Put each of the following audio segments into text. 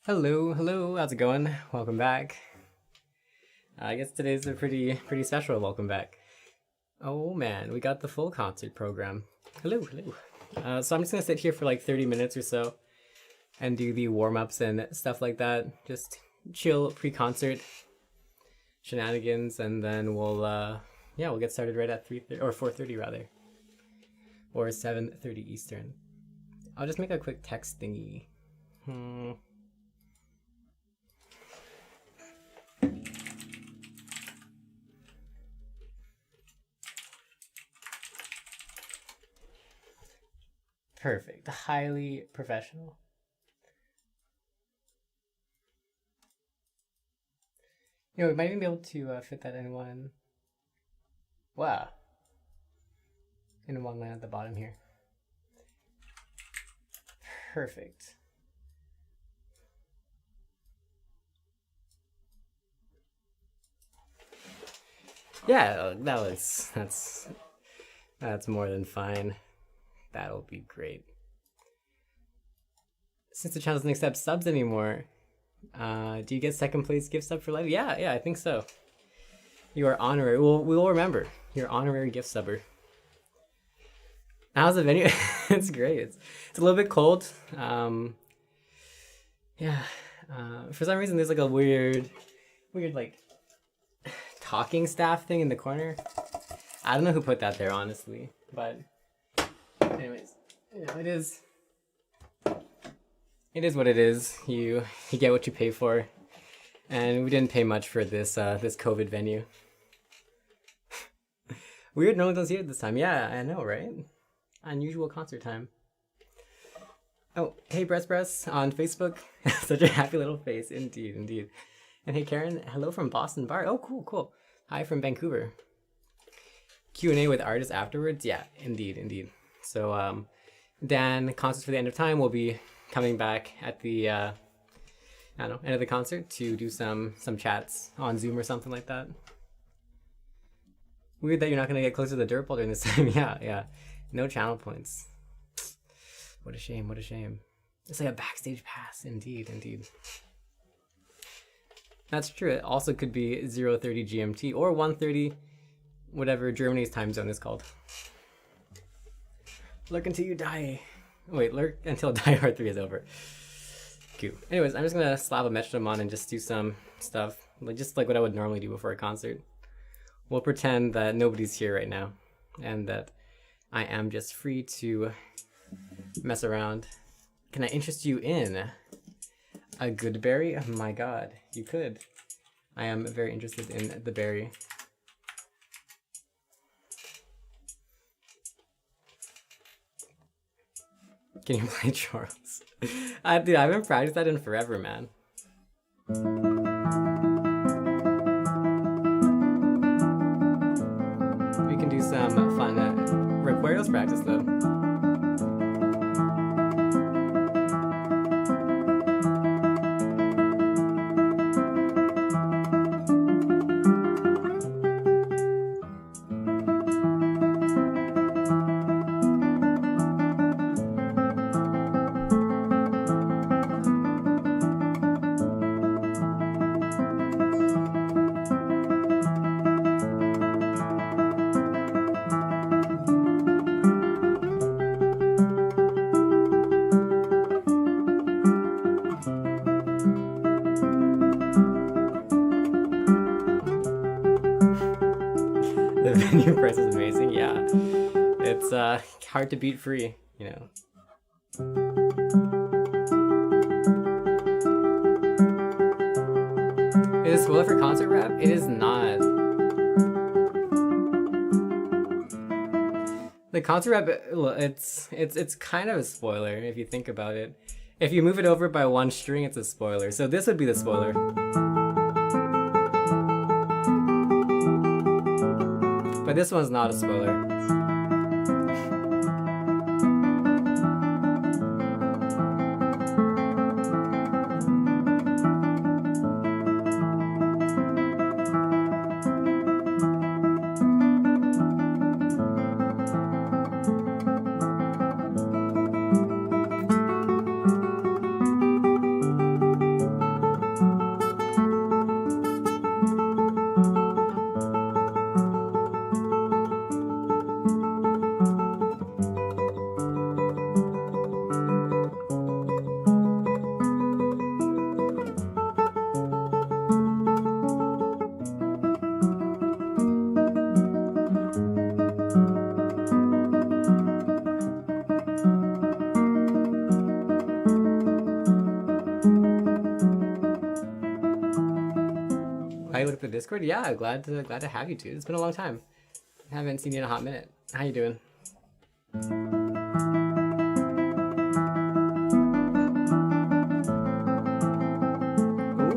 Hello, hello, how's it going? Welcome back. I guess today's a pretty special welcome back. Oh man, we got the full concert program. Hello, hello. So I'm just gonna sit here for like 30 minutes or so and do the warm-ups and stuff like that. Just chill pre-concert shenanigans, and then we'll get started right at 3:30 or 4:30 rather. Or 7:30 Eastern. I'll just make a quick text thingy. Perfect. Highly professional. You know, we might even be able to fit that in one. Wow. In one line at the bottom here. Perfect. Yeah, that's more than fine. That'll be great. Since the channel doesn't accept subs anymore, do you get second place gift sub for life? Yeah, I think so. You are honorary. We will remember. You're honorary gift subber. How's the venue? It's great. It's a little bit cold. Yeah. For some reason, there's like a weird like talking staff thing in the corner. I don't know who put that there, honestly, but anyways, you know, it is what it is. You get what you pay for, and we didn't pay much for this this COVID venue. Weird, no one was here this time. Yeah, I know, right? Unusual concert time. Oh, hey, Breast on Facebook. Such a happy little face, indeed. And hey, Karen, hello from Boston Bar. Oh, cool. Hi from Vancouver. Q&A with artists afterwards. Yeah, indeed. So, Dan, Concerts for the End of Time will be coming back at the end of the concert to do some chats on Zoom or something like that. Weird that you're not gonna get closer to the dirt ball during this time. Yeah. No channel points. What a shame. It's like a backstage pass. Indeed. That's true. It also could be 0:30 GMT or 1:30, whatever Germany's time zone is called. Lurk until you die. Wait, lurk until Die Hard 3 is over. Cute. Anyways, I'm just gonna slap a metronome on and just do some stuff, just like what I would normally do before a concert. We'll pretend that nobody's here right now, and that I am just free to mess around. Can I interest you in a good berry? Oh my god, you could. I am very interested in the berry. Can you play Charles? Dude, I haven't practiced that in forever, man. We can do some fun recuerdos practice, though. The venue price is amazing. Yeah, it's hard to beat free, you know. Is it spoiler for concert rap? It is not. The concert rap, it's kind of a spoiler if you think about it. If you move it over by one string, it's a spoiler. So this would be the spoiler. But this one's not a spoiler. with the Discord. Yeah, glad to have you too. It's been a long time. I haven't seen you in a hot minute. How you doing? Oh,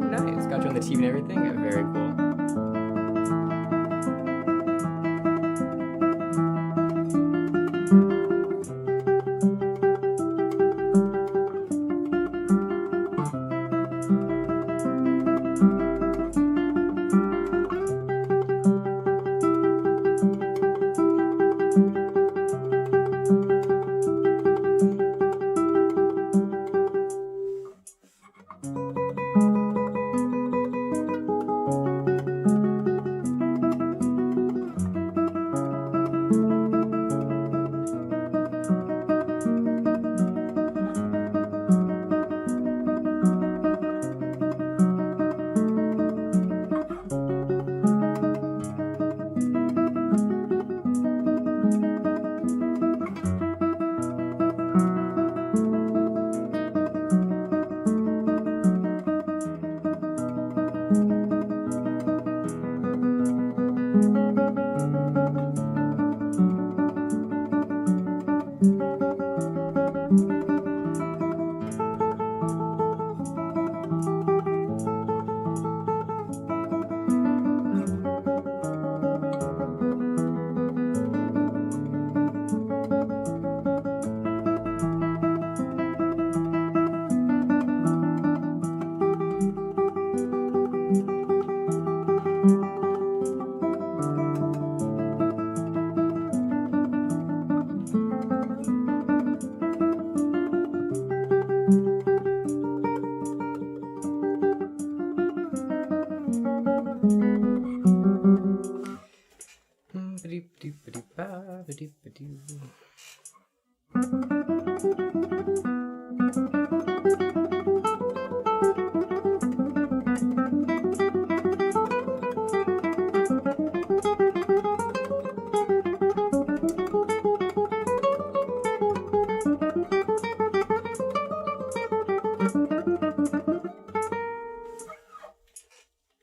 nice. Got you on the TV and everything. Yeah, very cool.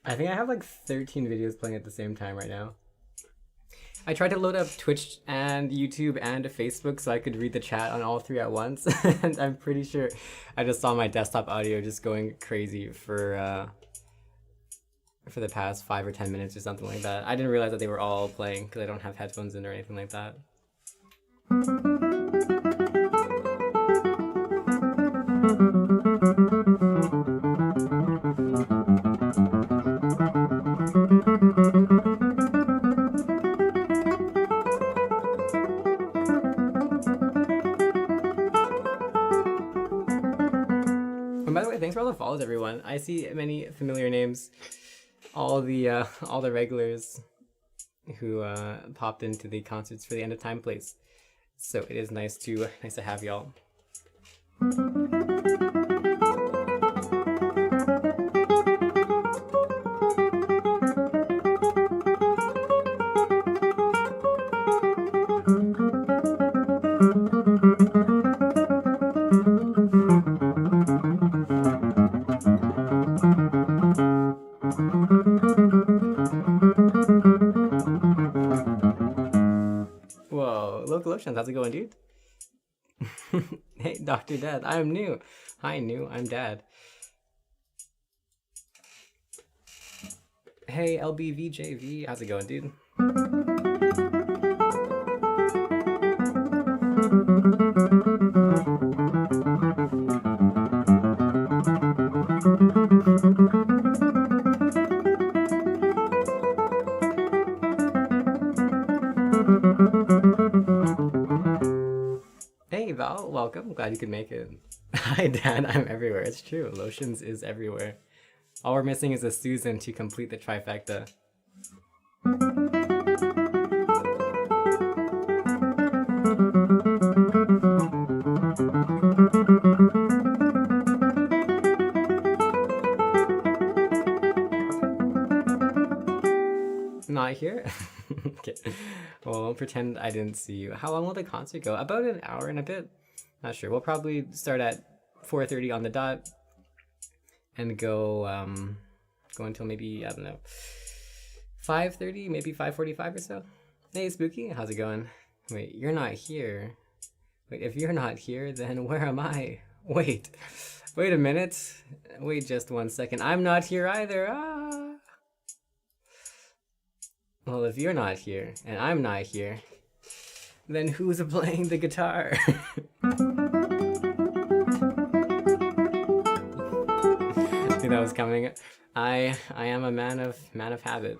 I think I have like 13 videos playing at the same time right now. I tried to load up Twitch and YouTube and Facebook so I could read the chat on all three at once, and I'm pretty sure I just saw my desktop audio just going crazy for the past 5 or 10 minutes or something like that. I didn't realize that they were all playing because I don't have headphones in or anything like that. And by the way, thanks for all the follows, everyone. I see many familiar names. All the regulars who popped into the concerts for the End of Time place. So it is nice to have y'all. Whoa, Locomotions, how's it going, dude? Hey, Dr. Dad, I'm new. Hi, new, I'm Dad. Hey, LBVJV, how's it going, dude? Hey Val, welcome. Glad you could make it. Hi Dad, I'm everywhere. It's true. Lotions is everywhere. All we're missing is a Susan to complete the trifecta. Not here? Okay. Well, I'll pretend I didn't see you. How long will the concert go? About an hour and a bit. Not sure. We'll probably start at 4:30 on the dot and go until maybe, I don't know, 5:30, maybe 5:45 or so. Hey, Spooky, how's it going? Wait, you're not here. Wait, if you're not here, then where am I? Wait a minute. Wait just 1 second. I'm not here either. Ah. Well, if you're not here and I'm not here, then who's playing the guitar? See, that was coming. I am a man of habit.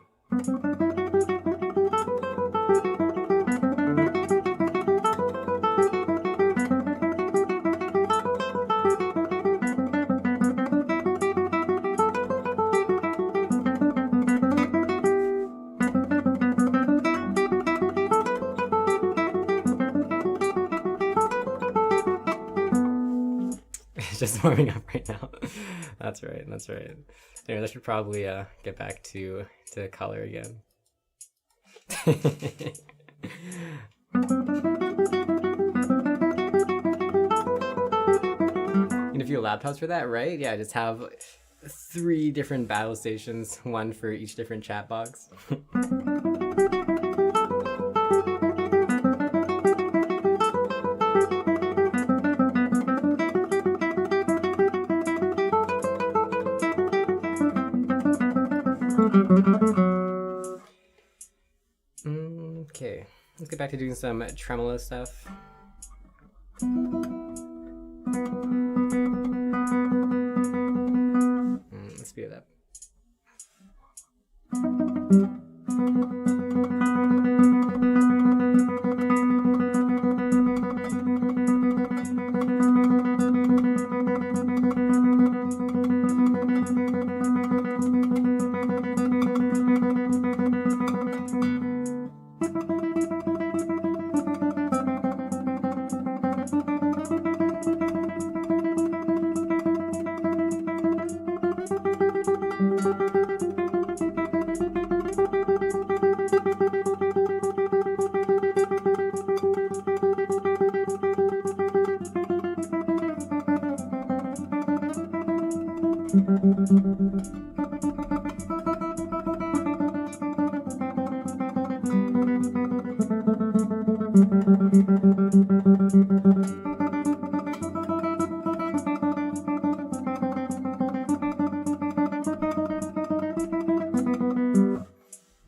Just warming up right now. That's right. Anyway, I should probably get back to color again. And if you have laptops for that, right? Yeah, just have 3 different battle stations, 1 for each different chat box. Okay, let's get back to doing some tremolo stuff. Let's speed it up.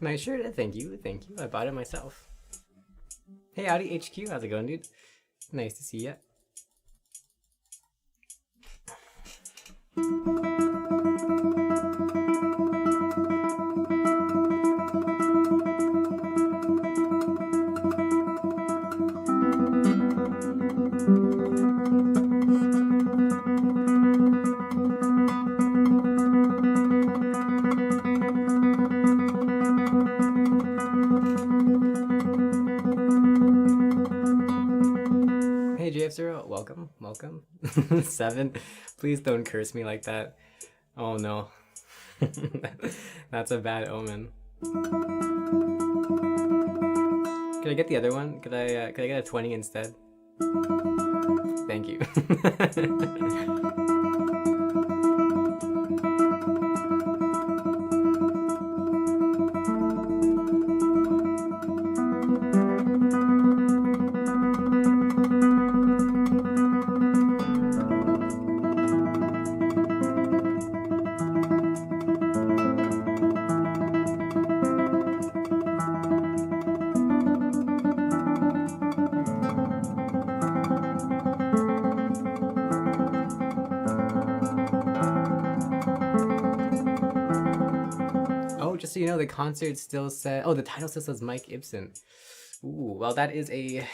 Nice shirt, thank you. I bought it myself. Hey, Audi HQ, how's it going, dude? Nice to see ya. F0, welcome. 7, please don't curse me like that. Oh no. That's a bad omen. Could I get the other one? Could I get a 20 instead? Thank you. So you know, the concert still said, oh, the title still says Mike Ibsen. Ooh, well, that is a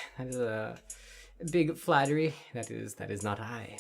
big flattery. That is not I.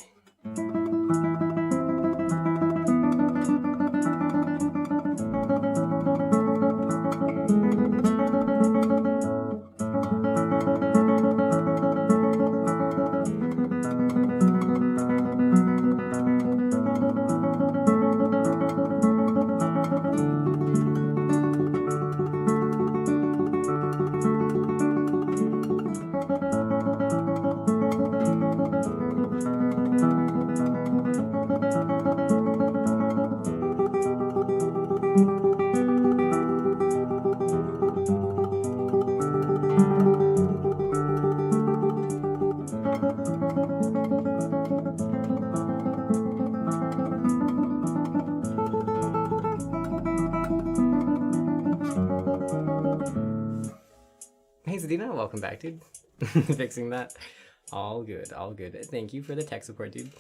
Hey Zadina, welcome back, dude. Fixing that. All good, all good. Thank you for the tech support, dude.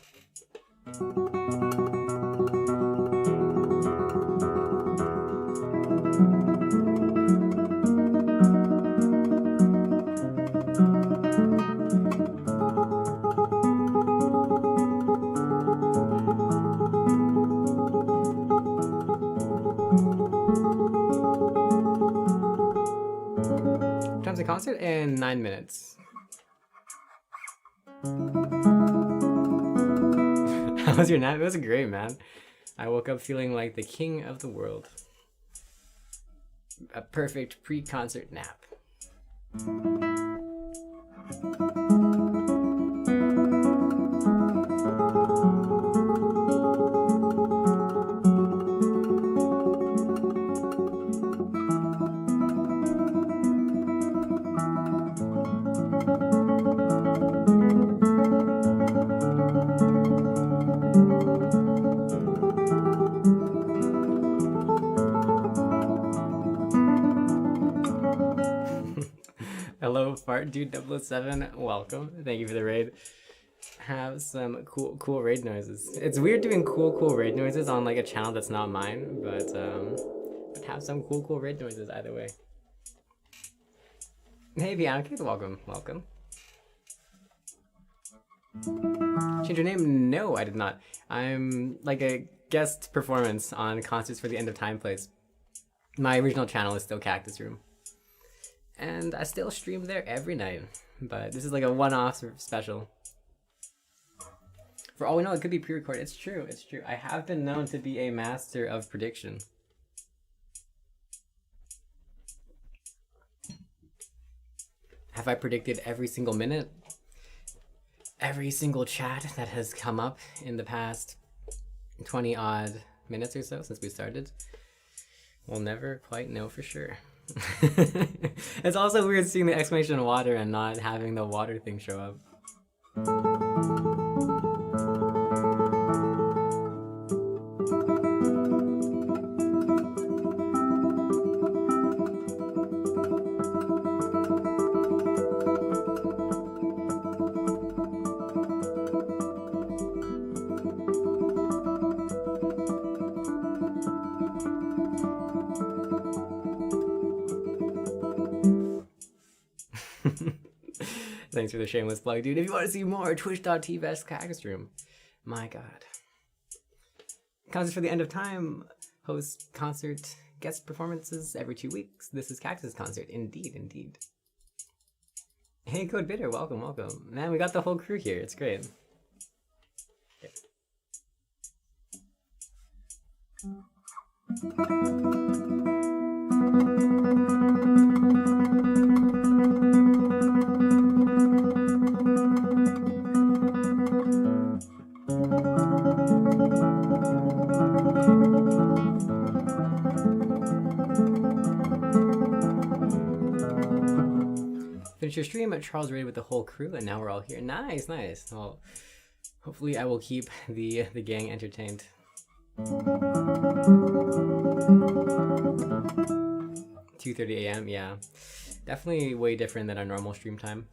Time's the concert in 9 minutes. How was your nap? It was great, man. I woke up feeling like the king of the world. A perfect pre-concert nap. Hello, Fart Dude 007. Welcome. Thank you for the raid. Have some cool raid noises. It's weird doing cool raid noises on like a channel that's not mine, but have some cool raid noises either way. Hey Bianca, welcome. Change your name? No, I did not. I'm like a guest performance on Concerts for the End of Time plays. My original channel is still Cactusroom. And I still stream there every night, but this is like a one-off special. For all we know, it could be pre-recorded. It's true. I have been known to be a master of prediction. Have I predicted every single minute? Every single chat that has come up in the past 20-odd minutes or so since we started? We'll never quite know for sure. It's also weird seeing the exclamation water and not having the water thing show up. Thanks for the shameless plug, dude. If you want to see more, twitch.tv/Cactusroom. My god. Concerts for the End of Time hosts concert guest performances every 2 weeks. This is Cactus Concert. Indeed. Hey, Code Bitter, welcome. Man, we got the whole crew here. It's great. Finish your stream at Charles raid with the whole crew, and now we're all here. Nice. Well, hopefully I will keep the gang entertained. 2:30 a.m. Yeah, definitely way different than our normal stream time.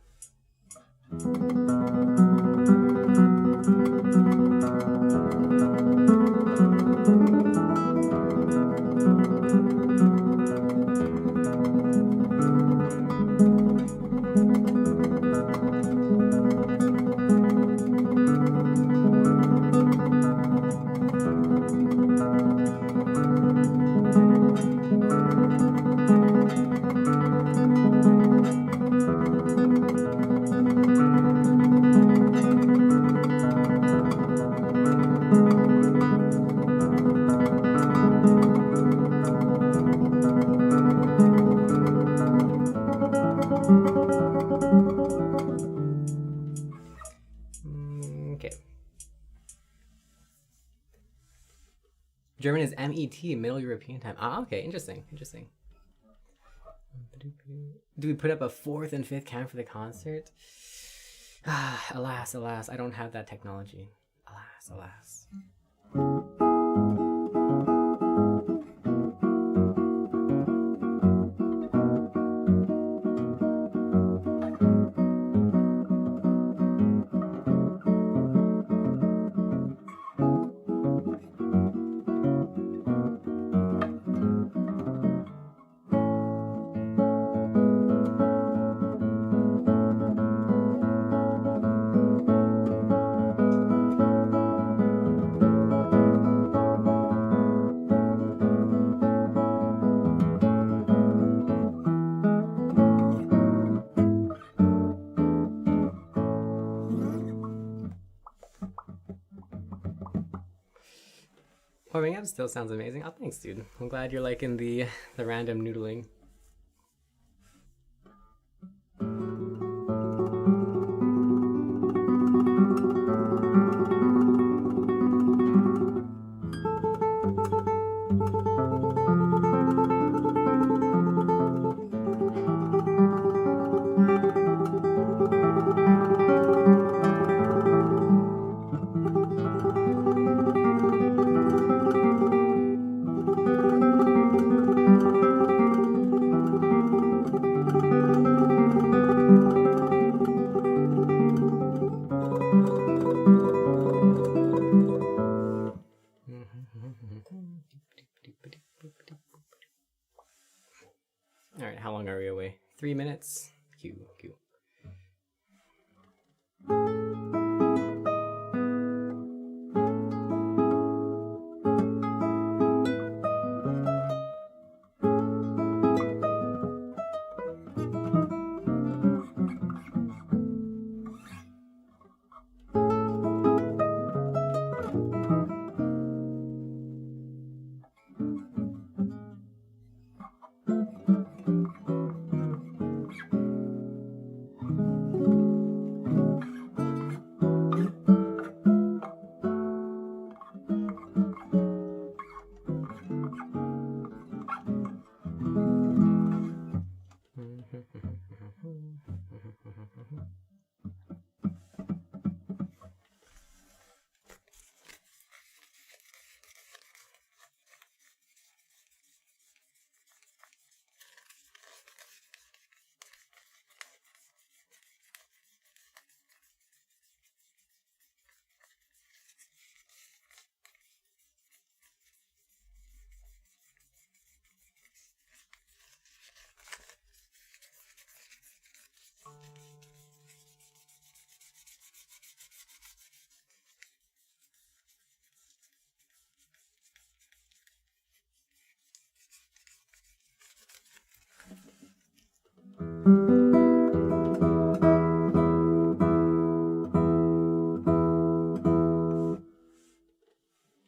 German is MET, Middle European Time. Ah, okay, interesting. Do we put up a 4th and 5th cam for the concert? Alas, I don't have that technology. Alas. Warming up still sounds amazing. Oh, thanks, dude. I'm glad you're liking the random noodling. All right, how long are we away? 3 minutes. Q.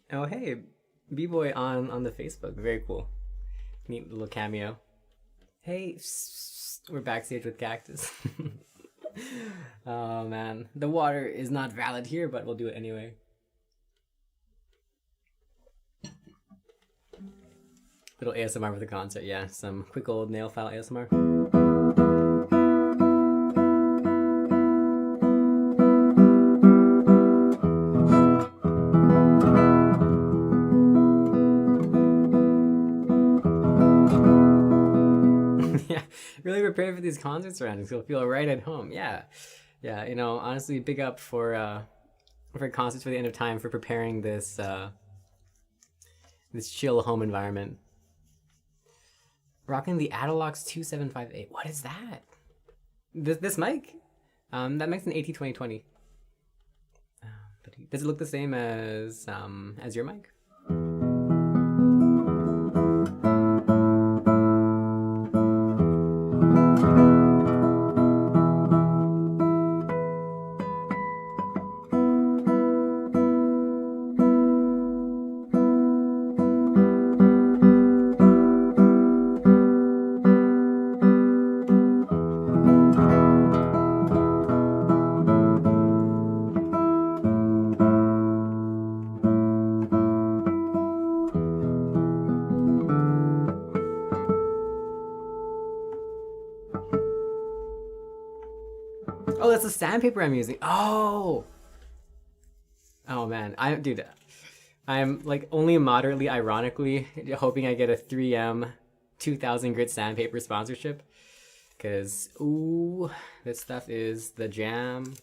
Oh hey, B-boy on the Facebook. Very cool. Neat little cameo. Hey, we're backstage with Cactus. Oh man, the water is not valid here, but we'll do it anyway. Little ASMR for the concert, yeah. Some quick old nail file ASMR. Yeah, really prepare for these concert surroundings. You'll feel right at home. Yeah, you know, honestly, big up for concerts for the end of time for preparing this this chill home environment. Rocking the Adalox 2758. What is that? This mic? That mic's an AT 2020. Does it look the same as your mic? Oh, that's the sandpaper I'm using. Oh man, I'm like only moderately ironically hoping I get a 3M 2000 grit sandpaper sponsorship, because ooh, this stuff is the jam.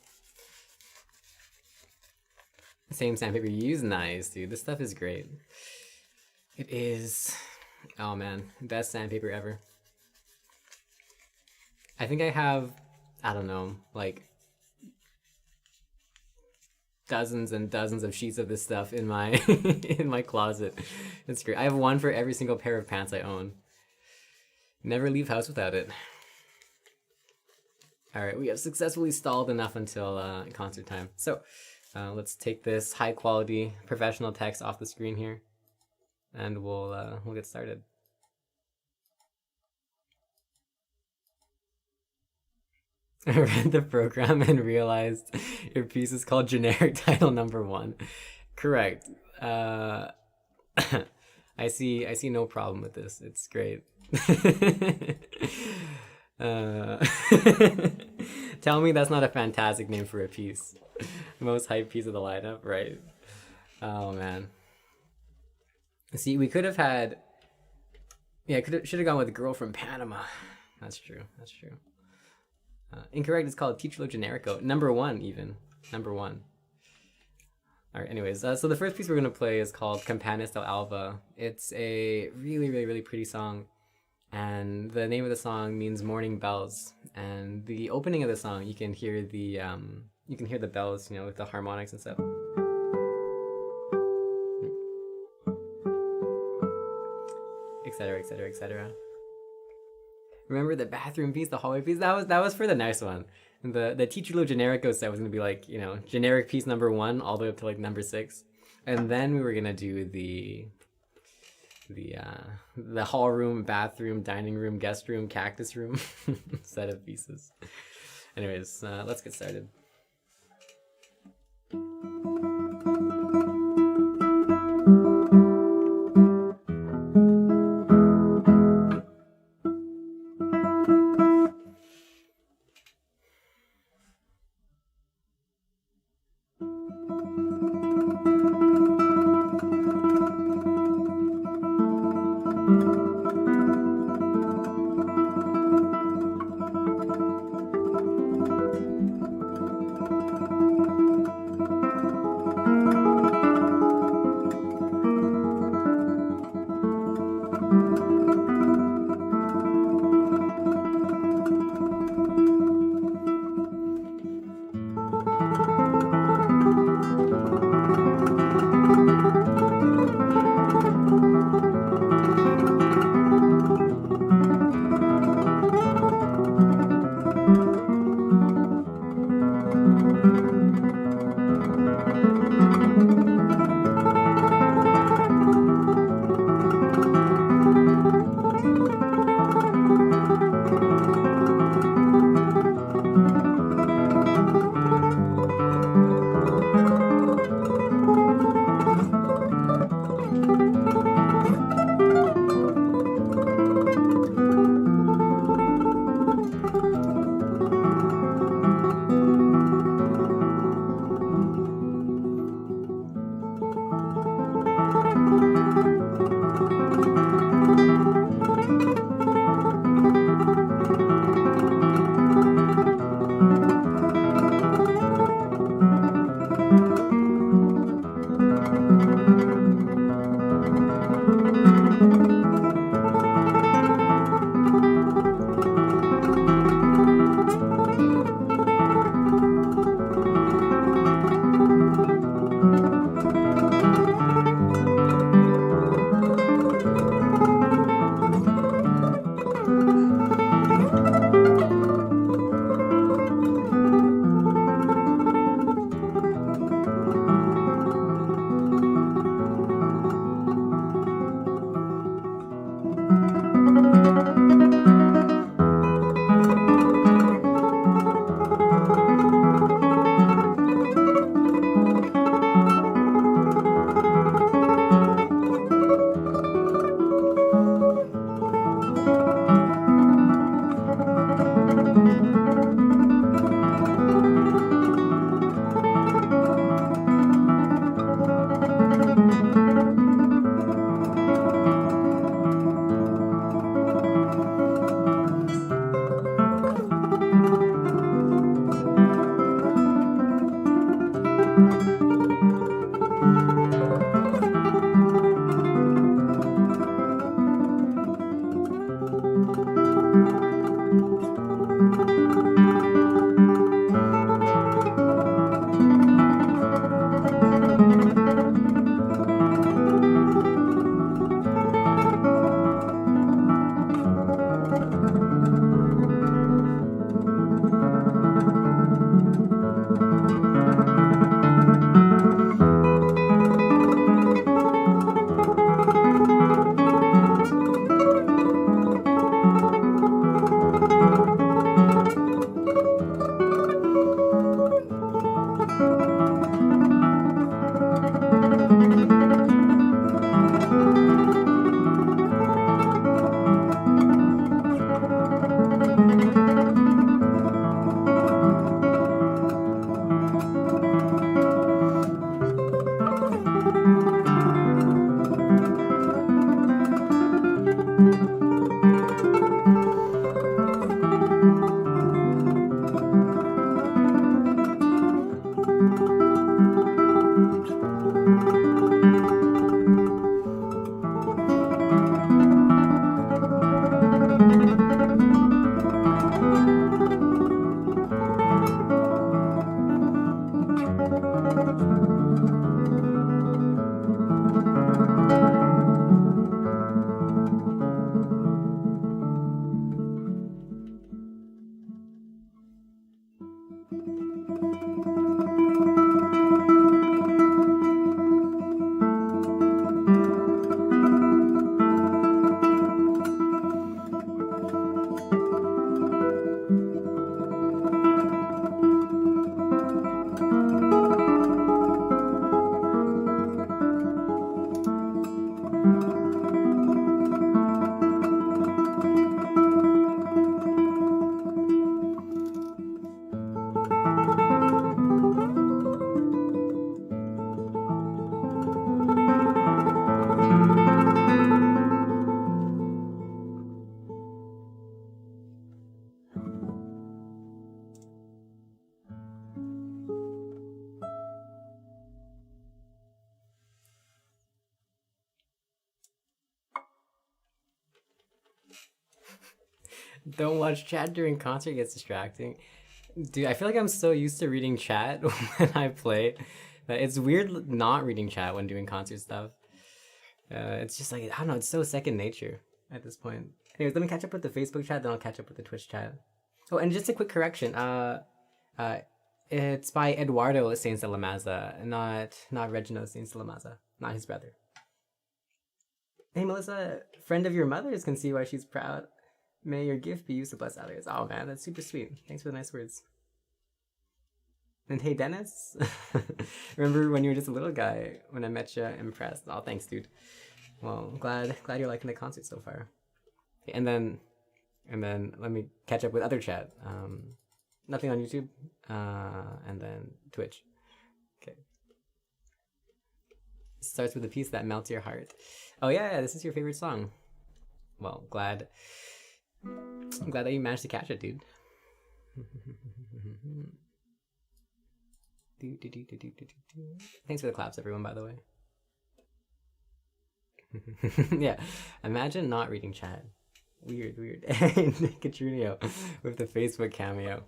Same sandpaper you use, nice, dude. This stuff is great. It is. Oh man, best sandpaper ever. I think I have, I don't know, like dozens and dozens of sheets of this stuff in my in my closet. It's great. I have one for every single pair of pants I own. Never leave house without it. All right, we have successfully stalled enough until concert time. So let's take this high quality professional text off the screen here. and we'll get started. I read the program and realized your piece is called generic title number 1. Correct. I see no problem with this. It's great. Tell me that's not a fantastic name for a piece. Most hype piece of the lineup, right? Oh man. See, we could have had. Yeah, should have gone with Girl from Panama. That's true. That's true. Incorrect. It's called Titulo Generico. Number 1, even. Number 1. All right. Anyways, so the first piece we're gonna play is called Campanas del Alba. It's a really pretty song, and the name of the song means morning bells. And the opening of the song, you can hear the bells, you know, with the harmonics and stuff. Etc. Etc. Etc. Remember the bathroom piece, the hallway piece? That was for the next one. The Titulo Generico set was gonna be like, you know, generic piece number 1 all the way up to like number 6, and then we were gonna do the hall room, bathroom, dining room, guest room, cactus room set of pieces. Anyways, let's get started. Don't watch chat during concert, gets distracting. Dude, I feel like I'm so used to reading chat when I play that it's weird not reading chat when doing concert stuff. It's just like, I don't know, it's so second nature at this point. Anyways, let me catch up with the Facebook chat, then I'll catch up with the Twitch chat. Oh, and just a quick correction. It's by Eduardo Sainz de la Maza, not Reginald Sainz de la Maza, not his brother. Hey, Melissa, friend of your mother's can see why she's proud. May your gift be used to bless others. Oh man, that's super sweet. Thanks for the nice words. And hey, Dennis, remember when you were just a little guy when I met you? Impressed. Oh, thanks, dude. Well, glad you're liking the concert so far. And then let me catch up with other chat. Nothing on YouTube, and then Twitch. Okay. Starts with a piece that melts your heart. Oh yeah, this is your favorite song. Well, I'm glad that you managed to catch it, dude. Thanks for the claps, everyone, by the way. Yeah, imagine not reading chat. Weird. Cactusroom with the Facebook cameo.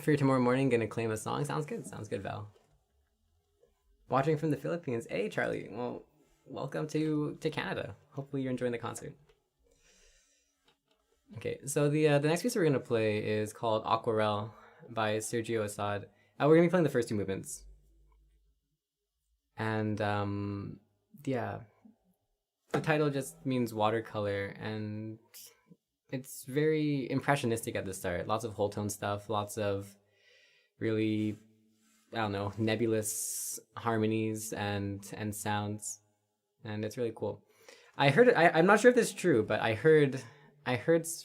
For tomorrow morning, gonna claim a song. Sounds good, Val. Watching from the Philippines. Hey, Charlie. Well, welcome to Canada. Hopefully you're enjoying the concert. Okay, so the next piece we're gonna play is called Aquarelle by Sergio Assad. We're gonna be playing the first two movements. And yeah, the title just means watercolor, and it's very impressionistic at the start. Lots of whole tone stuff, lots of really, I don't know, nebulous harmonies and sounds, and it's really cool. I heard it. I'm not sure if this is true, but I heard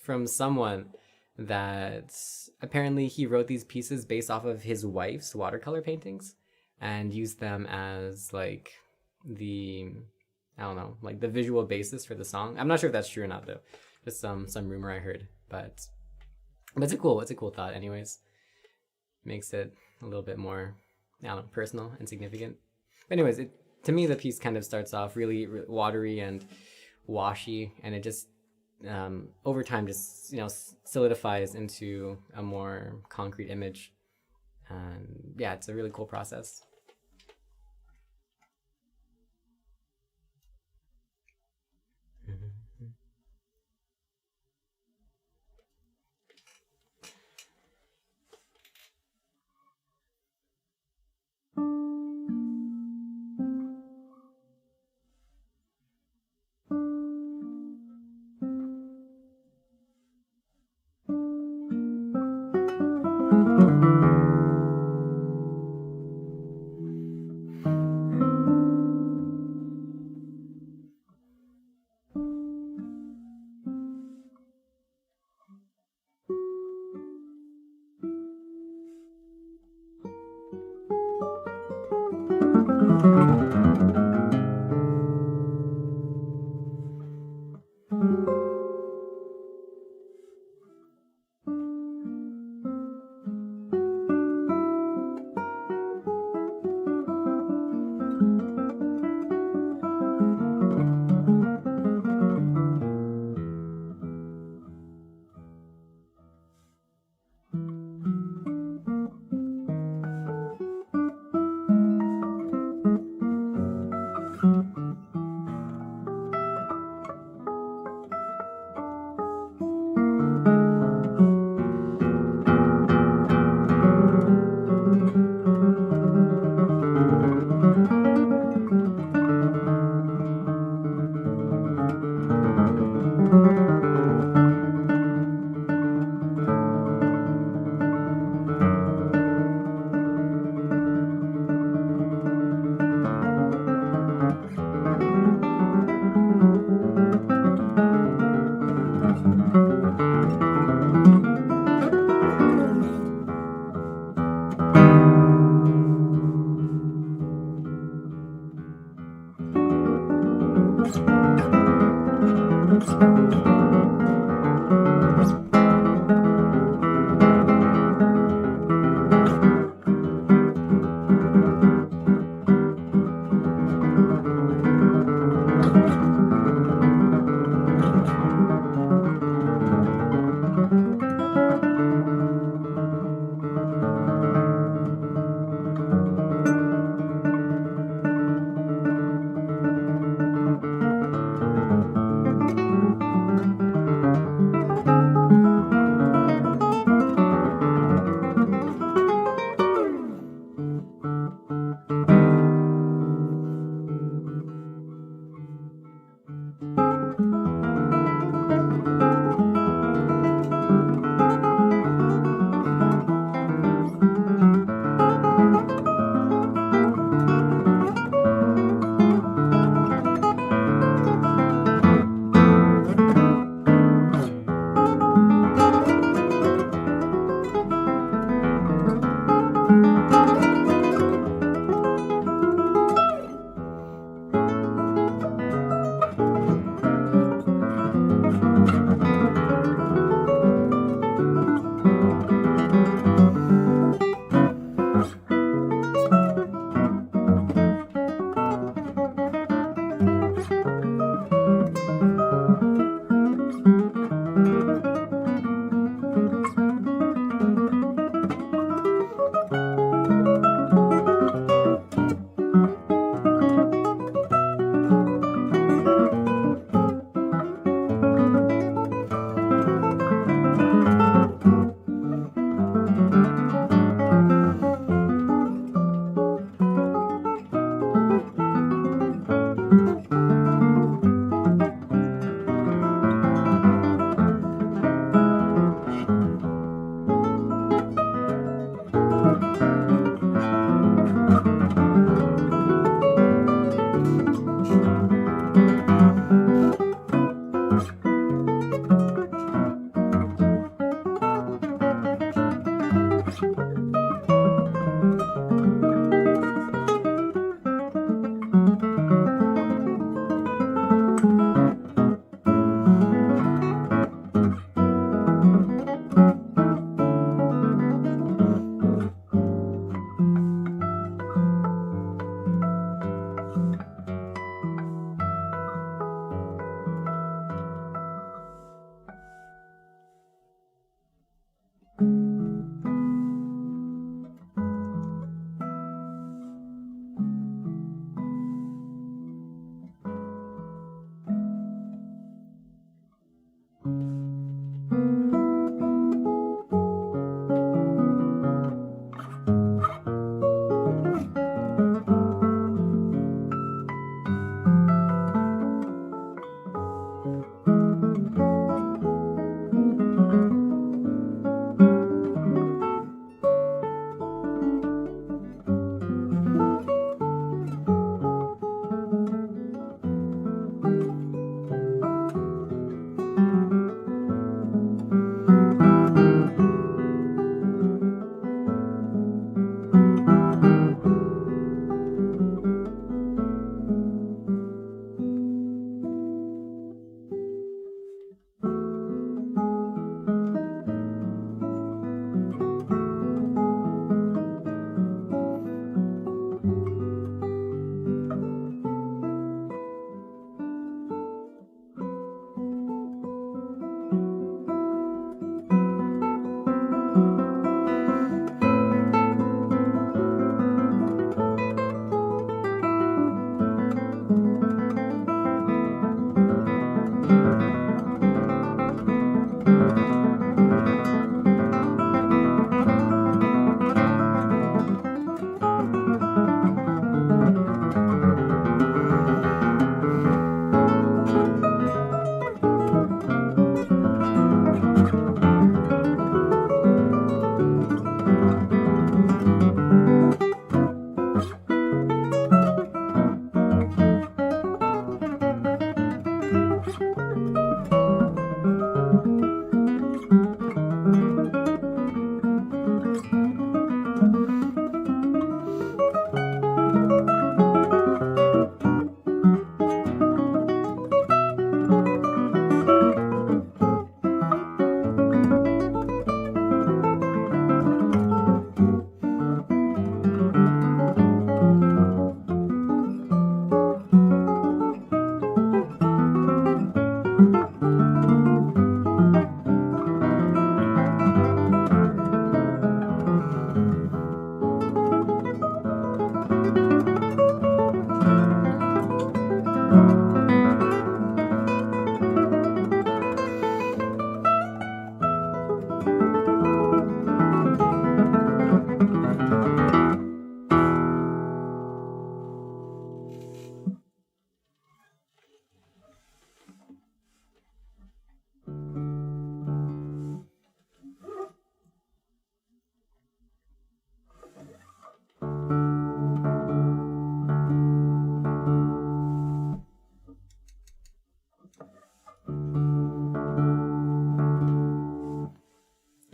from someone that apparently he wrote these pieces based off of his wife's watercolor paintings and used them as like the, I don't know, like the visual basis for the song. I'm not sure if that's true or not though. Just some rumor I heard, but it's a cool thought anyways. Makes it a little bit more, I don't know, personal and significant. But anyways, to me the piece kind of starts off really watery and washy, and it just over time just, you know, solidifies into a more concrete image. And yeah, it's a really cool process.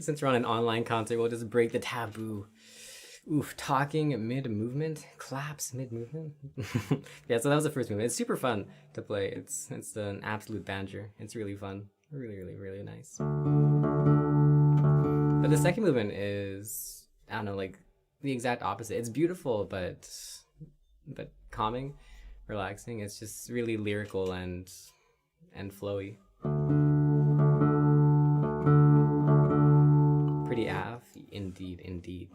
Since we're on an online concert, we'll just break the taboo. Oof, talking mid-movement, claps mid-movement. Yeah, so that was the first movement. It's super fun to play. It's an absolute banter. It's really fun. Really nice. But the second movement is, I don't know, like the exact opposite. It's beautiful, but calming, relaxing. It's just really lyrical and flowy. Pretty af, indeed.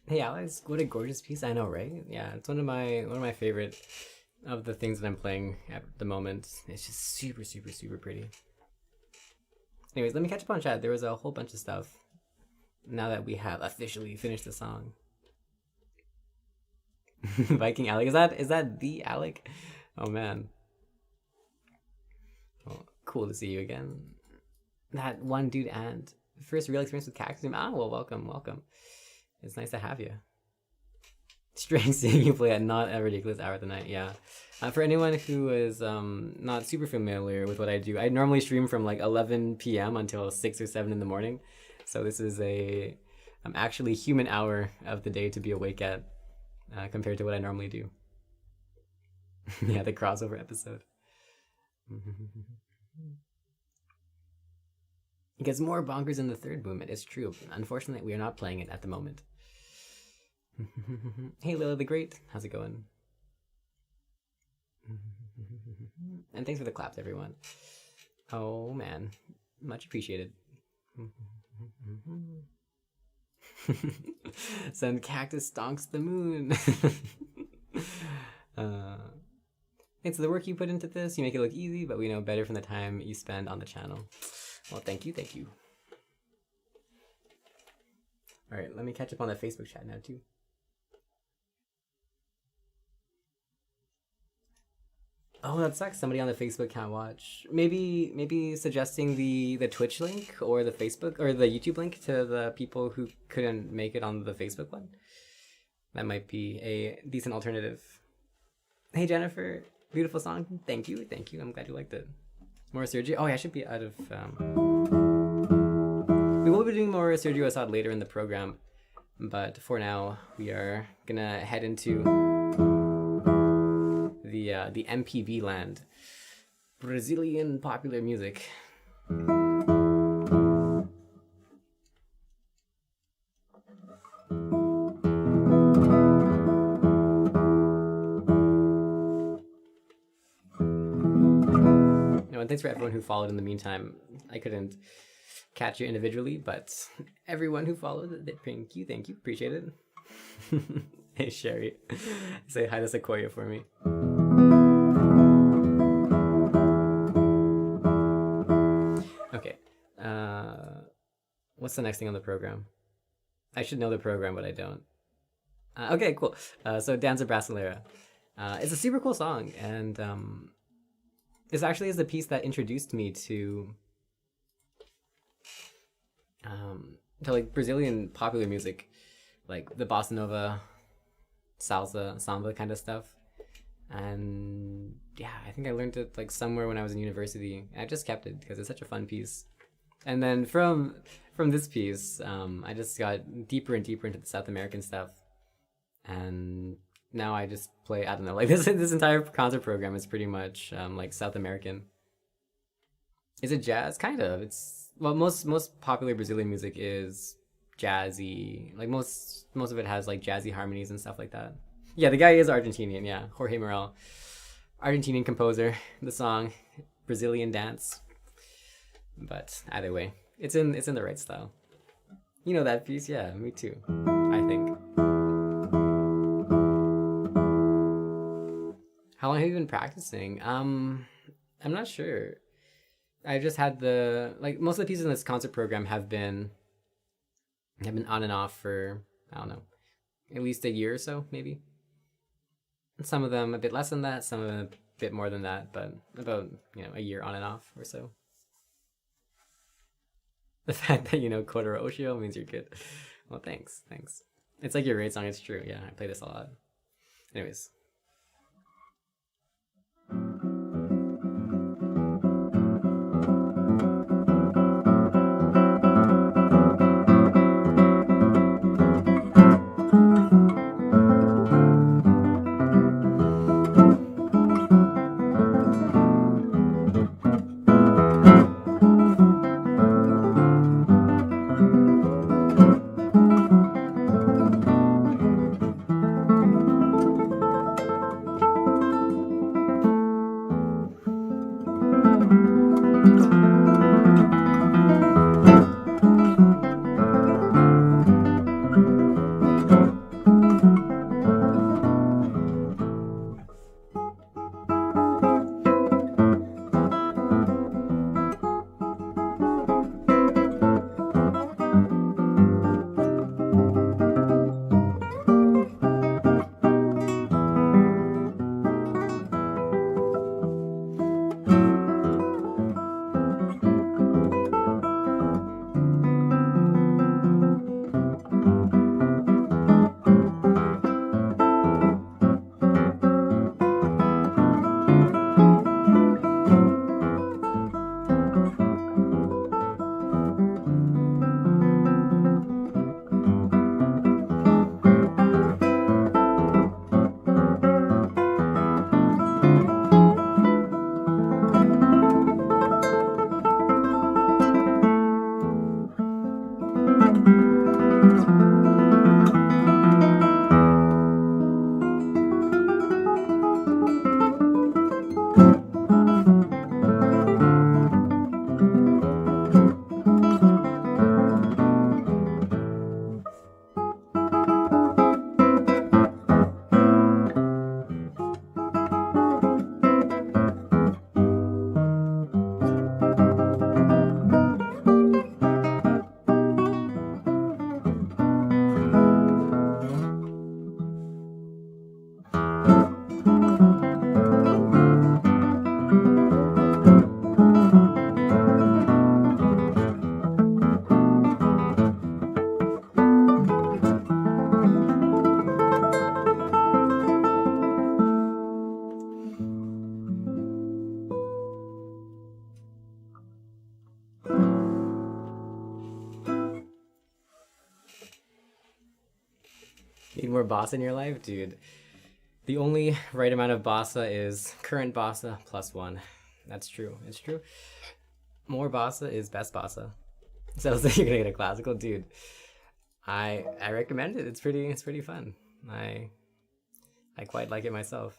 Hey Alex, what a gorgeous piece! I know, right? Yeah, it's one of my favorite of the things that I'm playing at the moment. It's just super pretty. Anyways, let me catch up on chat. There was a whole bunch of stuff. Now that we have officially finished the song, Viking Alec, is that the Alec? Oh man, well, cool to see you again. That one dude and first real experience with Cactusroom. Ah, well, welcome. It's nice to have you. Strange seeing you play at not a ridiculous hour of the night. Yeah. For anyone who is not super familiar with what I do, I normally stream from like 11 p.m. until 6 or 7 in the morning. So this is a actually human hour of the day to be awake at compared to what I normally do. Yeah, the crossover episode. It gets more bonkers in the third movement. It's true. Unfortunately, we are not playing it at the moment. Hey, Lila the Great. How's it going? And thanks for the claps, everyone. Oh, man. Much appreciated. Send Cactus stonks the moon. It's the work you put into this. You make it look easy, but we know better from the time you spend on the channel. Well, thank you. All right, let me catch up on the Facebook chat now, too. Oh, that sucks. Somebody on the Facebook can't watch. Maybe suggesting the Twitch link or the Facebook or the YouTube link to the people who couldn't make it on the Facebook one. That might be a decent alternative. Hey Jennifer, beautiful song. Thank you. I'm glad you liked it. More Sergio. Oh yeah, I should be out of. We will be doing more Sergio Assad later in the program, but for now we are gonna head into the MPB land, Brazilian popular music. And thanks for everyone who followed in the meantime. I couldn't catch you individually, but everyone who followed, thank you, appreciate it. Hey Sherry, say hi to Sequoia for me. Okay, what's the next thing on the program? I should know the program, but I don't. Okay, cool. So Danza Brasileira. It's a super cool song, and this actually is the piece that introduced me to like Brazilian popular music, like the bossa nova, salsa, samba kind of stuff. And yeah, I think I learned it like somewhere when I was in university. I just kept it because it's such a fun piece. And then from this piece, I just got deeper and deeper into the South American stuff, and now I just play, I don't know, like this entire concert program is pretty much like South American. Is it jazz? Kind of. It's, well, most popular Brazilian music is jazzy. Like most of it has like jazzy harmonies and stuff like that. Yeah, the guy is Argentinian, yeah. Jorge Morel. Argentinian composer. The song Brazilian Dance. But either way, it's in the right style. You know that piece? Yeah, me too. I think. How long have you been practicing? I'm not sure. I just had most of the pieces in this concert program have been on and off for, I don't know, at least a year or so, maybe. Some of them a bit less than that, some of them a bit more than that, but about, a year on and off or so. The fact that you know Kotaro Oshio means you're good. Well, thanks. It's like your rate song, it's true. Yeah, I play this a lot. Anyways. more bossa in your life, dude. The only right amount of bossa is current bossa plus 1. That's true. It's true. More bossa is best bossa. So you're gonna get a classical, dude. I recommend it. It's pretty fun. I quite like it myself.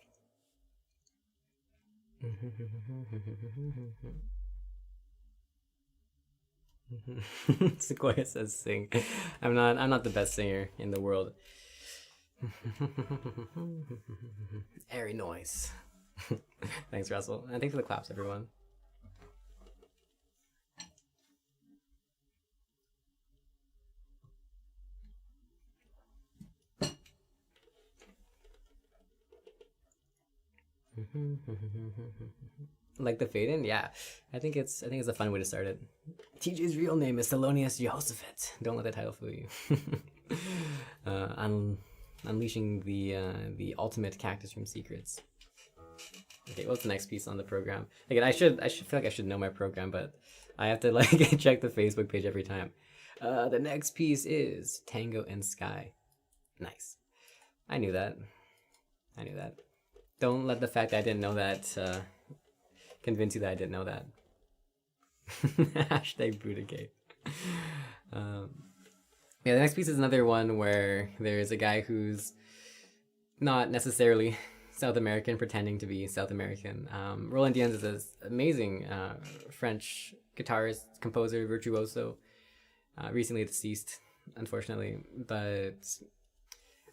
Sequoia says sing. I'm not the best singer in the world. Airy noise. Thanks, Russell. And thanks for the claps, everyone. Like the fade in, yeah. I think it's a fun way to start it. TJ's real name is Thelonious Jehoshaphat. Don't let the title fool you. Unleashing the ultimate Cactusroom secrets. Okay, what's the next piece on the program? Again, I feel like I should know my program, but I have to like check the Facebook page every time. The next piece is Tango and Sky. Nice. I knew that. Don't let the fact that I didn't know that convince you that I didn't know that. Hashtag Buddhagate. Yeah, the next piece is another one where there's a guy who's not necessarily South American pretending to be South American. Roland Diaz is this amazing French guitarist, composer, virtuoso, recently deceased, unfortunately, but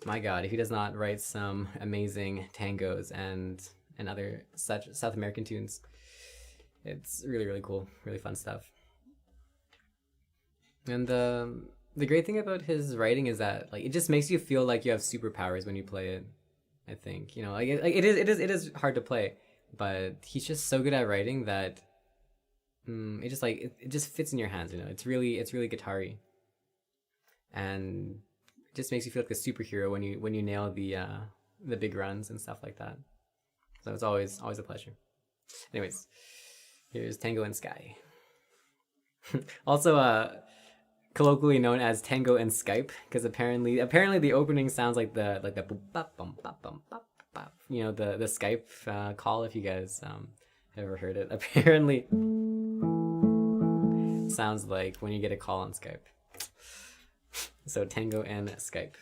my god, if he does not write some amazing tangos and other such South American tunes, it's really, really cool, really fun stuff. And the great thing about his writing is that like it just makes you feel like you have superpowers when you play it. I think, you know, like it is hard to play, but he's just so good at writing that it just like it just fits in your hands. You know, it's really guitar-y, and it just makes you feel like a superhero when you nail the big runs and stuff like that. So it's always a pleasure. Anyways, here's Tango and Sky. Also, colloquially known as Tango and Skype, because apparently the opening sounds like the boop, bop, bum, bop, bum, bop, bop. You know, the Skype call, if you guys have ever heard it. Apparently sounds like when you get a call on Skype. So Tango and Skype.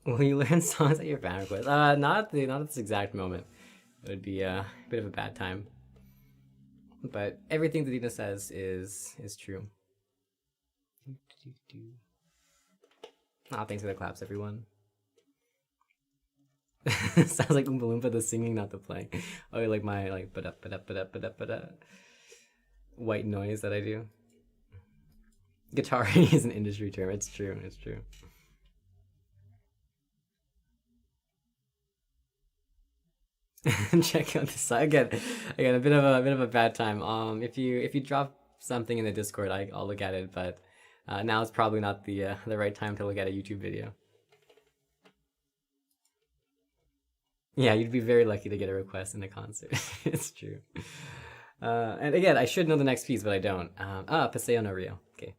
Will you learn songs at your fan request? Not at this exact moment. It would be a bit of a bad time. But everything that Dina says is true. Thanks for the claps, everyone. Sounds like Oompa Loompa, the singing, not the playing. Oh, like my white noise that I do. Guitar is an industry term. It's true. It's true. Check out this side again. A bit of a bad time. If you drop something in the Discord, I'll look at it. But now it's probably not the right time to look at a YouTube video. Yeah, you'd be very lucky to get a request in a concert. It's true. And again, I should know the next piece, but I don't. Paseo no Rio. Okay.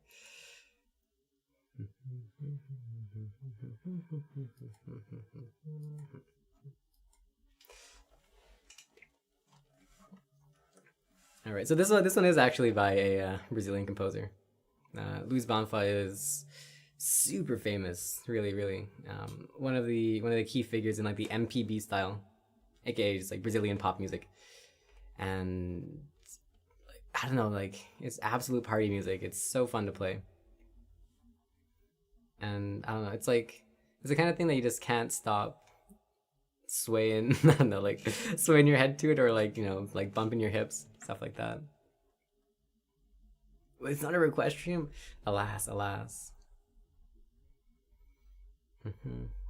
All right, so this one is actually by a Brazilian composer. Luiz Bonfa is super famous, really. One of the key figures in like the MPB style, aka just like Brazilian pop music, and I don't know, like it's absolute party music. It's so fun to play, and I don't know, it's the kind of thing that you just can't stop swaying. I don't know, like swaying your head to it, or like like bumping your hips, stuff like that. It's not a request stream, alas.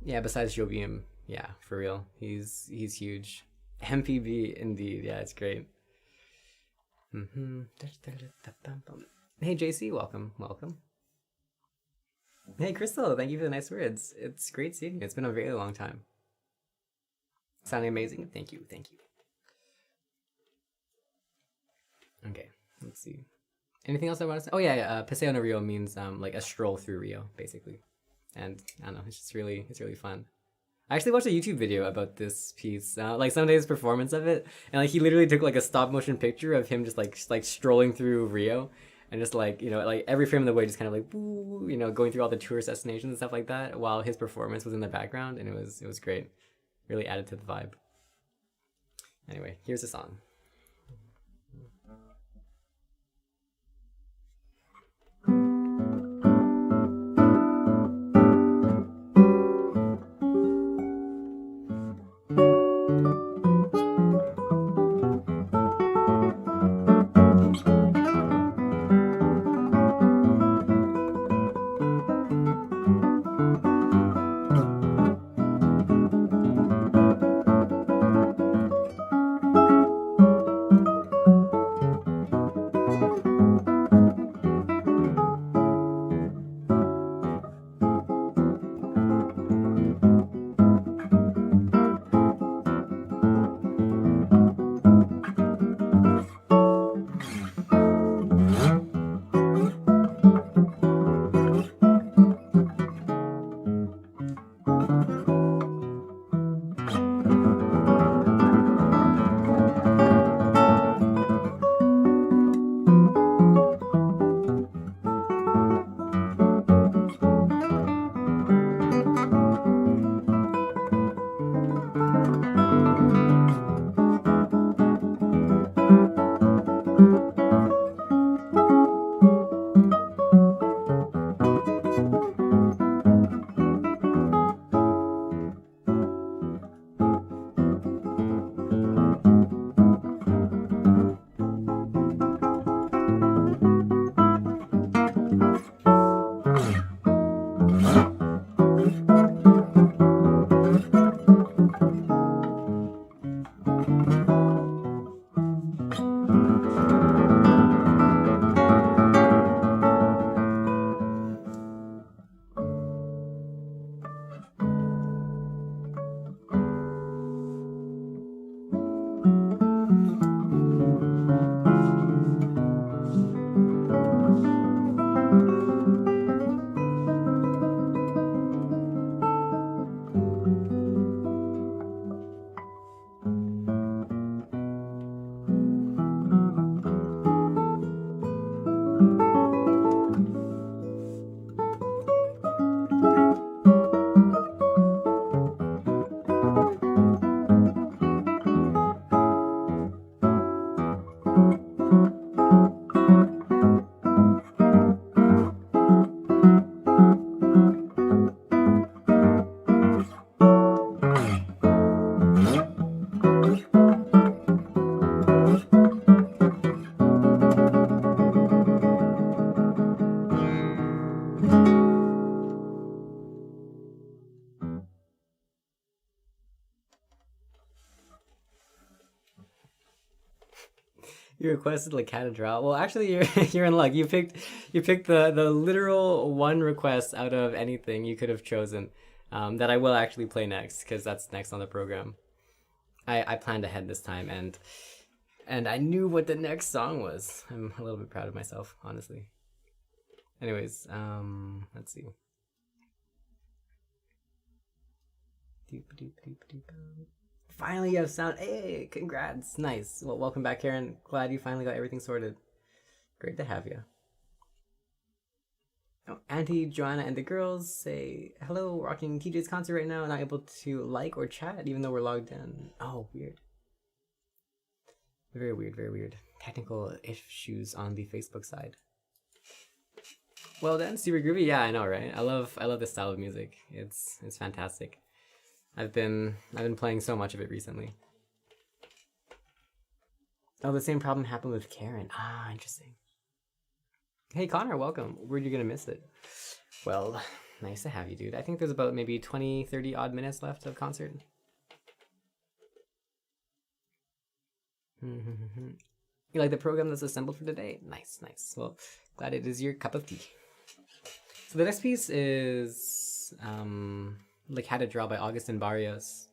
Yeah, besides Jovium, yeah, for real, he's huge. MPB indeed, yeah, it's great. Hey JC, welcome. Hey Crystal, thank you for the nice words. It's great seeing you. It's been a very long time. Sounding amazing. Thank you. Okay, let's see. Anything else I want to say? Oh yeah. Paseo no Rio means like a stroll through Rio, basically. And I don't know, it's really fun. I actually watched a YouTube video about this piece, like Sunday's performance of it, and like he literally took like a stop motion picture of him just like strolling through Rio, and just like like every frame of the way just kind of like woo, going through all the tourist destinations and stuff like that, while his performance was in the background, and it was great. Really added to the vibe. Anyway, here's the song. You requested like cat a draw. Well, actually, you're you're in luck. You picked the literal one request out of anything you could have chosen. That I will actually play next because that's next on the program. I planned ahead this time and I knew what the next song was. I'm a little bit proud of myself, honestly. Anyways, let's see. Finally, you have sound. Hey, congrats. Nice. Well, welcome back, Karen. Glad you finally got everything sorted. Great to have you. Oh, Auntie, Joanna, and the girls say, hello, rocking TJ's concert right now, not able to like or chat even though we're logged in. Oh, weird. Very weird, very weird. Technical issues on the Facebook side. Well then, super groovy. Yeah, I know, right? I love this style of music. It's fantastic. I've been playing so much of it recently. Oh, the same problem happened with Karen. Ah, interesting. Hey Connor, welcome. Were you gonna miss it? Well, nice to have you, dude. I think there's about maybe 20, 30 odd minutes left of concert. You like the program that's assembled for today? Nice, nice. Well, glad it is your cup of tea. So the next piece is like Had a Draw by Augustin Barrios.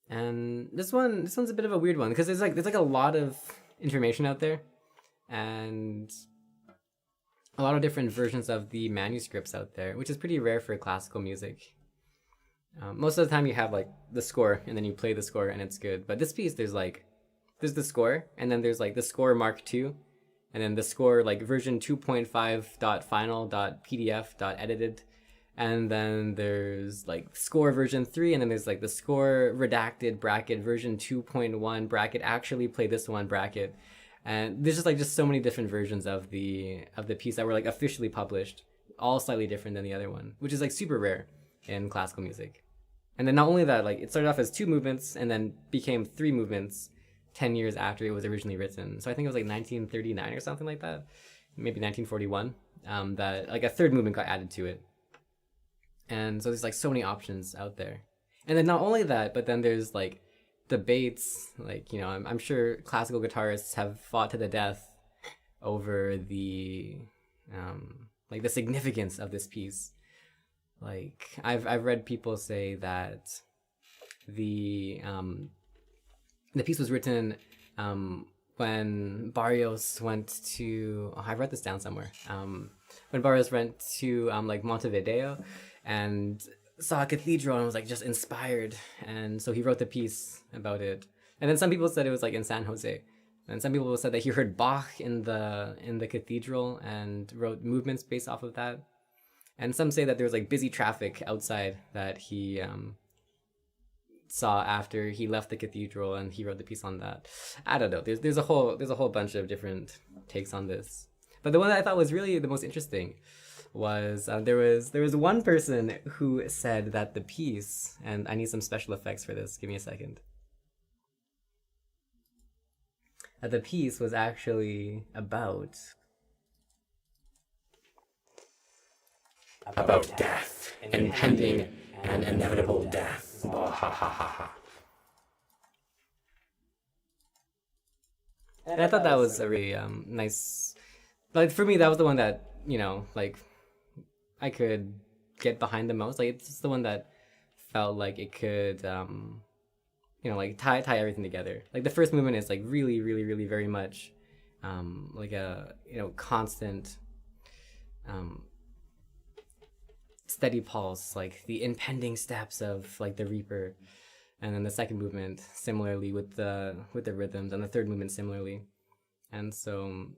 And this one's a bit of a weird one because there's like a lot of information out there and a lot of different versions of the manuscripts out there, which is pretty rare for classical music. Most of the time you have like the score and then you play the score and it's good. But this piece there's the score and then there's like the score Mark II and then the score like version 2.5.final.pdf.edited. And then there's like score version 3, and then there's like the score redacted bracket version 2.1 bracket actually play this one bracket. And there's just so many different versions of the piece that were like officially published, all slightly different than the other one, which is like super rare in classical music. And then not only that, like it started off as 2 movements and then became 3 movements 10 years after it was originally written. So I think it was like 1939 or something like that, maybe 1941, that like a 3rd movement got added to it. And so there's like so many options out there. And then not only that, but then there's like debates, like, you know, I'm sure classical guitarists have fought to the death over the like the significance of this piece. Like I've read people say that the piece was written when Barrios went to I wrote this down somewhere. When Barrios went to like Montevideo and saw a cathedral and was like just inspired, and so he wrote the piece about it. And then some people said it was like in San Jose, and some people said that he heard Bach in the cathedral and wrote movements based off of that. And some say that there was like busy traffic outside that he saw after he left the cathedral, and he wrote the piece on that. I don't know. There's a whole bunch of different takes on this, but the one that I thought was really the most interesting was there was one person who said that the piece, and I need some special effects for this. Give me a second. That the piece was actually about death, impending and inevitable death. Oh, ha ha ha ha. And I thought that was a really nice. Like for me, that was the one that, you know, like I could get behind the most. Like it's the one that felt like it could, you know, like tie everything together. Like the first movement is like really, really, really very much, like a, you know, constant, steady pulse, like the impending steps of like the Reaper. And then the second movement similarly with the rhythms, and the third movement similarly. And so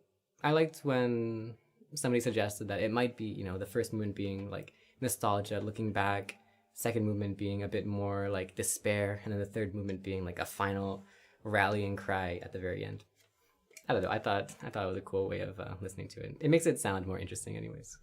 I liked when somebody suggested that it might be, you know, the first movement being like nostalgia, looking back, second movement being a bit more like despair, and then the third movement being like a final rallying cry at the very end. I don't know. I thought it was a cool way of listening to it. It makes it sound more interesting, anyways.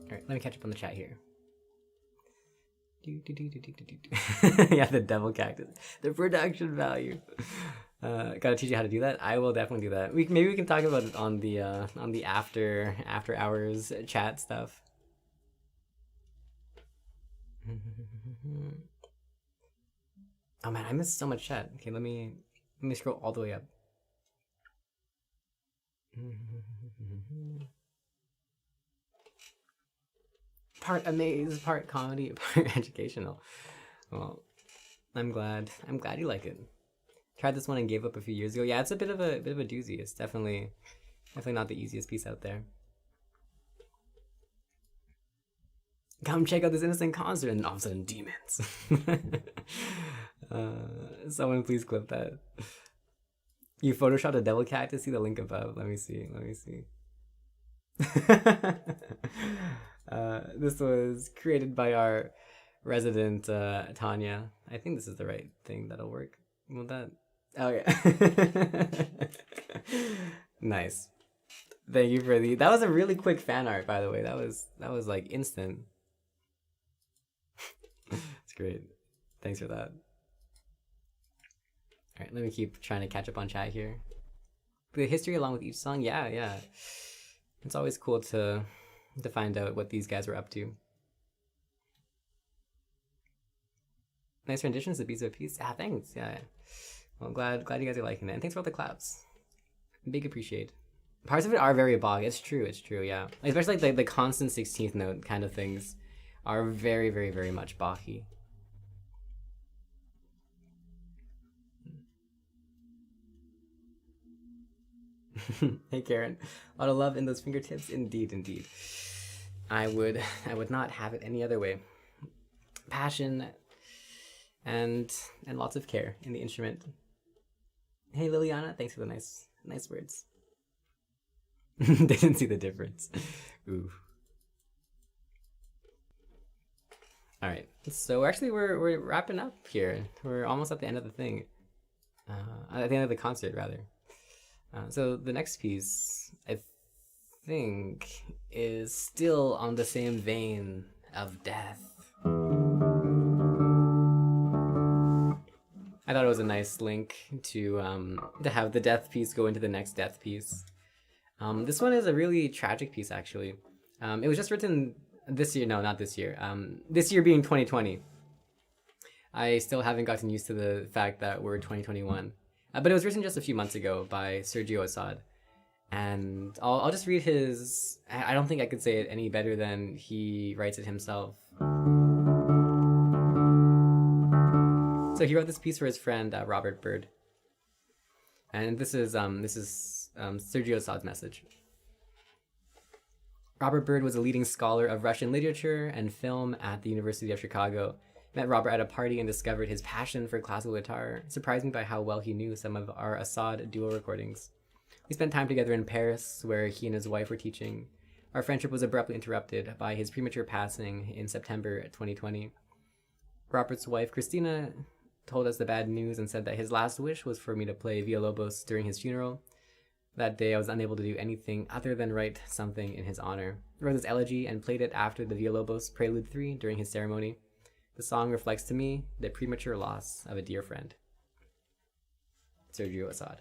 Alright, let me catch up on the chat here. Yeah, the devil cactus. The production value. Gotta teach you how to do that. I will definitely do that. Maybe we can talk about it on the after hours chat stuff. Oh man, I missed so much chat. Okay, let me scroll all the way up. Part amaze, part comedy, part educational. Well, I'm glad you like it. Tried this one and gave up a few years ago. Yeah, it's a bit of a doozy. It's definitely not the easiest piece out there. Come check out this innocent concert, and all of a sudden demons. Someone please clip that. You photoshopped a devil cactus. See the link above. Let me see. This was created by our resident Tanya. I think this is the right thing that'll work. Will that? Oh yeah. Nice. Thank you for that was a really quick fan art, by the way. That was like instant. It's great. Thanks for that. Alright, let me keep trying to catch up on chat here. The history along with each song, yeah. It's always cool to find out what these guys were up to. Nice renditions, the Beats of Peace. Ah, thanks. Yeah. Well, glad you guys are liking it. And thanks for all the claps. Big appreciate. Parts of it are very bog. It's true, yeah. Especially like the constant 16th note kind of things are very, very, very much boggy. Hey Karen, a lot of love in those fingertips. Indeed. I would not have it any other way. Passion and lots of care in the instrument. Hey Liliana, thanks for the nice words. They didn't see the difference. Ooh. All right, so actually we're wrapping up here. We're almost at the end of the thing. At the end of the concert, rather. So the next piece, I think, is still on the same vein of death. I thought it was a nice link to have the death piece go into the next death piece. This one is a really tragic piece, actually. It was just written this year. No, not this year. This year being 2020. I still haven't gotten used to the fact that we're 2021. But it was written just a few months ago by Sergio Assad. And I'll just read his... I don't think I could say it any better than he writes it himself. So he wrote this piece for his friend, Robert Bird. And this is Sergio Assad's message. Robert Bird was a leading scholar of Russian literature and film at the University of Chicago. Met Robert at a party and discovered his passion for classical guitar, surprised me by how well he knew some of our Assad duo recordings. We spent time together in Paris, where he and his wife were teaching. Our friendship was abruptly interrupted by his premature passing in September 2020. Robert's wife, Christina, told us the bad news and said that his last wish was for me to play Villalobos during his funeral. That day, I was unable to do anything other than write something in his honor. I wrote his elegy and played it after the Villalobos Prelude 3 during his ceremony. The song reflects to me the premature loss of a dear friend. Sergio Assad.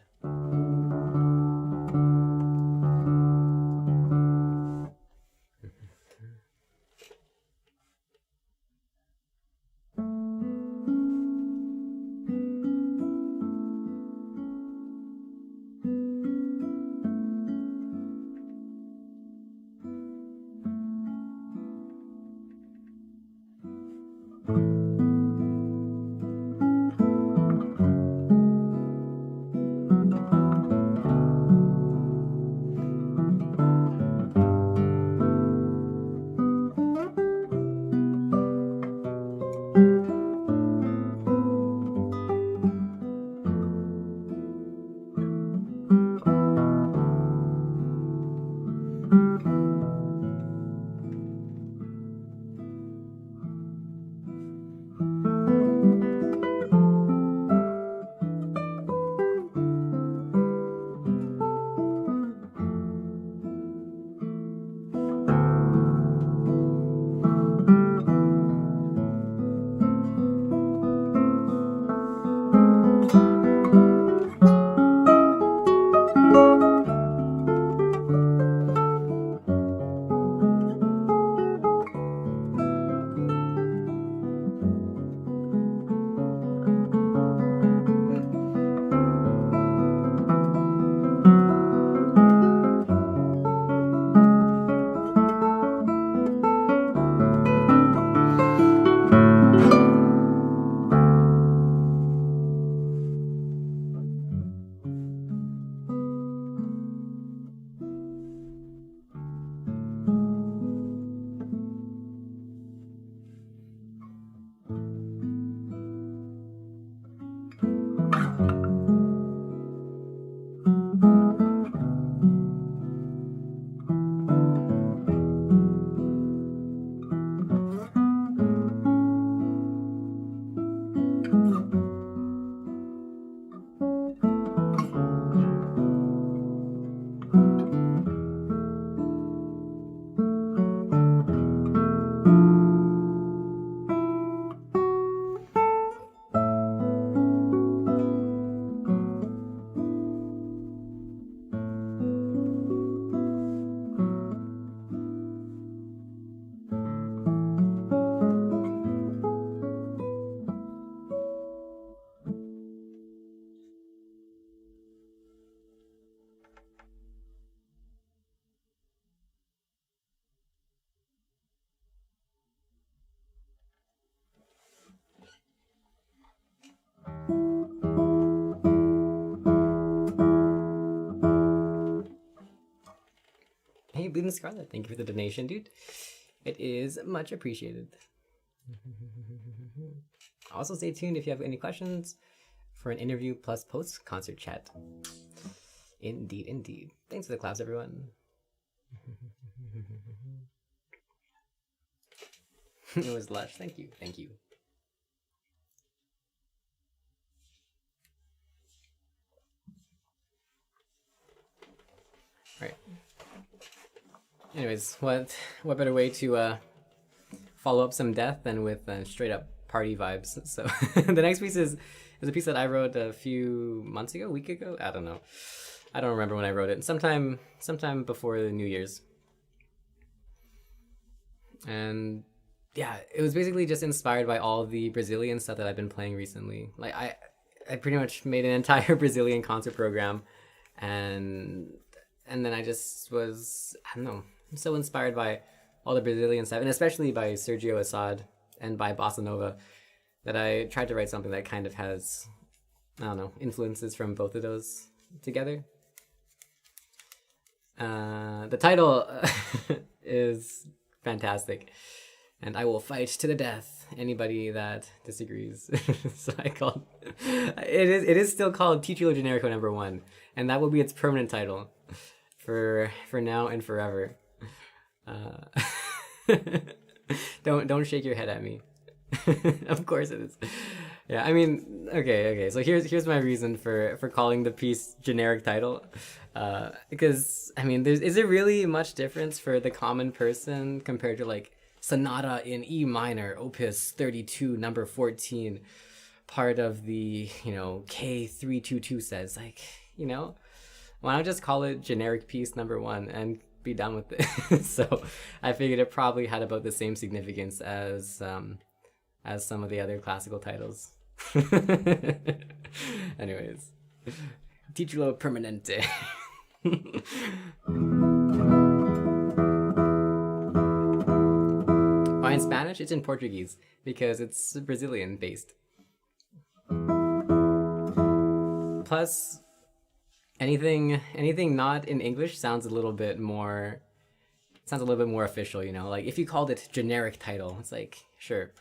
Hey, Bleeding Scarlet, thank you for the donation, dude. It is much appreciated. Also, stay tuned if you have any questions for an interview plus post-concert chat. Indeed, indeed. Thanks for the claps, everyone. It was lush. Thank you. Thank you. Right. Anyways, what better way to follow up some death than with straight up party vibes? So the next piece is a piece that I wrote a few months ago, a week ago. I don't know. I don't remember when I wrote it. Sometime before the New Year's. And yeah, it was basically just inspired by all the Brazilian stuff that I've been playing recently. Like I pretty much made an entire Brazilian concert program, and then I just was, I don't know, so inspired by all the Brazilian stuff, and especially by Sergio Assad and by Bossa Nova, that I tried to write something that kind of has, I don't know, influences from both of those together. The title is fantastic, and I will fight to the death anybody that disagrees. So I called it is still called Titulo Generico #1, and that will be its permanent title for now and forever. Don't shake your head at me. Of course it is. Yeah, I mean, okay. So here's my reason for calling the piece generic title, because I mean, is there really much difference for the common person compared to like Sonata in E minor, Opus 32, number 14, part of the K322 says, like, why not just call it generic piece #1 and be done with it? So I figured it probably had about the same significance as some of the other classical titles. Anyways, Titulo Permanente. Why in Spanish? It's in Portuguese because it's Brazilian based. Plus, anything not in English sounds a little bit more official, Like if you called it generic title, it's like, sure.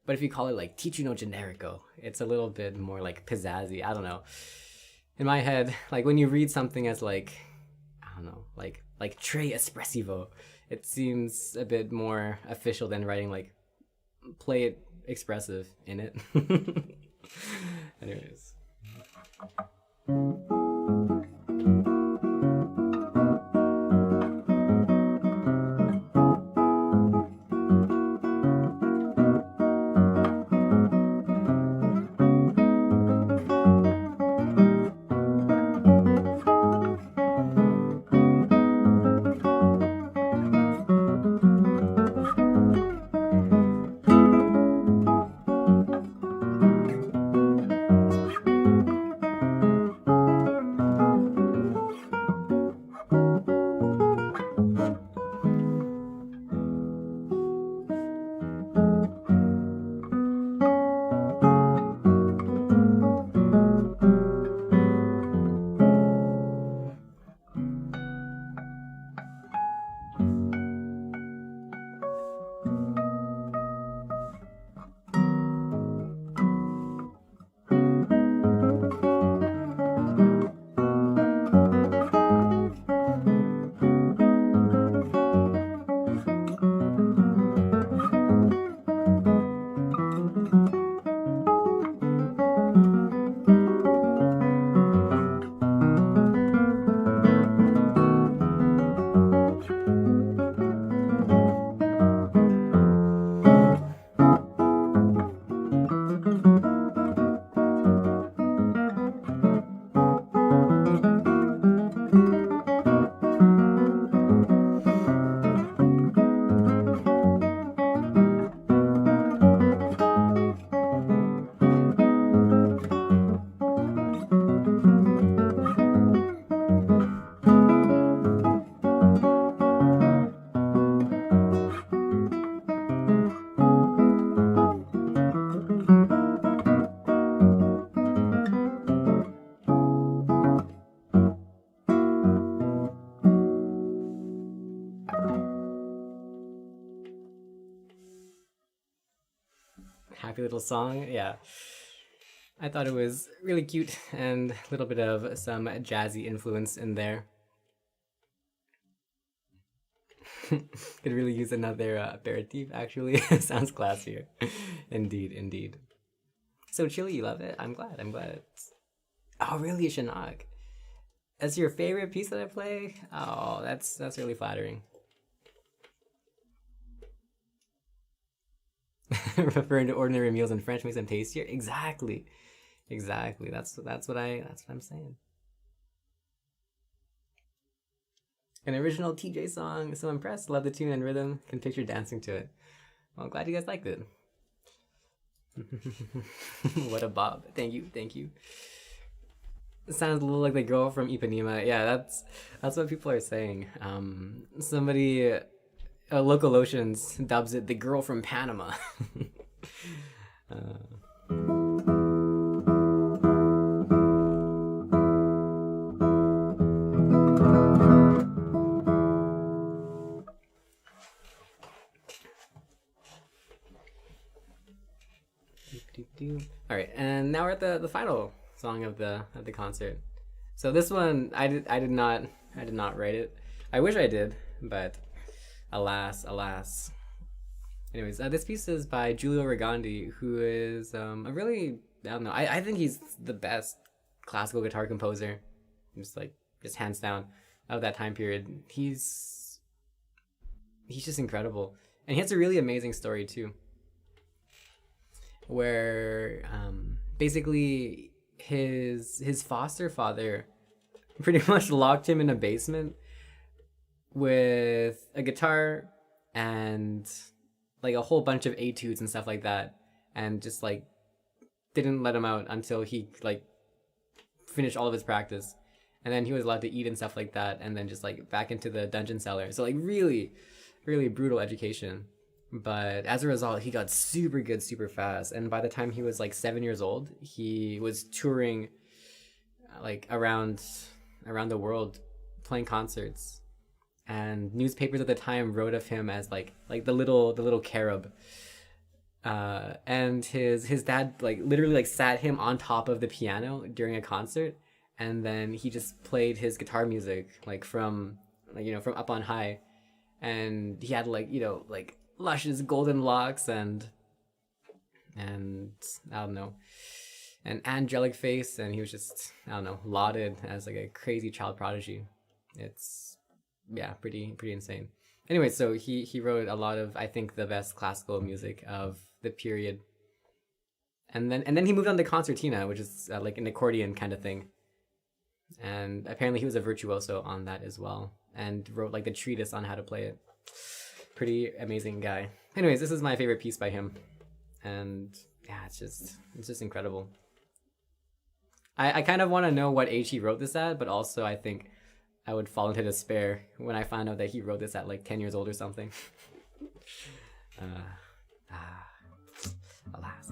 But if you call it like Titulo Generico, it's a little bit more like pizzazzy. I don't know. In my head, like when you read something as like, I don't know, like Tre Espressivo, it seems a bit more official than writing like play it expressive in it. Anyways. happy little song. Yeah. I thought it was really cute and a little bit of some jazzy influence in there. Could really use another aperitif, actually. Sounds classier. Indeed, indeed. So chilly, you love it? I'm glad, I'm glad. Oh, really, Shinnok? That's your favorite piece that I play? Oh, that's really flattering. Referring to ordinary meals in French makes them tastier? Exactly. Exactly. That's what I'm saying. An original TJ song. So impressed. Love the tune and rhythm. Can picture dancing to it. Well, I'm glad you guys liked it. What a bob. Thank you. Thank you. It sounds a little like the girl from Ipanema. Yeah, that's what people are saying. Somebody, Localotions dubs it the girl from Panama. All right, and now we're at the final song of the concert. So this one I did not write it. I wish I did, but alas. Anyways, this piece is by Giulio Regandi, who is a really, I don't know, I think he's the best classical guitar composer, just hands down, of that time period. He's just incredible, and he has a really amazing story too, where basically his foster father pretty much locked him in a basement with a guitar and like a whole bunch of etudes and stuff like that, and just like didn't let him out until he like finished all of his practice, and then he was allowed to eat and stuff like that, and then just like back into the dungeon cellar. So like really brutal education, but as a result he got super good super fast, and by the time he was like 7 years old he was touring like around the world playing concerts, and newspapers at the time wrote of him as like the little cherub, and his dad like literally like sat him on top of the piano during a concert, and then he just played his guitar music like from from up on high, and he had like luscious golden locks and I don't know, an angelic face, and he was just, I don't know, lauded as like a crazy child prodigy. It's pretty insane. Anyway, so he wrote a lot of, I think, the best classical music of the period, and then he moved on to concertina, which is like an accordion kind of thing, and apparently he was a virtuoso on that as well, and wrote like the treatise on how to play it. Pretty amazing guy. Anyways, this is my favorite piece by him, and yeah, it's just incredible. I kind of want to know what age he wrote this at, but also I think I would fall into despair when I find out that he wrote this at like 10 years old or something. Alas.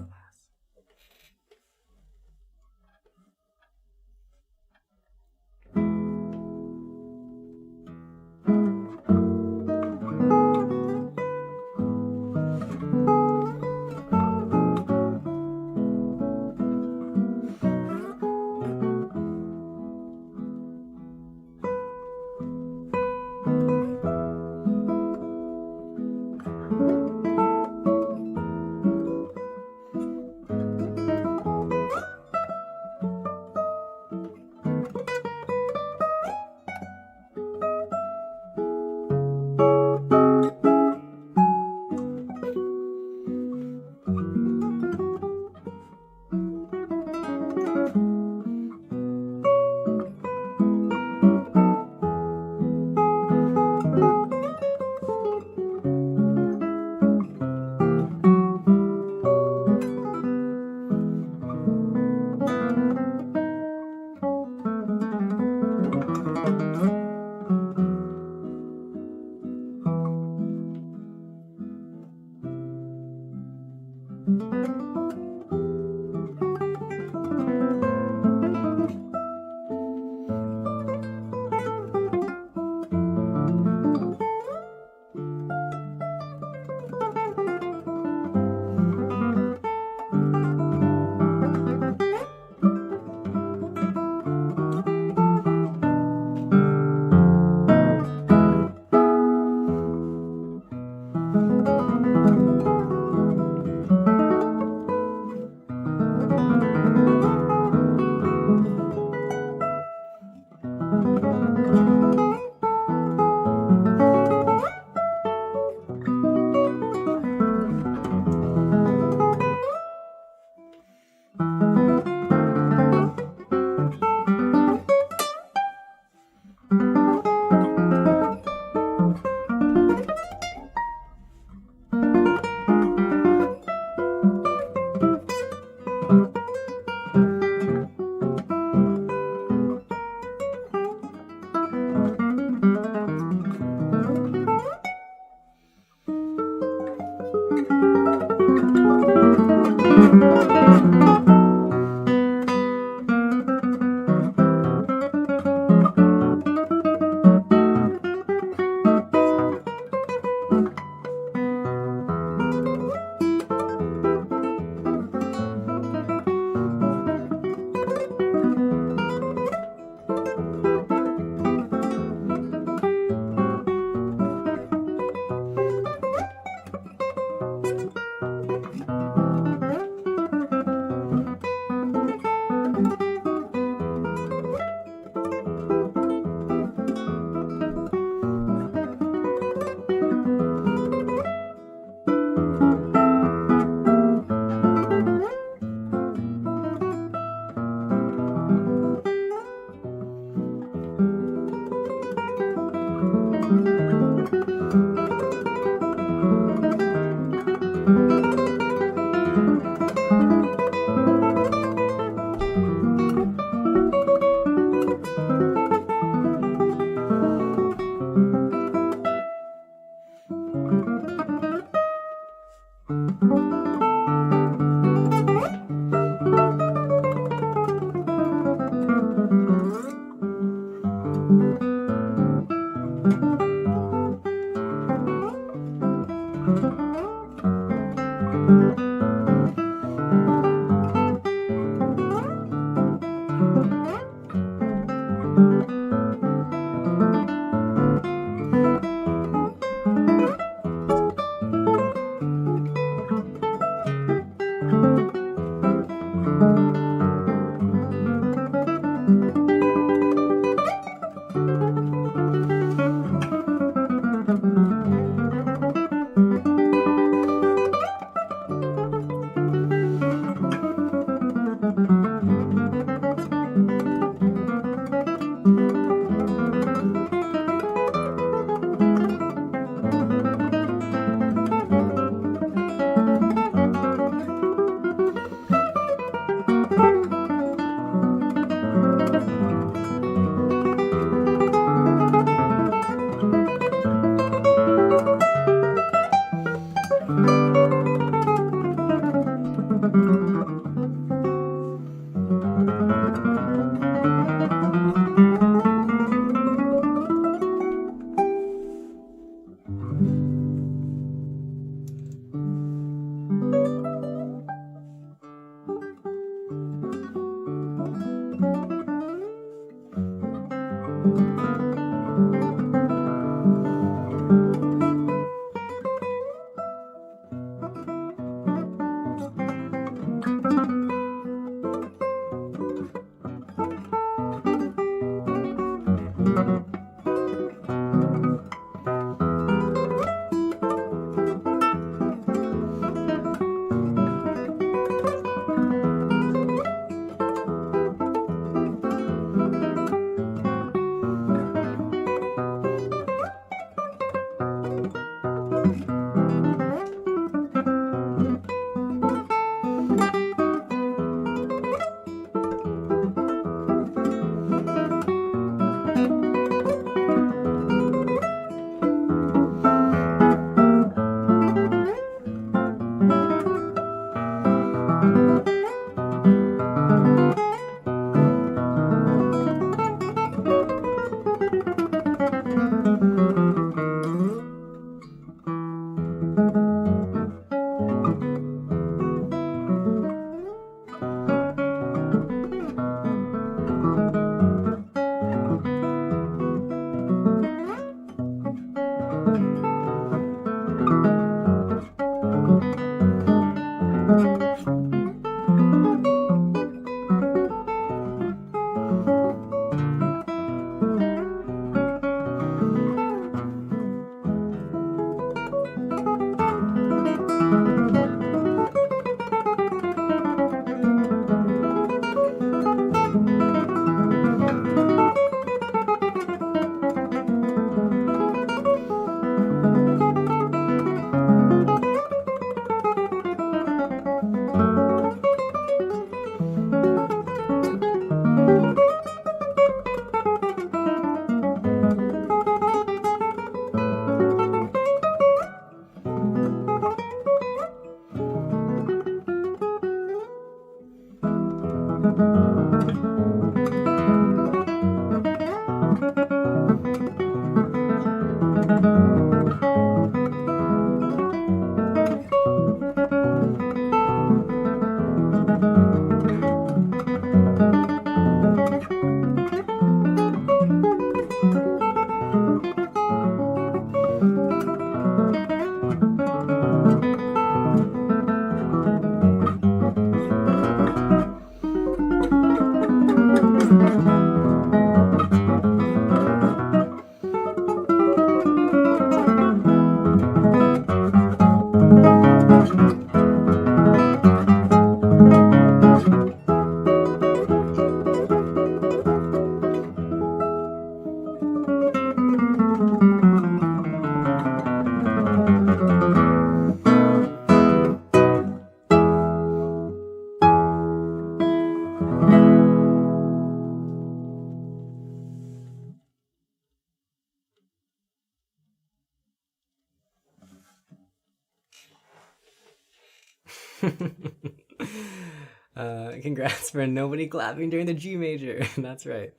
Congrats for nobody clapping during the G major. That's right.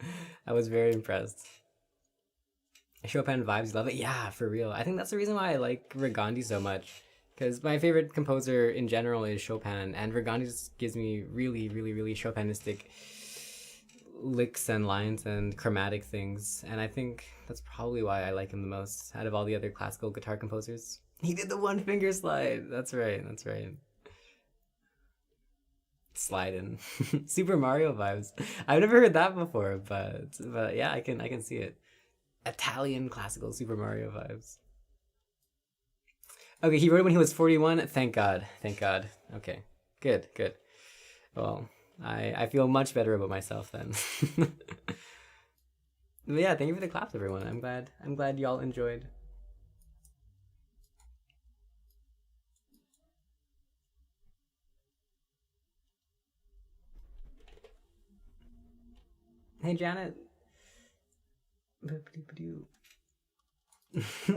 I was very impressed. Chopin vibes, love it. Yeah, for real. I think that's the reason why I like Regandi so much. Because my favorite composer in general is Chopin, and Regandi just gives me really, really, really Chopinistic licks and lines and chromatic things. And I think that's probably why I like him the most out of all the other classical guitar composers. He did the one finger slide. That's right. That's right. Slide in. Super Mario vibes. I've never heard that before, but yeah, I can see it. Italian classical Super Mario vibes. Okay, he wrote it when he was 41. Thank God. Thank God. Okay. Good, good. Well, I feel much better about myself then. But yeah, thank you for the claps, everyone. I'm glad y'all enjoyed. Hey, Janet.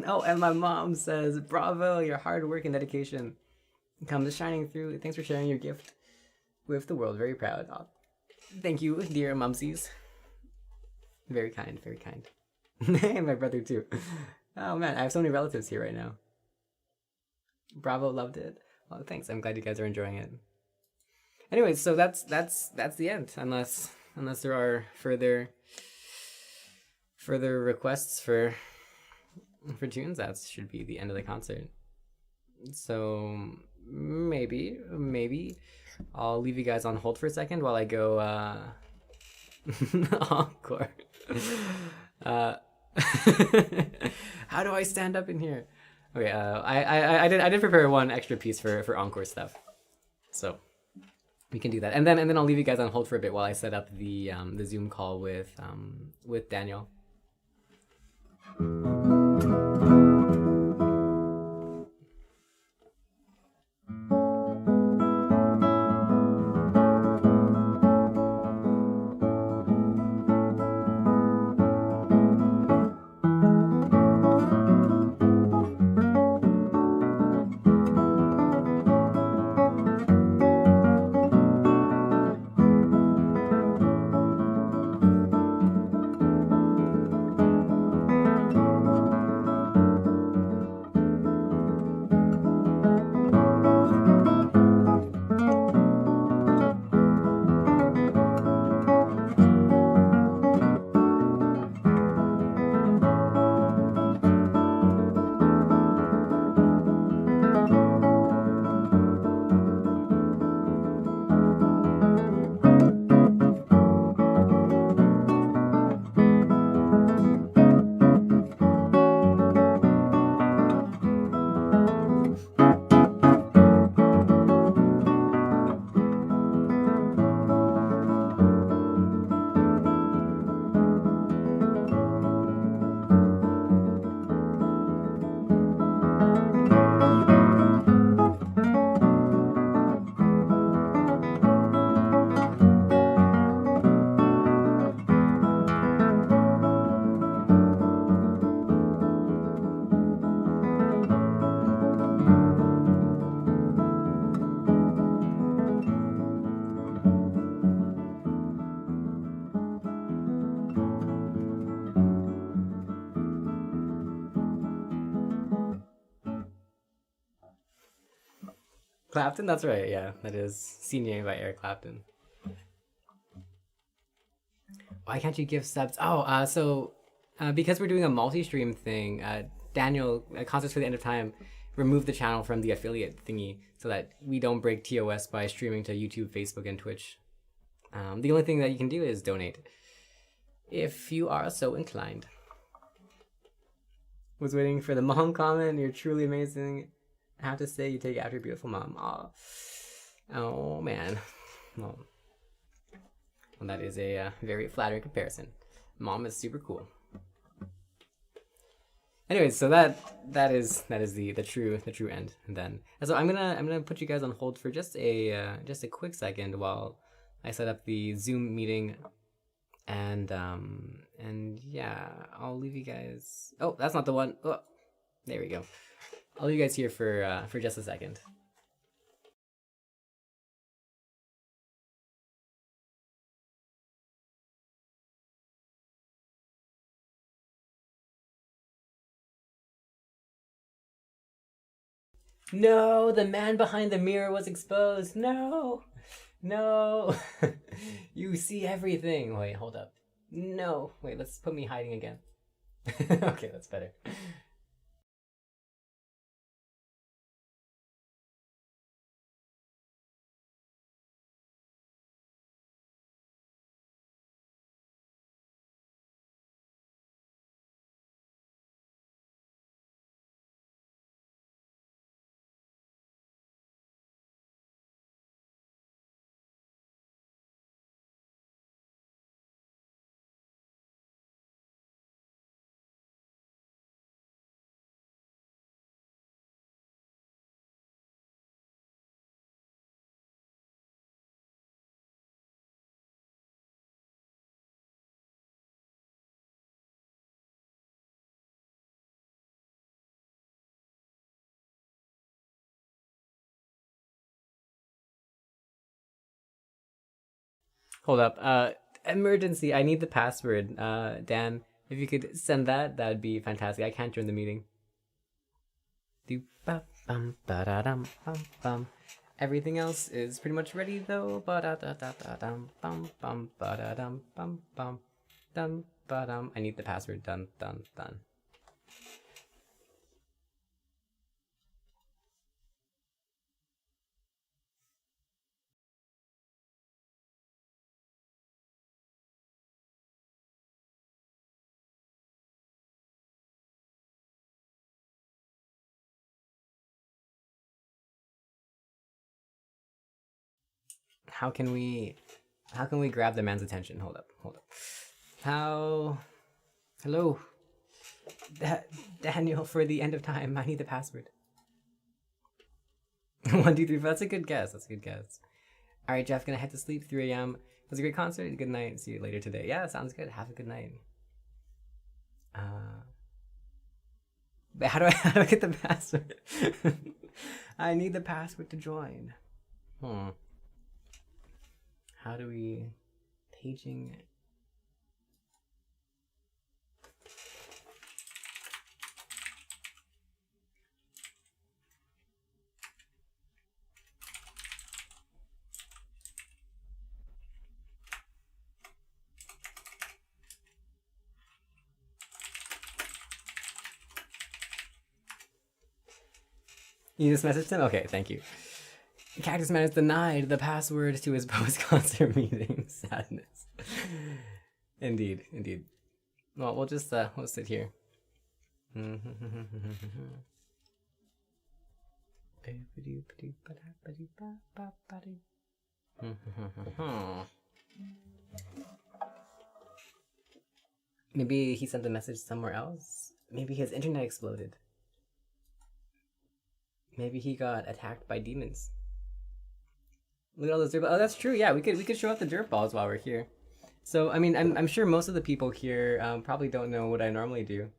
Oh, and my mom says, bravo, your hard work and dedication comes shining through. Thanks for sharing your gift with the world. Very proud. Oh, thank you, dear mumsies. Very kind, very kind. And my brother too. Oh man, I have so many relatives here right now. Bravo, loved it. Oh, thanks. I'm glad you guys are enjoying it. Anyways, so that's the end. Unless there are further requests for tunes, that should be the end of the concert. So maybe I'll leave you guys on hold for a second while I go encore. How do I stand up in here? Okay, I did prepare one extra piece for encore stuff, so we can do that, and then I'll leave you guys on hold for a bit while I set up the Zoom call with Daniel. Clapton, that's right, yeah. That is Senior by Eric Clapton. Why can't you give subs? Because we're doing a multi-stream thing, Daniel, Concerts for the End of Time, removed the channel from the affiliate thingy so that we don't break TOS by streaming to YouTube, Facebook, and Twitch. The only thing that you can do is donate, if you are so inclined. Was waiting for the mom comment. You're truly amazing. I have to say, you take after your beautiful mom. Aw. Oh man. Well, that is a very flattering comparison. Mom is super cool. Anyways, so that is the true end. And then so I'm gonna put you guys on hold for just a quick second while I set up the Zoom meeting, and yeah, I'll leave you guys. Oh, that's not the one. Oh, there we go. I'll leave you guys here for just a second. No, the man behind the mirror was exposed. No, no. You see everything. Wait, hold up. No, wait, let's put me hiding again. Okay, that's better. Hold up. Emergency. I need the password. Dan, if you could send that, that'd be fantastic. I can't join the meeting. Everything else is pretty much ready though. I need the password. Done. How can we grab the man's attention? Hold up. Hello, Daniel, for the end of time. I need the password. 1, 2, 3, 4. That's a good guess. All right, Jeff, gonna head to sleep. 3 a.m. It was a great concert. Good night. See you later today. Yeah, sounds good. Have a good night. But how do I get the password? I need the password to join. How do we paging? You just messaged him? Okay, thank you. Cactus Man has denied the password to his post-concert meeting. Sadness. Indeed. Well, we'll just we'll sit here. Maybe he sent the message somewhere else. Maybe his internet exploded. Maybe he got attacked by demons. Look at all those dirt balls. Oh, that's true. Yeah, we could show off the dirt balls while we're here. So, I mean, I'm sure most of the people here probably don't know what I normally do.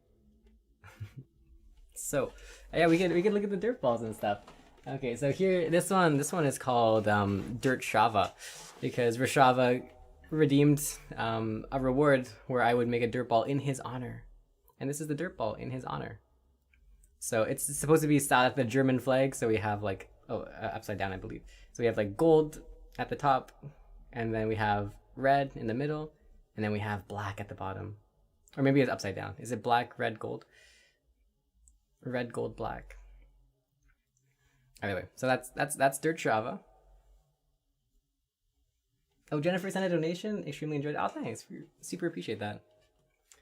So, yeah, we could look at the dirt balls and stuff. Okay, so here, this one is called Dirt Shava, because Rashava redeemed a reward where I would make a dirt ball in his honor, and this is the dirt ball in his honor. So it's supposed to be styled like the German flag. So we have like upside down, I believe. So we have like gold at the top, and then we have red in the middle, and then we have black at the bottom. Or maybe it's upside down. Is it black, red, gold? Red, gold, black. Anyway, so that's Dirt Java. Oh, Jennifer sent a donation. Extremely enjoyed it. Oh, thanks. Super appreciate that.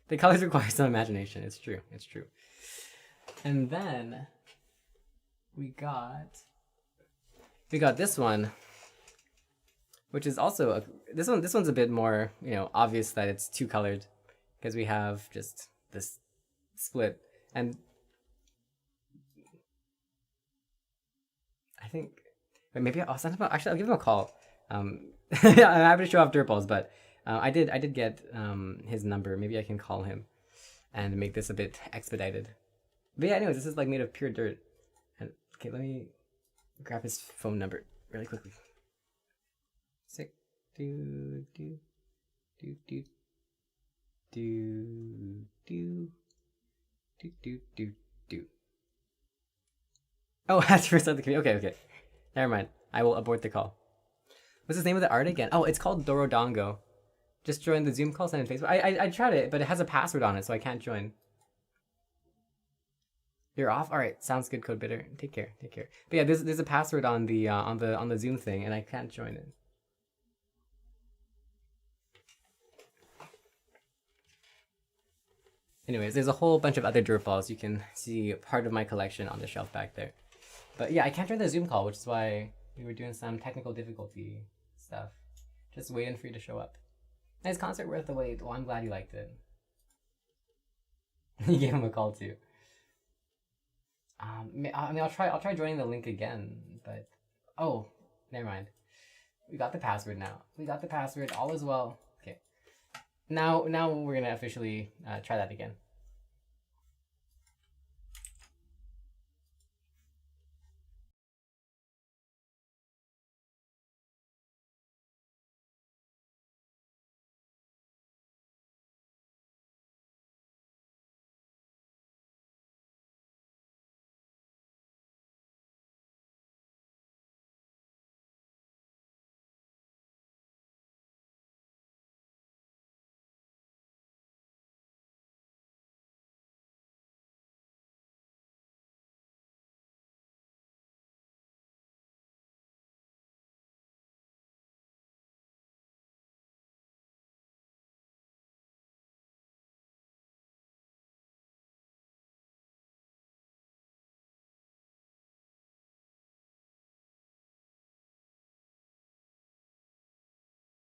The colors require some imagination. It's true. It's true. And then we got this one, which is also this one's a bit more, you know, obvious that it's two colored, because we have just this split. And I think maybe I'll send him I'll give him a call. I'm happy to show off dirt balls, but I did get his number. Maybe I can call him and make this a bit expedited. But yeah, anyways, this is like made of pure dirt. And okay, let me grab his phone number really quickly. Sick. Do. Oh, that's for start the community. Okay. Never mind. I will abort the call. What's the name of the art again? Oh, it's called Dorodongo. Just join the Zoom call, send in Facebook. I tried it, but it has a password on it, so I can't join. You're off? Alright, sounds good, Code Bitter. Take care. But yeah, there's a password on the Zoom thing, and I can't join it. Anyways, there's a whole bunch of other dirt balls. You can see part of my collection on the shelf back there. But yeah, I can't join the Zoom call, which is why we were doing some technical difficulty stuff. Just waiting for you to show up. Nice concert, worth the wait. Well, I'm glad you liked it. You gave him a call too. I mean, I'll try joining the link again, but oh, never mind. We got the password now. All is well. Okay. Now we're gonna officially try that again.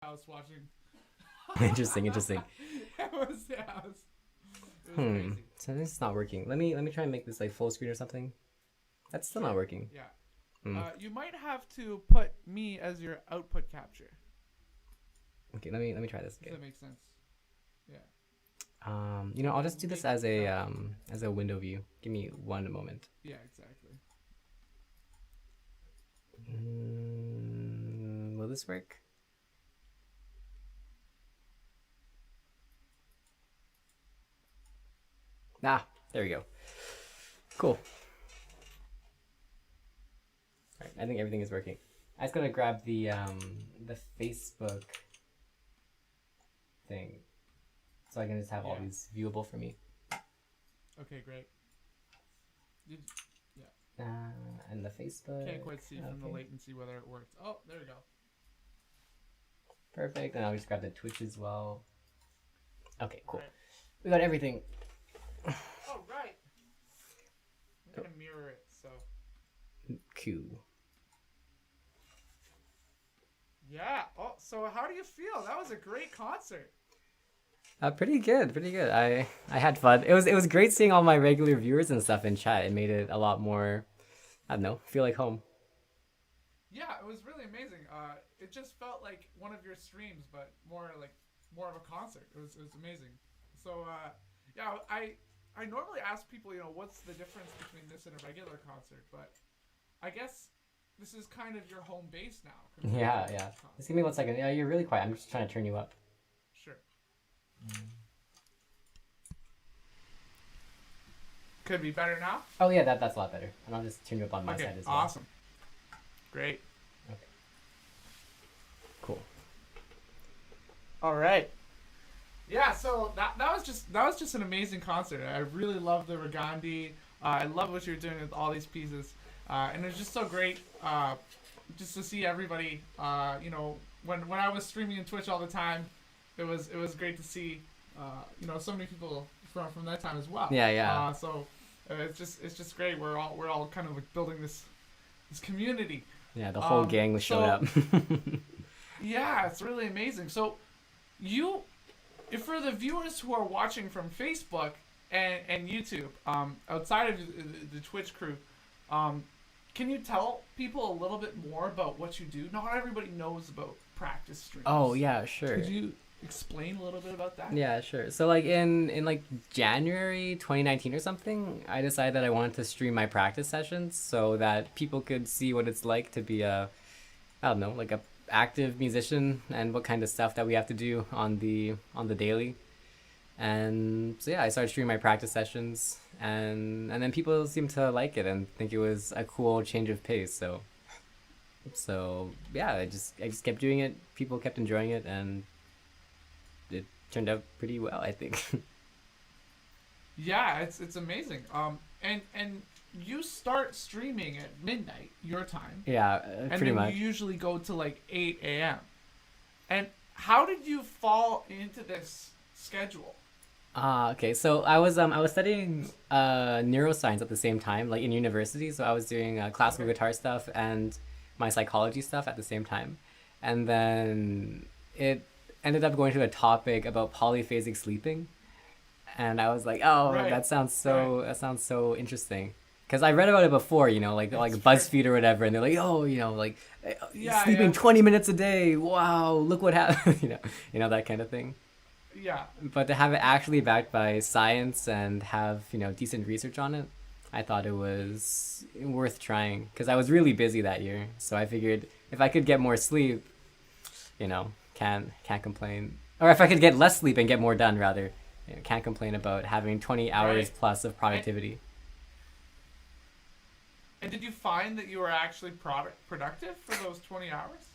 House watching. Interesting. It was crazy. So this is not working. Let me try and make this like full screen or something. That's still not working. Yeah. You might have to put me as your output capture. Okay, let me try this again. Does that make sense? Yeah. You know, I'll just do this as a window view. Give me one moment. Yeah, exactly. Will this work? Ah, there we go. Cool. Alright, I think everything is working. I just gotta grab the Facebook thing, so I can just have all these viewable for me. Okay, great. And the Facebook. Can't quite see from the latency whether it worked. Oh, there we go. Perfect. And I'll just grab the Twitch as well. Okay, cool. Right. We got everything. Oh, right. I'm gonna mirror it, so. Cool. Yeah. Oh, so how do you feel? That was a great concert. Pretty good. I had fun. It was great seeing all my regular viewers and stuff in chat. It made it a lot more, I don't know, feel like home. Yeah, it was really amazing. It just felt like one of your streams, but more of a concert. It was amazing. So yeah, I normally ask people, what's the difference between this and a regular concert, but I guess this is kind of your home base now. Yeah. Just give me 1 second. Yeah, you're really quiet. I'm just trying to turn you up. Sure. Could be better now. Oh yeah, that's a lot better. And I'll just turn you up on my Okay, side as well. awesome. Great. Cool. All right. Yeah, so that was just an amazing concert. I really love the Regandi. I love what you're doing with all these pieces, and it was just so great just to see everybody. When I was streaming in Twitch all the time, it was great to see so many people from that time as well. Yeah. So it's just great. We're all kind of like building this community. Yeah, the whole gang showed up. Yeah, it's really amazing. So if for the viewers who are watching from Facebook and YouTube, outside of the Twitch crew, can you tell people a little bit more about what you do? Not everybody knows about practice streams. Oh yeah, sure. Could you explain a little bit about that? Yeah, sure. So like in like January 2019 or something, I decided that I wanted to stream my practice sessions so that people could see what it's like to be a active musician and what kind of stuff that we have to do on the daily. And so yeah, I started streaming my practice sessions, and then people seemed to like it and think it was a cool change of pace. So yeah, I just kept doing it. People kept enjoying it, and it turned out pretty well, I think. Yeah, it's amazing. And you start streaming at midnight your time. Yeah, pretty much. And you usually go to like 8 a.m. And how did you fall into this schedule? Okay. So I was studying neuroscience at the same time, like in university. So I was doing classical guitar stuff and my psychology stuff at the same time, and then it ended up going to a topic about polyphasic sleeping, and I was like, oh, Right. that sounds so interesting. Because I read about it before, like BuzzFeed or whatever, and they're like, oh, sleeping 20 minutes a day. Wow, look what happened. That kind of thing. Yeah. But to have it actually backed by science and have decent research on it, I thought it was worth trying. Because I was really busy that year, so I figured if I could get more sleep, can't complain. Or if I could get less sleep and get more done, rather, can't complain about having 20 hours Right. plus of productivity. And did you find that you were actually productive for those 20 hours?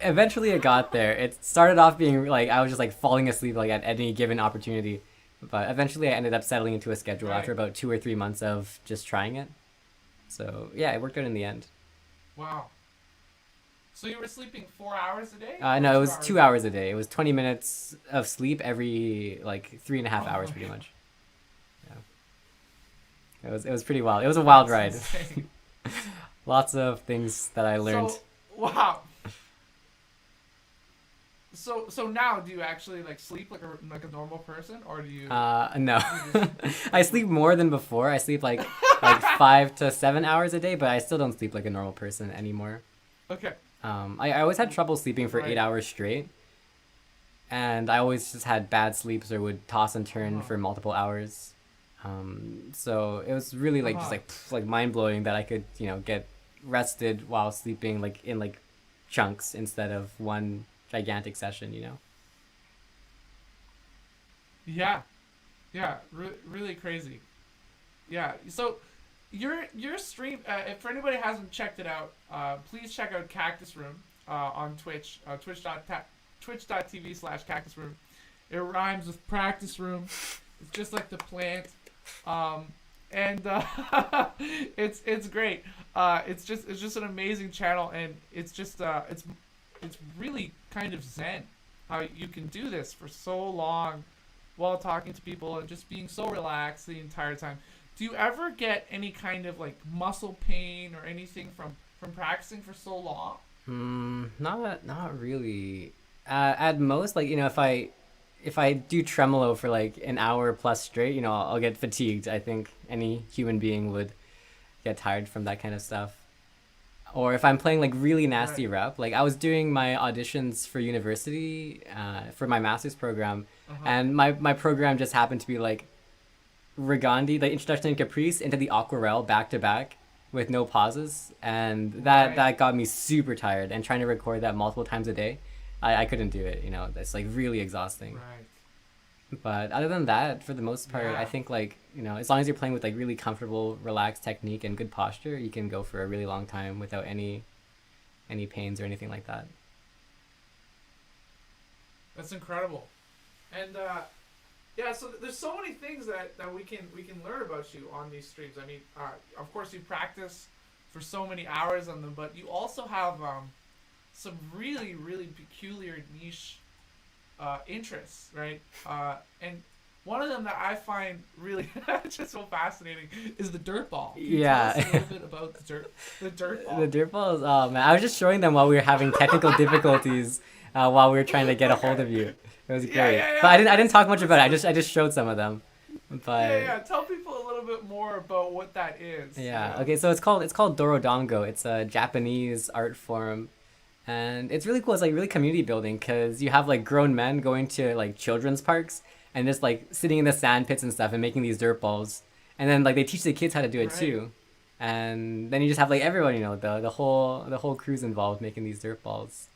Eventually it got there. It started off being like I was just like falling asleep like at any given opportunity, but eventually I ended up settling into a schedule Right. after about 2 or 3 months of just trying it. So yeah, it worked out in the end. Wow. So you were sleeping 4 hours a day? No, it was 2 hours a day. It was 20 minutes of sleep every like 3.5 hours pretty much. Yeah. It was pretty wild. It was a wild ride. Insane. Lots of things that I learned. So, wow. So now do you actually like sleep like a normal person, or do you? No. I sleep more than before. I sleep like 5 to 7 hours a day, but I still don't sleep like a normal person anymore. Okay. I always had trouble sleeping for Right. 8 hours straight, and I always just had bad sleeps or would toss and turn for multiple hours. So it was really like just like mind blowing that I could get rested while sleeping like in like chunks instead of one gigantic session. Yeah. Really crazy. Yeah. So your stream, if for anybody hasn't checked it out, please check out Cactusroom on Twitch, twitch.tv/Cactusroom. It rhymes with practice room. It's just like the plant. And it's great. It's just an amazing channel, and it's just it's really kind of zen how you can do this for so long while talking to people and just being so relaxed the entire time. Do you ever get any kind of like muscle pain or anything from practicing for so long? Not really. At most, like if I do tremolo for like an hour plus straight, I'll get fatigued. I think any human being would get tired from that kind of stuff. Or if I'm playing like really nasty rep, like I was doing my auditions for university for my master's program, and my program just happened to be like Regandi, the Introduction to Caprice, into the Aquarelle back to back with no pauses, and that got me super tired. And trying to record that multiple times a day, I couldn't do it. It's like really exhausting. Right. But other than that, for the most part, Yeah. I think like, as long as you're playing with like really comfortable, relaxed technique and good posture, you can go for a really long time without any pains or anything like that. That's incredible. And yeah, so there's so many things that we can learn about you on these streams. I mean, of course you practice for so many hours on them, but you also have some really peculiar niche interests, right? And one of them that I find really just so fascinating is the dirt ball. Can you Yeah. tell us a little bit about the dirt ball? The dirt balls, oh man, I was just showing them while we were having technical difficulties while we were trying to get a hold of you. It was great. Yeah. But I didn't talk much about it. I just showed some of them. But Yeah. Tell people a little bit more about what that is. yeah. You know? Okay, so it's called Dorodongo. It's a Japanese art form. And it's really cool. It's like really community building because you have like grown men going to like children's parks and just like sitting in the sand pits and stuff and making these dirt balls. And then like they teach the kids how to do it Right. too. And then you just have like everyone, the whole crew's involved making these dirt balls.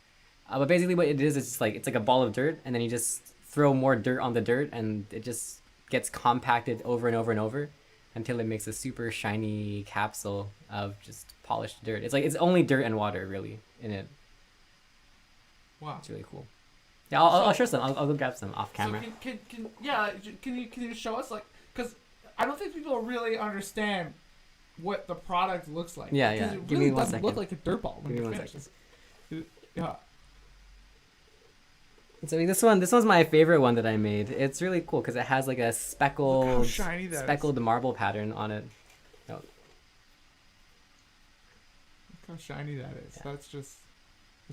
But basically what it is just like it's like a ball of dirt and then you just throw more dirt on the dirt and it just gets compacted over and over and over until it makes a super shiny capsule of just polished dirt. It's like it's only dirt and water really in it. Wow. It's really cool. Yeah, I'll show some. I'll go grab some off camera. So can you show us like because I don't think people really understand what the product looks like. Yeah, Because yeah. It Give really me 1 doesn't look second. like a dirt ball when Give me it 1 finishes. Yeah. So this one's my favorite one that I made. It's really cool because it has like a Look how speckled shiny that is. speckled marble pattern on it. Look how shiny that is. Yeah. It's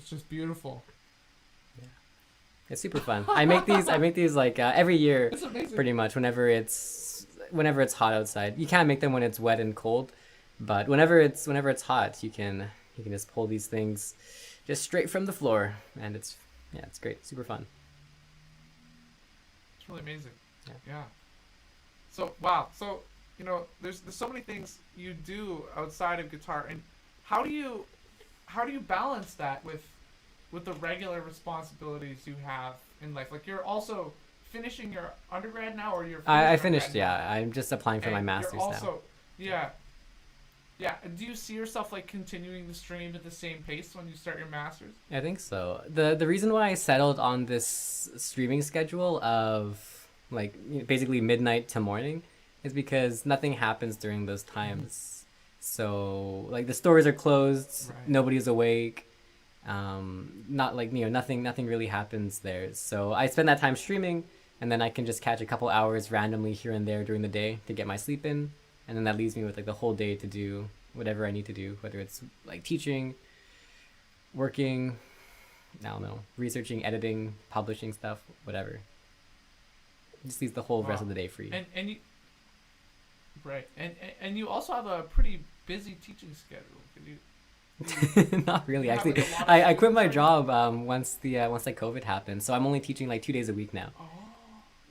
just beautiful. It's super fun. I make these like every year, It's amazing. pretty much. Whenever it's hot outside, you can't make them when it's wet and cold, but whenever it's hot, you can just pull these things just straight from the floor, and it's great, super fun. It's really amazing. Yeah. Yeah. So wow. So there's so many things you do outside of guitar, and how do you balance that with the regular responsibilities you have in life? Like you're also finishing your undergrad now, or you're I finished finished. undergrad Yeah, I'm just applying for now? my And master's you're also, now. Yeah. Yeah. And do you see yourself like continuing the stream at the same pace when you start your masters? I think so. The reason why I settled on this streaming schedule of like basically midnight to morning is because nothing happens during those times. So like the stores are closed, Right. nobody's awake. Not like nothing really happens there. So I spend that time streaming, and then I can just catch a couple hours randomly here and there during the day to get my sleep in, and then that leaves me with like the whole day to do whatever I need to do, whether it's like teaching, working, I don't know, researching, editing, publishing stuff, whatever. Just leaves the whole rest Wow. of the day free. And you, right, and you also have a pretty busy teaching schedule. Could you? Not really, You have, actually. like, a lot of I quit students my right job once like COVID happened, so I'm only teaching like 2 days a week now. Oh.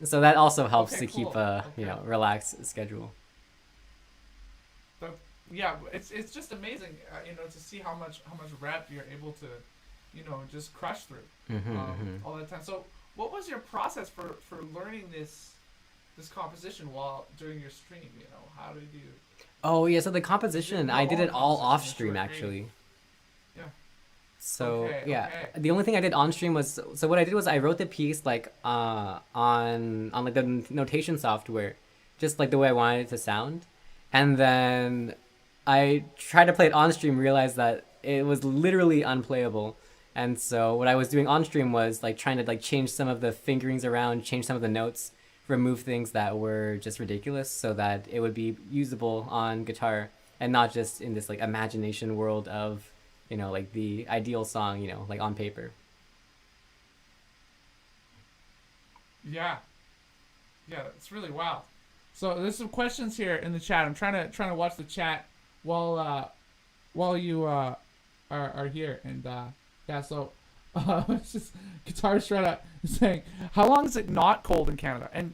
So that also helps Okay, to keep cool. a Okay. relaxed schedule. Yeah, it's just amazing, to see how much rep you're able to, just crush through all the time. So, what was your process for learning this composition while during your stream? How did you? Oh yeah, so the composition, your I did own it all composition, off that's stream what I actually. Yeah. So Okay, yeah, okay. the only thing I did on stream was so what I did was I wrote the piece like on like the notation software, just like the way I wanted it to sound, and then I tried to play it on stream, realized that it was literally unplayable. And so what I was doing on stream was like trying to like change some of the fingerings around, change some of the notes, remove things that were just ridiculous so that it would be usable on guitar and not just in this like imagination world of, like the ideal song, like on paper. Yeah. Yeah, it's really wild. So there's some questions here in the chat. I'm trying to watch the chat while you are here, and yeah. So it's just Guitar Shredder saying, how long is it not cold in Canada? And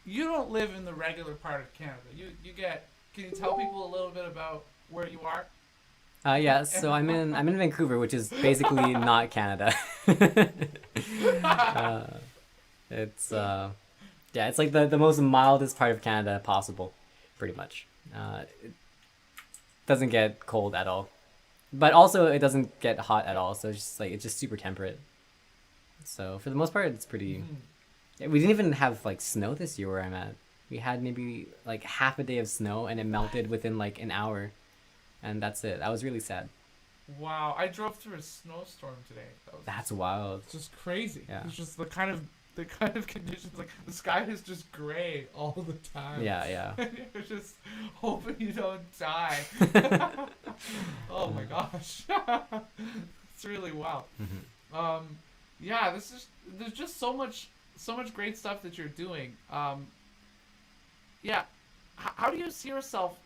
you don't live in the regular part of Canada. You get. Can you tell people a little bit about where you are? Yeah, so I'm in Vancouver, which is basically not Canada. It's Yeah, it's like the most mildest part of Canada possible, pretty much. It doesn't get cold at all, but also it doesn't get hot at all. So it's just like it's just super temperate. So for the most part, it's pretty. We didn't even have like snow this year where I'm at. We had maybe like half a day of snow, and it melted within like an hour, and that's it. I was really sad. Wow, I drove through a snowstorm today. That's wild. It's just crazy. Yeah. It's just the kind of conditions, like the sky is just gray all the time. Yeah, yeah. And you're just hoping you don't die. Oh my gosh. It's really wild. Yeah, there's just so much great stuff that you're doing. Yeah. How do you see yourself,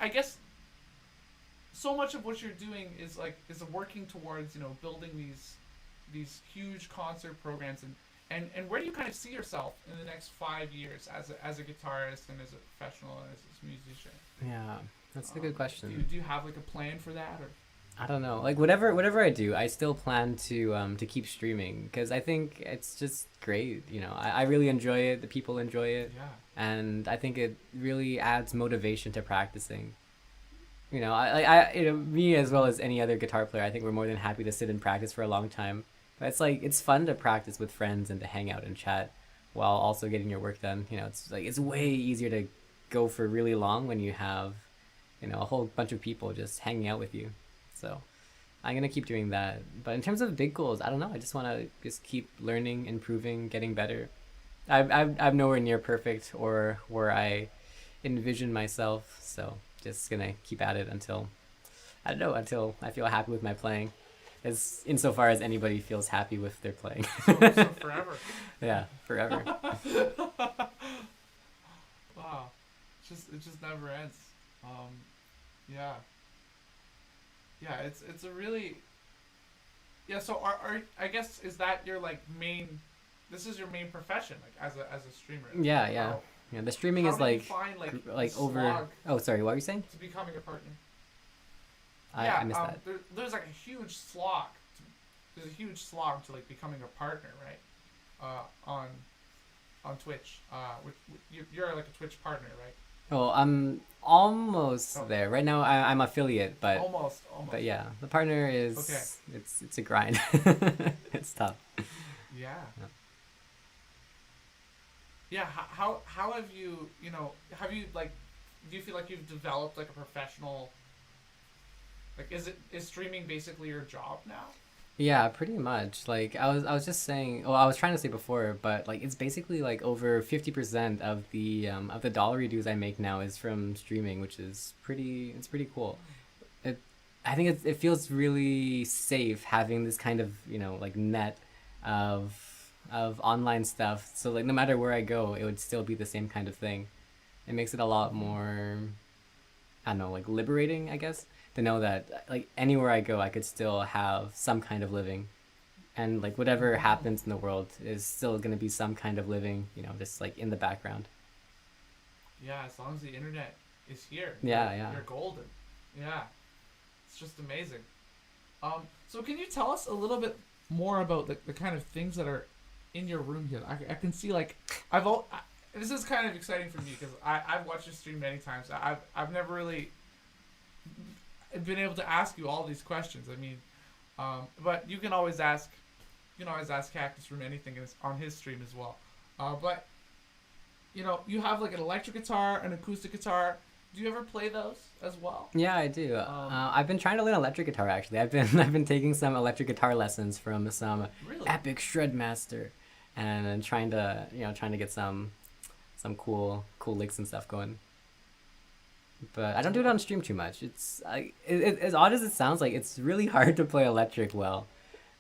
I guess so much of what you're doing is working towards, building these huge concert programs, and where do you kind of see yourself in the next 5 years as a guitarist and as a professional and as a musician? Yeah, that's a good question. Do you have like a plan for that, or? I don't know. Like whatever I do, I still plan to keep streaming because I think it's just great. I really enjoy it. The people enjoy it. Yeah. And I think it really adds motivation to practicing. Me as well as any other guitar player, I think we're more than happy to sit and practice for a long time. But it's fun to practice with friends and to hang out and chat while also getting your work done. It's way easier to go for really long when you have, a whole bunch of people just hanging out with you. So I'm gonna keep doing that. But in terms of big goals, I don't know. I just want to just keep learning, improving, getting better. I'm nowhere near perfect or where I envision myself. So just gonna keep at it until I feel happy with my playing, as insofar as anybody feels happy with their playing. So forever. Yeah, forever. Wow, it just never ends. Yeah. Yeah, it's a really. Yeah, so are I guess is that your main? This is your main profession, as a streamer. Yeah, yeah. Yeah, the streaming is How do you find, over. slog Oh, sorry. What were you saying? to becoming a partner? I missed that. There's a huge slog. There's a huge slog to becoming a partner, right? On Twitch. You're a Twitch partner, right? Oh, I'm almost there. Right now, I'm affiliate, but Almost. but yeah, the partner is Okay. It's a grind. It's tough. Yeah. Yeah. How have you do you feel like you've developed a professional, is streaming basically your job now? Yeah, pretty much. I was just saying. Oh, I was trying to say before, but it's basically over 50% of the dollar dues I make now is from streaming, which is pretty cool. I think it feels really safe having this kind of net of online stuff. So no matter where I go, it would still be the same kind of thing. It makes it a lot more, I don't know, liberating, I guess, to know that anywhere I go, I could still have some kind of living, and whatever happens in the world is still gonna be some kind of living, just in the background. Yeah, as long as the internet is here. Yeah. You're golden. Yeah, it's just amazing. So can you tell us a little bit more about the kind of things that are in your room here? I can see this is kind of exciting for me because I've watched your stream many times. I've never really been able to ask you all these questions. I mean, but you can always ask Cactusroom anything on his stream as well. But you have an electric guitar, an acoustic guitar. Do you ever play those as well? Yeah, I do. I've been trying to learn electric guitar actually. I've been taking some electric guitar lessons from some epic shred master, and trying to get some cool licks and stuff going. But I don't do it on stream too much. It's as odd as it sounds, it's really hard to play electric well,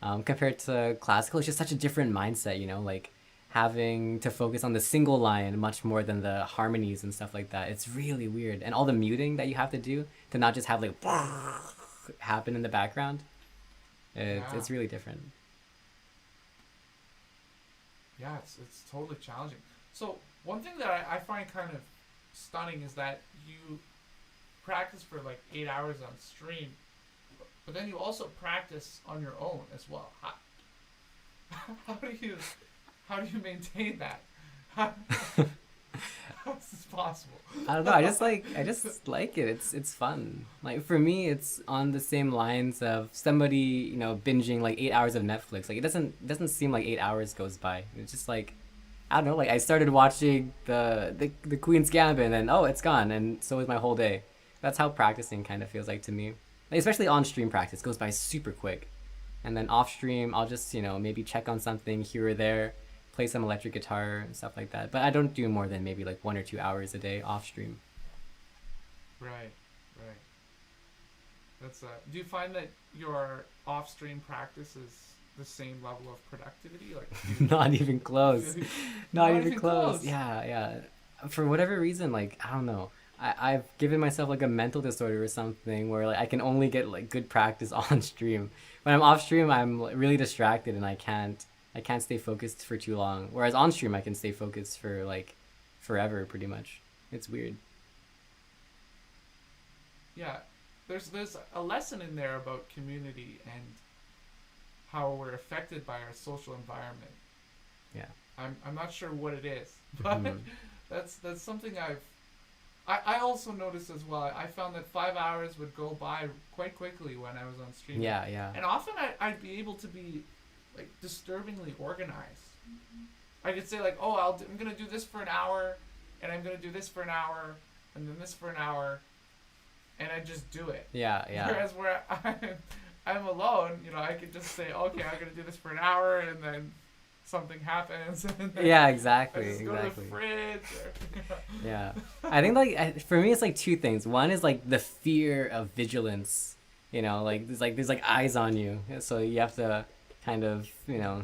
compared to classical. It's just such a different mindset, having to focus on the single line much more than the harmonies and stuff like that. It's really weird, and all the muting that you have to do to not just have happen in the background. It's really different. Yeah, it's totally challenging. So one thing that I find kind of stunning is that you practice for 8 hours on stream, but then you also practice on your own as well. how do you maintain that? How is this possible? I don't know. I just like it. It's fun. Like for me, it's on the same lines of somebody binging like 8 hours of Netflix. Like it doesn't seem like 8 hours goes by. It's just like I don't know. Like I started watching the Queen's Gambit, and then it's gone, and so is my whole day. That's how practicing kind of feels like to me. Like, especially on stream practice goes by super quick, and then off stream I'll just maybe check on something here or there, play some electric guitar and stuff like that. But I don't do more than maybe like 1 or 2 hours a day off stream. Right. That's do you find that your off stream practice is the same level of productivity? Like Not even close. Not even close. close. Yeah. For whatever reason, like I don't know. I've given myself like a mental disorder or something where like I can only get like good practice on stream. When I'm off stream, I'm really distracted and I can't stay focused for too long. Whereas on stream, I can stay focused for like forever, pretty much. It's weird. Yeah, there's a lesson in there about community and how we're affected by our social environment. Yeah. I'm not sure what it is, but that's something I also noticed as well. I found that 5 hours would go by quite quickly when I was on stream. Yeah. And often I'd be able to be like disturbingly organized. I could say like, I'm gonna do this for an hour, and I'm gonna do this for an hour, and then this for an hour, and I just do it. Yeah. Whereas where I'm alone, I could just say, okay, I'm gonna do this for an hour, and then something happens. And then Yeah, exactly. I just go to the fridge. Yeah. I think like for me it's like two things. One is like the fear of vigilance. Like there's like eyes on you, so you have to kind of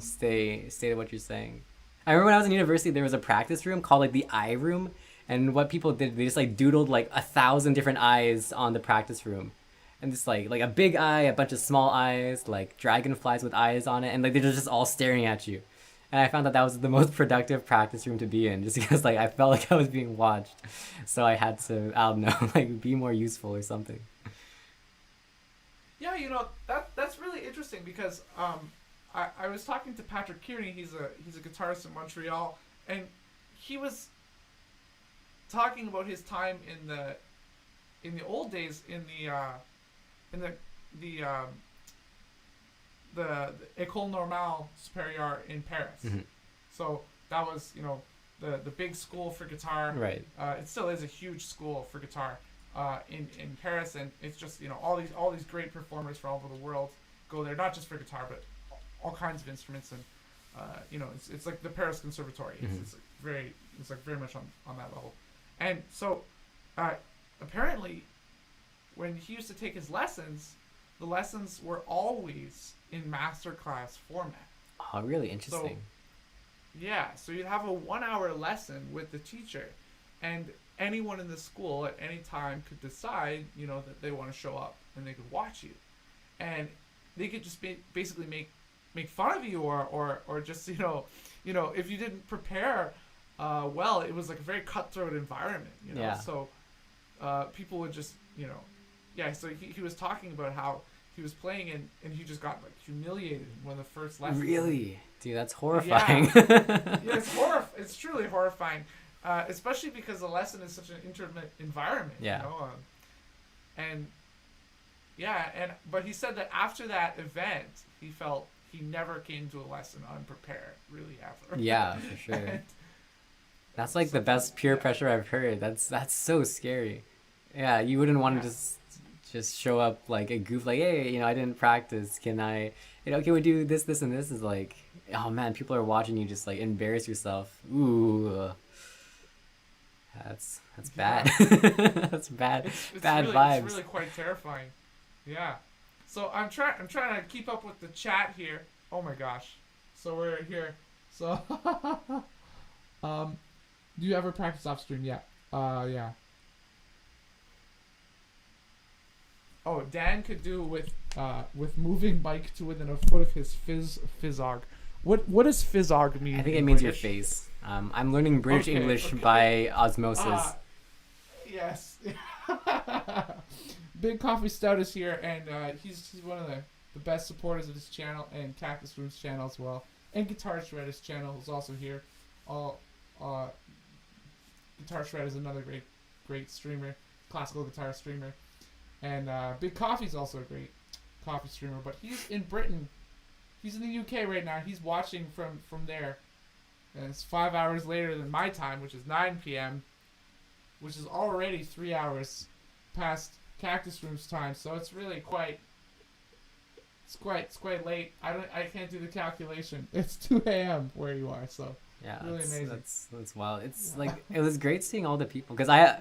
stay to what you're saying. I remember when I was in university, there was a practice room called like the eye room, and what people did, they just like doodled like 1,000 different eyes on the practice room, and just like a big eye, a bunch of small eyes, like dragonflies with eyes on it, and like they're just all staring at you. And I found that was the most productive practice room to be in, just because like I felt like I was being watched, so I had to, I don't know, like be more useful or something. Yeah, that's really interesting because I was talking to Patrick Kearney. He's a guitarist in Montreal, and he was talking about his time in the old days in the École Normale Supérieure in Paris. Mm-hmm. So that was the big school for guitar. Right. It still is a huge school for guitar in Paris, and it's just all these great performers from all over the world go there, not just for guitar but all kinds of instruments, and it's like the Paris Conservatory. It's very much on that level. And so apparently when he used to take his lessons, the lessons were always in masterclass format. Oh, really interesting. So you'd have a 1 hour lesson with the teacher, and anyone in the school at any time could decide, that they want to show up and they could watch you, and they could just basically make fun of you or just if you didn't prepare well, it was like a very cutthroat environment, Yeah. So people would just so he was talking about how he was playing and he just got like humiliated in one of the first lessons. Really? Dude, that's horrifying. Yeah, it's truly horrifying, especially because the lesson is such an intimate environment. Yeah. But he said that after that event, he felt he never came to a lesson unprepared, really, ever. Yeah, for sure. That's like the best peer pressure I've heard. That's so scary. Yeah, you wouldn't want to just show up like a goof, like, hey, I didn't practice. Can I, can we do this, and this? Is like, oh man, people are watching you just like embarrass yourself. Ooh, that's bad. That's bad. It's bad really, vibes. It's really quite terrifying. Yeah. So I'm trying to keep up with the chat here. Oh my gosh. So we're here. So do you ever practice off stream? Yeah. Yeah. Oh, Dan could do with moving mic to within a foot of his fizzog. What does fizzog mean? I think it means your face. I'm learning British English by osmosis. Yes. Big Coffee Stout is here, and he's one of the best supporters of this channel and Cactusroom's channel as well. And Guitar Shredder's channel is also here. All Guitar Shredder is another great streamer, classical guitar streamer, and Big Coffee's also a great coffee streamer. But he's in Britain. He's in the UK right now. He's watching from there, and it's 5 hours later than my time, which is 9 p.m., which is already 3 hours past Cactusroom's time. So it's really quite late. I can't do the calculation. It's 2 a.m. where you are, so Yeah, really amazing. That's wild. It's like it was great seeing all the people because I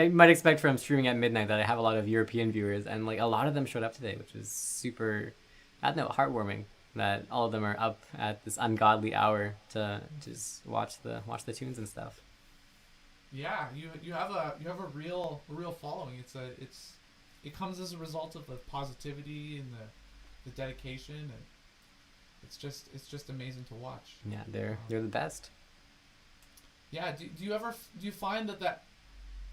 might expect from streaming at midnight that I have a lot of European viewers, and like a lot of them showed up today, which was super, I don't know, heartwarming that all of them are up at this ungodly hour to just watch the tunes and stuff. Yeah, you have a real following. It comes as a result of the positivity and the dedication, and it's just amazing to watch. Yeah, they're the best. Yeah, do you find that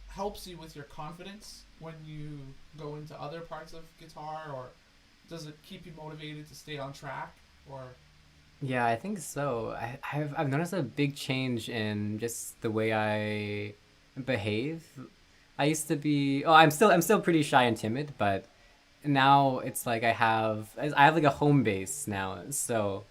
helps you with your confidence when you go into other parts of guitar, or does it keep you motivated to stay on track, or? Yeah, I think so. I've noticed a big change in just the way I behave. I used to be I'm still pretty shy and timid, but now it's like I have like a home base now. So,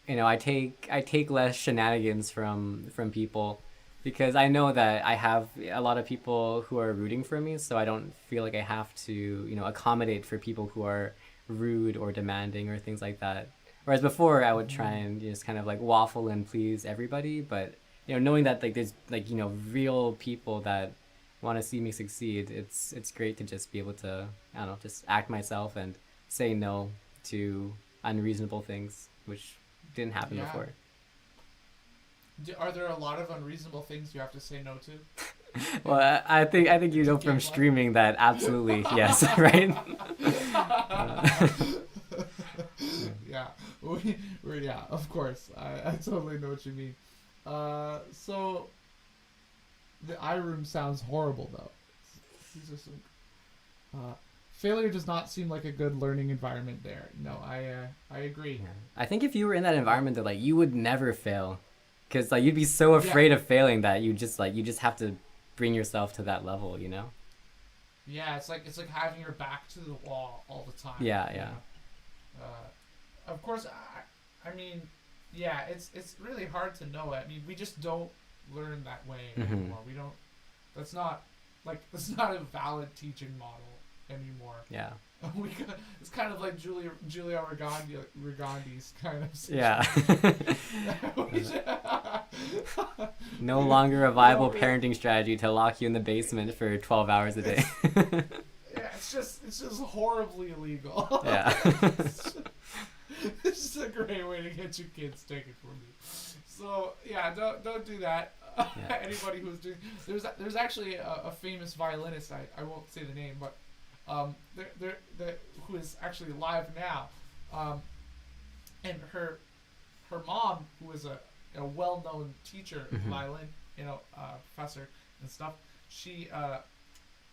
I take less shenanigans from people because I know that I have a lot of people who are rooting for me, so I don't feel like I have to, accommodate for people who are rude or demanding or things like that. Whereas before I would try and just kind of like waffle and please everybody, but knowing that like there's like real people that want to see me succeed, it's great to just be able to, I don't know, just act myself and say no to unreasonable things, which didn't happen before. Are there a lot of unreasonable things you have to say no to? Well, I think from streaming that absolutely yes, right? Yeah, yeah, of course. I totally know what you mean. So the iRoom sounds horrible though. These are some. Failure does not seem like a good learning environment there. No, I agree. Yeah. I think if you were in that environment, that like you would never fail, because like you'd be so afraid of failing that you just have to bring yourself to that level, Yeah, it's like having your back to the wall all the time. Yeah. Of course, I mean, yeah, it's really hard to know. I mean, we just don't learn that way anymore. We don't. That's not a valid teaching model anymore. Yeah. It's kind of like Julia Rigondi's kind of situation. No longer a viable parenting strategy to lock you in the basement for 12 hours a day. Yeah, it's just horribly illegal. Yeah. It's just a great way to get your kids taken from you. So yeah, don't do that. Yeah. Anybody who's doing there's actually a famous violinist, I won't say the name, but who is actually alive now, and her mom, who was a well-known teacher of violin, professor and stuff, she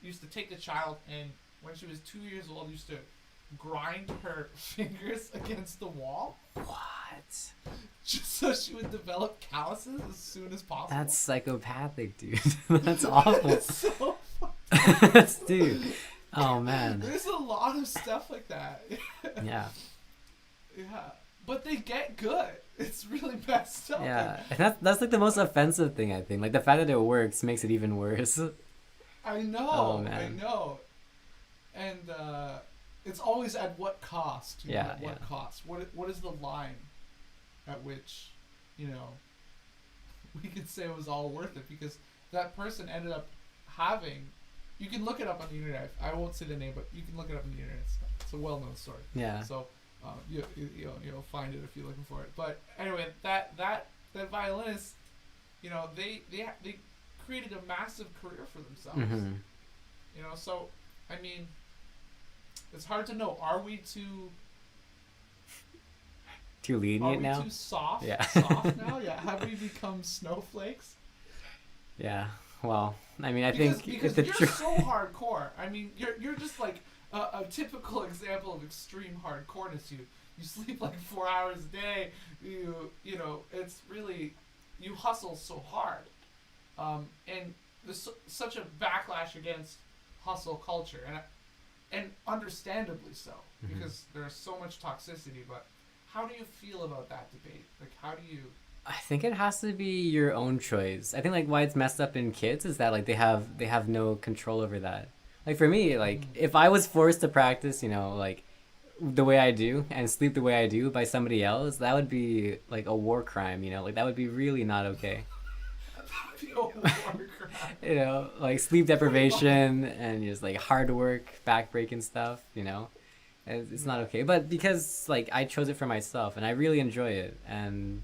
used to take the child, and when she was 2 years old, used to grind her fingers against the wall. What? Just so she would develop calluses as soon as possible. That's psychopathic, dude. That's awful. It's so fucked. Dude. Oh man. There's a lot of stuff like that. Yeah. Yeah. But they get good. It's really messed up. Yeah. And that's like the most offensive thing, I think. Like the fact that it works makes it even worse. I know. Oh man. I know. And it's always at what cost? At what cost? What is the line at which, we could say it was all worth it, because that person ended up having. You can look it up on the internet. I won't say the name, but you can look it up on the internet. It's a well-known story. Yeah. So you'll find it if you're looking for it. But anyway, that violinist, they created a massive career for themselves. Mm-hmm. So I mean, it's hard to know. Are we too lenient now? Are we too soft? Yeah. Soft now? Yeah. Have we become snowflakes? Yeah. Well, I mean, because you're so hardcore. I mean, you're just like a typical example of extreme hardcoreness. you sleep like 4 hours a day. You know, it's really, you hustle so hard, and there's such a backlash against hustle culture, and understandably so, because there's so much toxicity. But how do you feel about that debate? Like, how do you? I think it has to be your own choice. I think like why it's messed up in kids is that like they have no control over that. Like for me, like if I was forced to practice, like the way I do and sleep the way I do by somebody else, that would be like a war crime, like that would be really not okay. Like sleep deprivation and just like hard work, backbreaking stuff, it's not okay. But because like I chose it for myself and I really enjoy it, and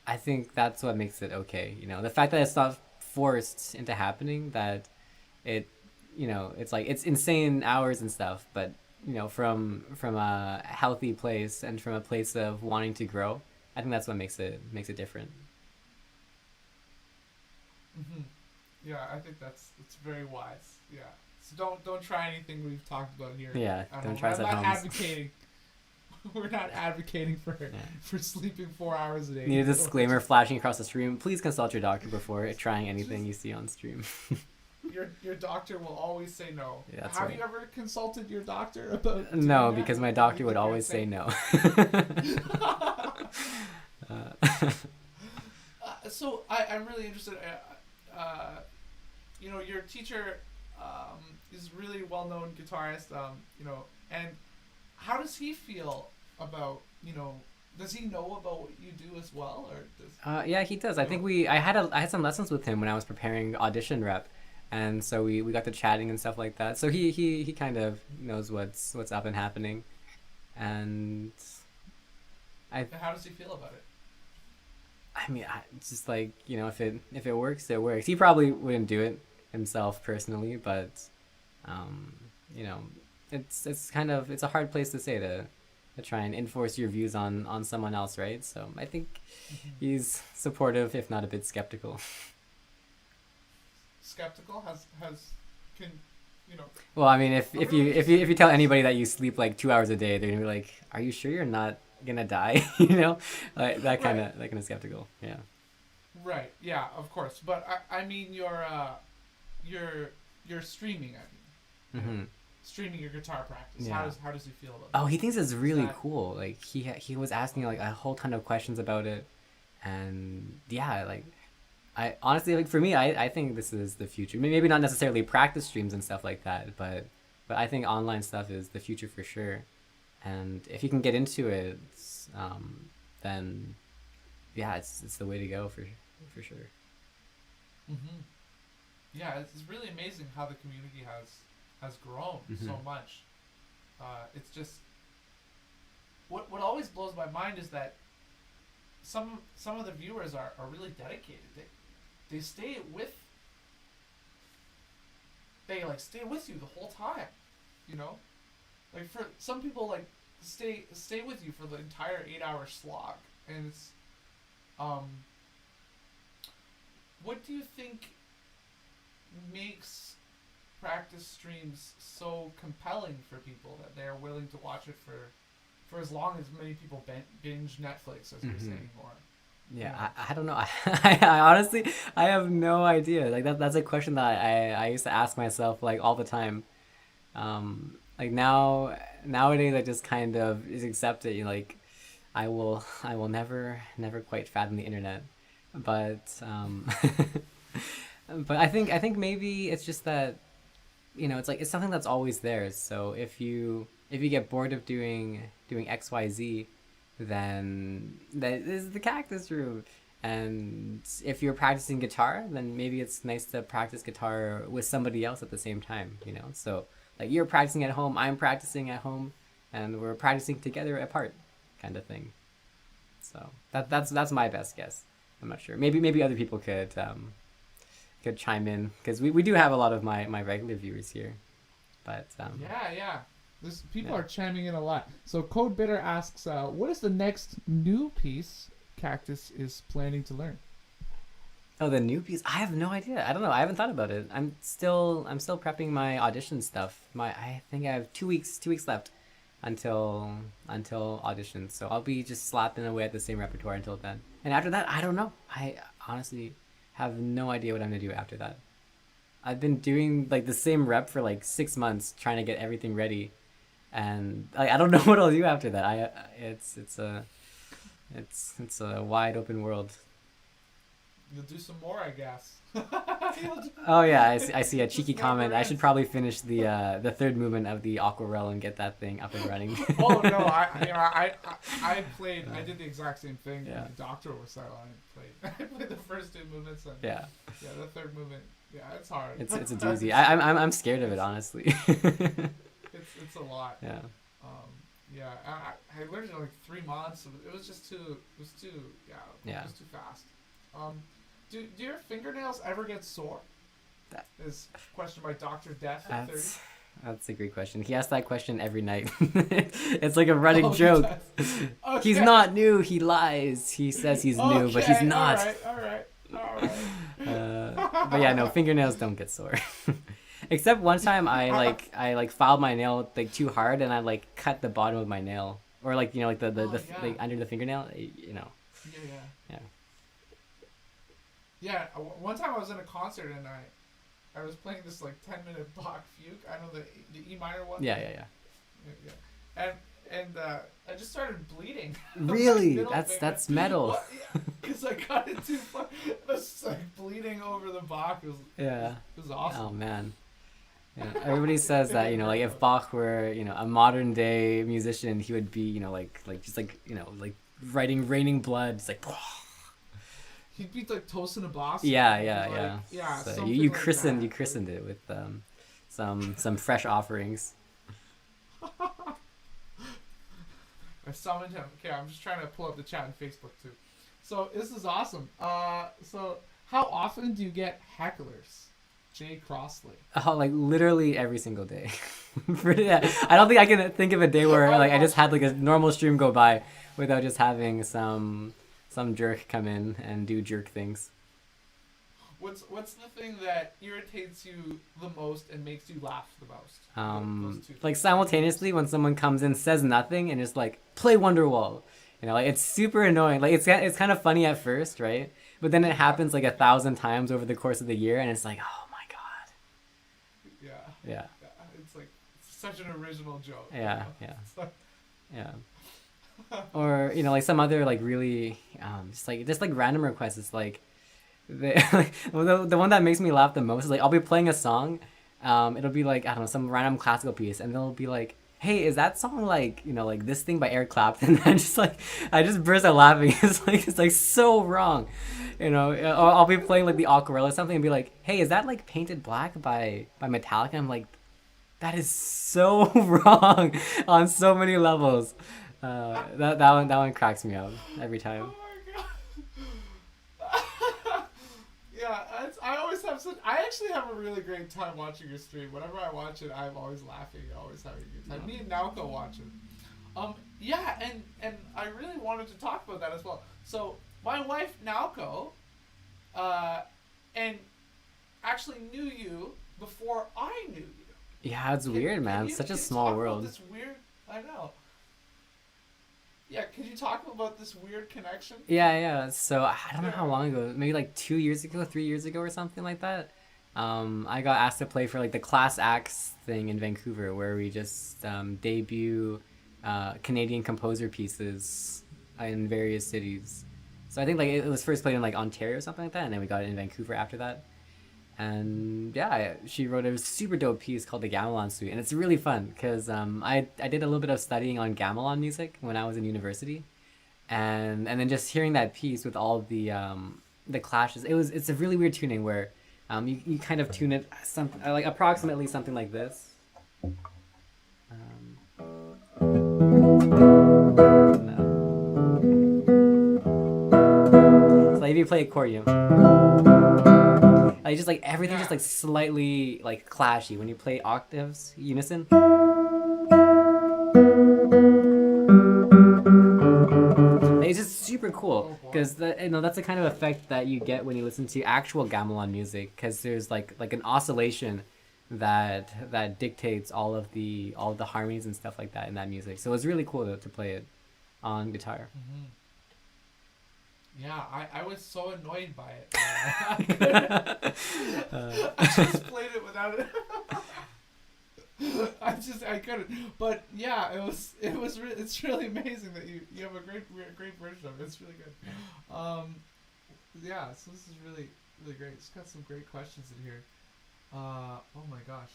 I think that's what makes it okay. The fact that it's not forced into happening, that it, it's like it's insane hours and stuff, but from a healthy place and from a place of wanting to grow, I think that's what makes it different. Yeah, I think that's very wise. Yeah, so don't try anything we've talked about here. Yeah, don't try I'm at not home. advocating. We're not advocating for sleeping 4 hours a day. Need a disclaimer flashing across the stream. Please consult your doctor before trying anything you see on stream. Your doctor will always say no. Yeah, that's Have right. you ever consulted your doctor about? No, because my doctor would always say no. So I'm really interested. Your teacher is really well-known guitarist. And how does he feel about, does he know about what you do as well, or does? Yeah, he does. I think I had some lessons with him when I was preparing audition rep, and so we got to chatting and stuff like that. So he kind of knows what's up and happening, and how does he feel about it? I mean, it's just like, if it works, it works. He probably wouldn't do it himself personally, but it's kind of, it's a hard place to say to try and enforce your views on someone else, right? So I think he's supportive, if not a bit skeptical. Skeptical can. Well, I mean, if you tell anybody that you sleep like 2 hours a day, they're gonna be like, "Are you sure you're not gonna die?" Like that kind of skeptical. Yeah. Right. Yeah. Of course. But I mean, you're streaming. Streaming your guitar practice. Yeah. How does he feel about that? Oh, he thinks it's really cool. Like he was asking like a whole ton of questions about it, and yeah, like I honestly, like for me, I think this is the future. Maybe not necessarily practice streams and stuff like that, but I think online stuff is the future for sure. And if you can get into it, then yeah, it's the way to go for sure. Yeah, it's really amazing how the community has grown so much. It's just what always blows my mind is that some of the viewers are really dedicated. They stay with you the whole time, like for some people, like stay with you for the entire 8-hour slog. And it's what do you think makes practice streams so compelling for people that they're willing to watch it for as long as many people binge Netflix, as you're saying, or yeah, I don't know. I honestly, I have no idea. Like that's a question that I used to ask myself like all the time. Like nowadays I just kind of is accepted. Like I will never quite fathom the internet, but but I think maybe it's just that it's like it's something that's always there. So if you get bored of doing XYZ, then that is the Cactusroom. And if you're practicing guitar, then maybe it's nice to practice guitar with somebody else at the same time, So like you're practicing at home, I'm practicing at home, and we're practicing together apart, kind of thing. So that's my best guess. I'm not sure. Maybe other people could chime in, because we do have a lot of my regular viewers here, but yeah. People are chiming in a lot. So Code Bitter asks, what is the next new piece Cactus is planning to learn? Oh, the new piece? I have no idea. I don't know. I haven't thought about it. I'm still prepping my audition stuff. I think I have 2 weeks left, until auditions. So I'll be just slapping away at the same repertoire until then. And after that, I don't know. I honestly have no idea what I'm gonna do after that. I've been doing like the same rep for like 6 months, trying to get everything ready, and I don't know what I'll do after that. It's a wide open world. You'll do some more, I guess. Oh yeah, I see a cheeky comment. I should probably finish the third movement of the aquarelle and get that thing up and running. Oh no, I did the exact same thing. Yeah. The doctoral recital, I played the first 2 movements and Yeah. The third movement. Yeah, it's hard. It's a doozy. I'm scared of it, honestly. It's a lot. Yeah. Yeah, I learned it in like 3 months. It was just too. It was too. Yeah. It was too fast. Do your fingernails ever get sore? That is a question by Dr. Death at 30. That's a great question. He asks that question every night. It's like a running joke. Okay. He's not new. He lies. He says he's new, but he's not. All right. But yeah, no, fingernails don't get sore. Except one time I filed my nail like too hard and I like cut the bottom of my nail, or like like the like under the fingernail, Yeah. Yeah, one time I was in a concert and I was playing this like 10-minute Bach fugue. I know the E minor one. Yeah. And I just started bleeding. Really? That's metal. Because I cut it too far. I was like bleeding over the Bach. It was awesome. Oh man. Yeah. Everybody says that like if Bach were a modern day musician, he would be like just like writing raining blood. It's like. He'd be like toasting a boss. Yeah. So you like christened it with some fresh offerings. I summoned him. Okay, I'm just trying to pull up the chat on Facebook too. So this is awesome. So how often do you get hecklers? Jay Crossley. Oh, like literally every single day. I don't think I can think of a day where like I just had like a normal stream go by without just having some jerk come in and do jerk things. What's the thing that irritates you the most and makes you laugh the most? Like simultaneously when someone comes in, says nothing, and just like play Wonderwall. Like it's super annoying. Like it's kind of funny at first, right? But then it happens like 1,000 times over the course of the year, and it's like, oh my god. Yeah. It's like such an original joke. Yeah. Or like some other like really just like random requests. It's like the one that makes me laugh the most is like I'll be playing a song, it'll be like I don't know, some random classical piece, and they'll be like, hey, is that song like like this thing by Eric Clapton? And I just burst out laughing. It's like so wrong, or I'll be playing like the Aquarelle or something and be like, hey, is that like Painted Black by Metallica? I'm like, that is so wrong on so many levels. That one cracks me up every time. Oh my god. Yeah, I always have I actually have a really great time watching your stream. Whenever I watch it, I'm always laughing, always having a good time. Me and Naoko watch it. Yeah, and I really wanted to talk about that as well. So my wife Naoko, and actually knew you before I knew you. Yeah, it's weird, man. It's such a small world. This weird, I know. Yeah, could you talk about this weird connection? Yeah. So I don't know how long ago, maybe like 2 years ago, 3 years ago or something like that. I got asked to play for like the Class Acts thing in Vancouver, where we just debut Canadian composer pieces in various cities. So I think like it was first played in like Ontario or something like that, and then we got it in Vancouver after that. And yeah, she wrote a super dope piece called the Gamelan Suite, and it's really fun because I did a little bit of studying on gamelan music when I was in university, and then just hearing that piece with all the clashes, it's a really weird tuning where you kind of tune it like approximately something like this. So if you play accordion. Just like everything's just like slightly like clashy when you play octaves unison. It's just super cool because that's the kind of effect that you get when you listen to actual gamelan music, because there's like an oscillation that dictates all of the harmonies and stuff like that in that music. So it's really cool to play it on guitar. Mm-hmm. Yeah, I was so annoyed by it. I just played it without it. I couldn't. But yeah, it's really amazing that you have a great version of it. It's really good. Yeah, so this is really great. It's got some great questions in here. Oh my gosh.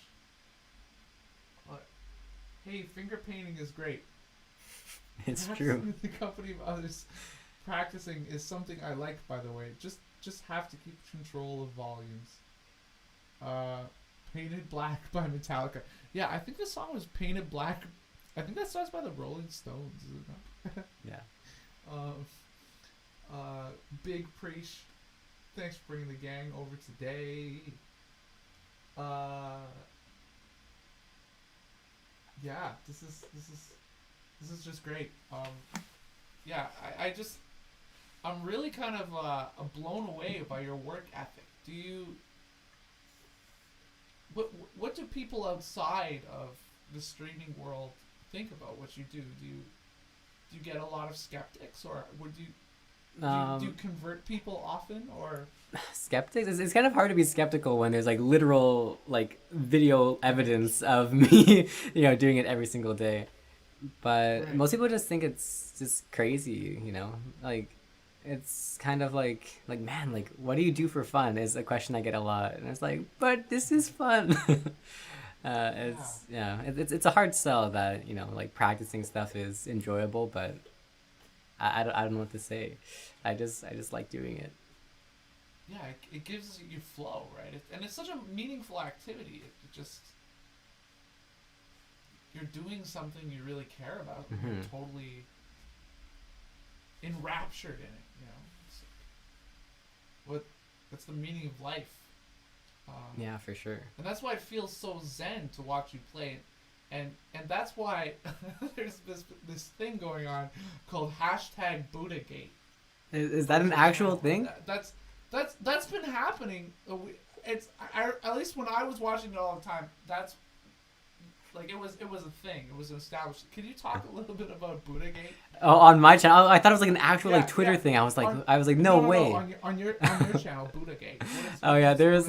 Hey, finger painting is great. It's Practicing true. with the company of others practicing is something I like, by the way. Just have to keep control of volumes. Painted Black by Metallica. Yeah, I think the song was Painted Black. I think that song's by the Rolling Stones, is it not? Yeah. Big Preach. Thanks for bringing the gang over today. Yeah, this is just great. Yeah, I'm really kind of blown away by your work ethic. Do you? What do people outside of the streaming world think about what you do? Do you get a lot of skeptics, or do you convert people often, or? Skeptics? It's kind of hard to be skeptical when there's like literal like video evidence of me, doing it every single day. But Right. most people just think it's just crazy, like it's kind of like man, like what do you do for fun is a question I get a lot, and it's like, but this is fun. It's a hard sell that like practicing stuff is enjoyable, but I don't know what to say. I just like doing it. Yeah, it gives you flow, right? And it's such a meaningful activity. It just you're doing something you really care about. And you're totally enraptured in it. That's the meaning of life. Yeah, for sure. And that's why it feels so zen to watch you play it. And that's why there's this thing going on called #BuddhaGate. Is that an actual thing? That's been happening. At least when I was watching it all the time. That's like it was a thing. It was established. Can you talk a little bit about BuddhaGate? Oh, on my channel, I thought it was like an actual Twitter thing. I was like, no way. On your channel, BuddhaGate. Oh yeah, there's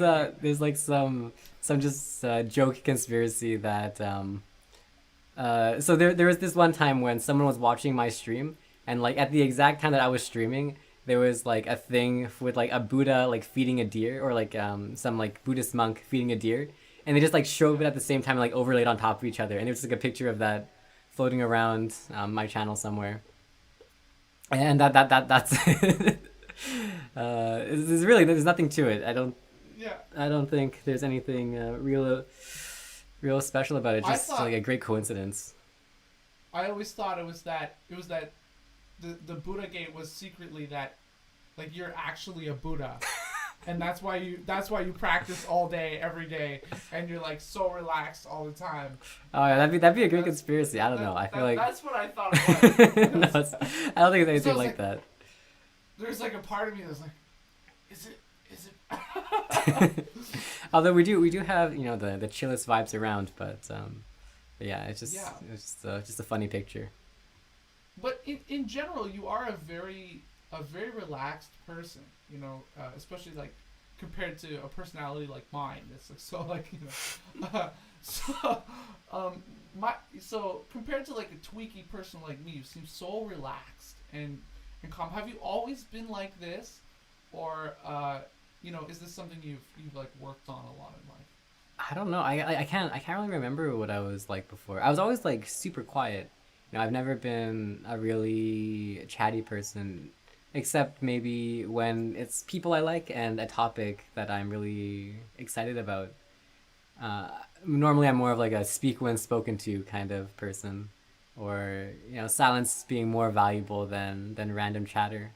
like some just joke conspiracy that so there was this one time when someone was watching my stream, and like at the exact time that I was streaming, there was like a thing with like a Buddha like feeding a deer, or like some like Buddhist monk feeding a deer, and they just like showed it at the same time, like overlaid on top of each other, and there's like a picture of that floating around my channel somewhere. And that's it's really, there's nothing to it. I don't think there's anything real special about it. Just like a great coincidence. I always thought it was that the BuddhaGate was secretly that like you're actually a Buddha. And that's why you practice all day, every day, and you're like so relaxed all the time. Oh yeah, that'd be a great conspiracy. I don't know. I feel like that's what I thought it was. No, I don't think it's anything like that. There's like a part of me that's like, is it? Although we do have the chillest vibes around, but yeah, it's just a funny picture. But in general, you are a very relaxed person, especially like compared to a personality like mine. It's like so like so compared to like a tweaky person like me, you seem so relaxed and calm. Have you always been like this, or is this something you've like worked on a lot in life? I don't know. I can't really remember what I was like before. I was always like super quiet. I've never been a really chatty person, except maybe when it's people I like and a topic that I'm really excited about. Normally I'm more of like a speak when spoken to kind of person, or silence being more valuable than random chatter.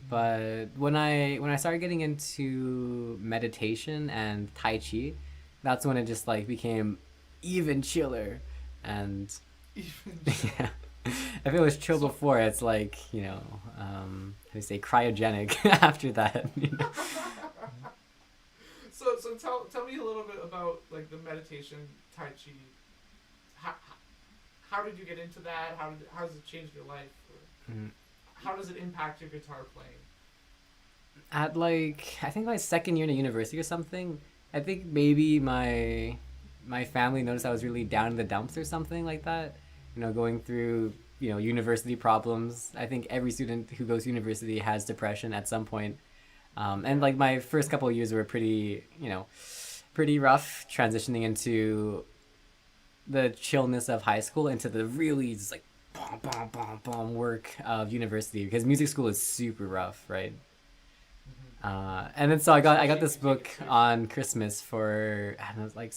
But when I started getting into meditation and Tai Chi, that's when it just like became even chiller. And yeah, if it was chill before, it's like how do you say, cryogenic after that. So tell me a little bit about like the meditation Tai Chi. How did you get into that? How does it change your life? Or how does it impact your guitar playing? At like I think my second year in university or something, I think maybe my family noticed I was really down in the dumps or something like that. You know, going through university problems. I think every student who goes to university has depression at some point. And like my first couple of years were pretty rough, transitioning into the chillness of high school into the really just like bomb work of university, because music school is super rough, right? And then so I got this book on Christmas for, I don't know, like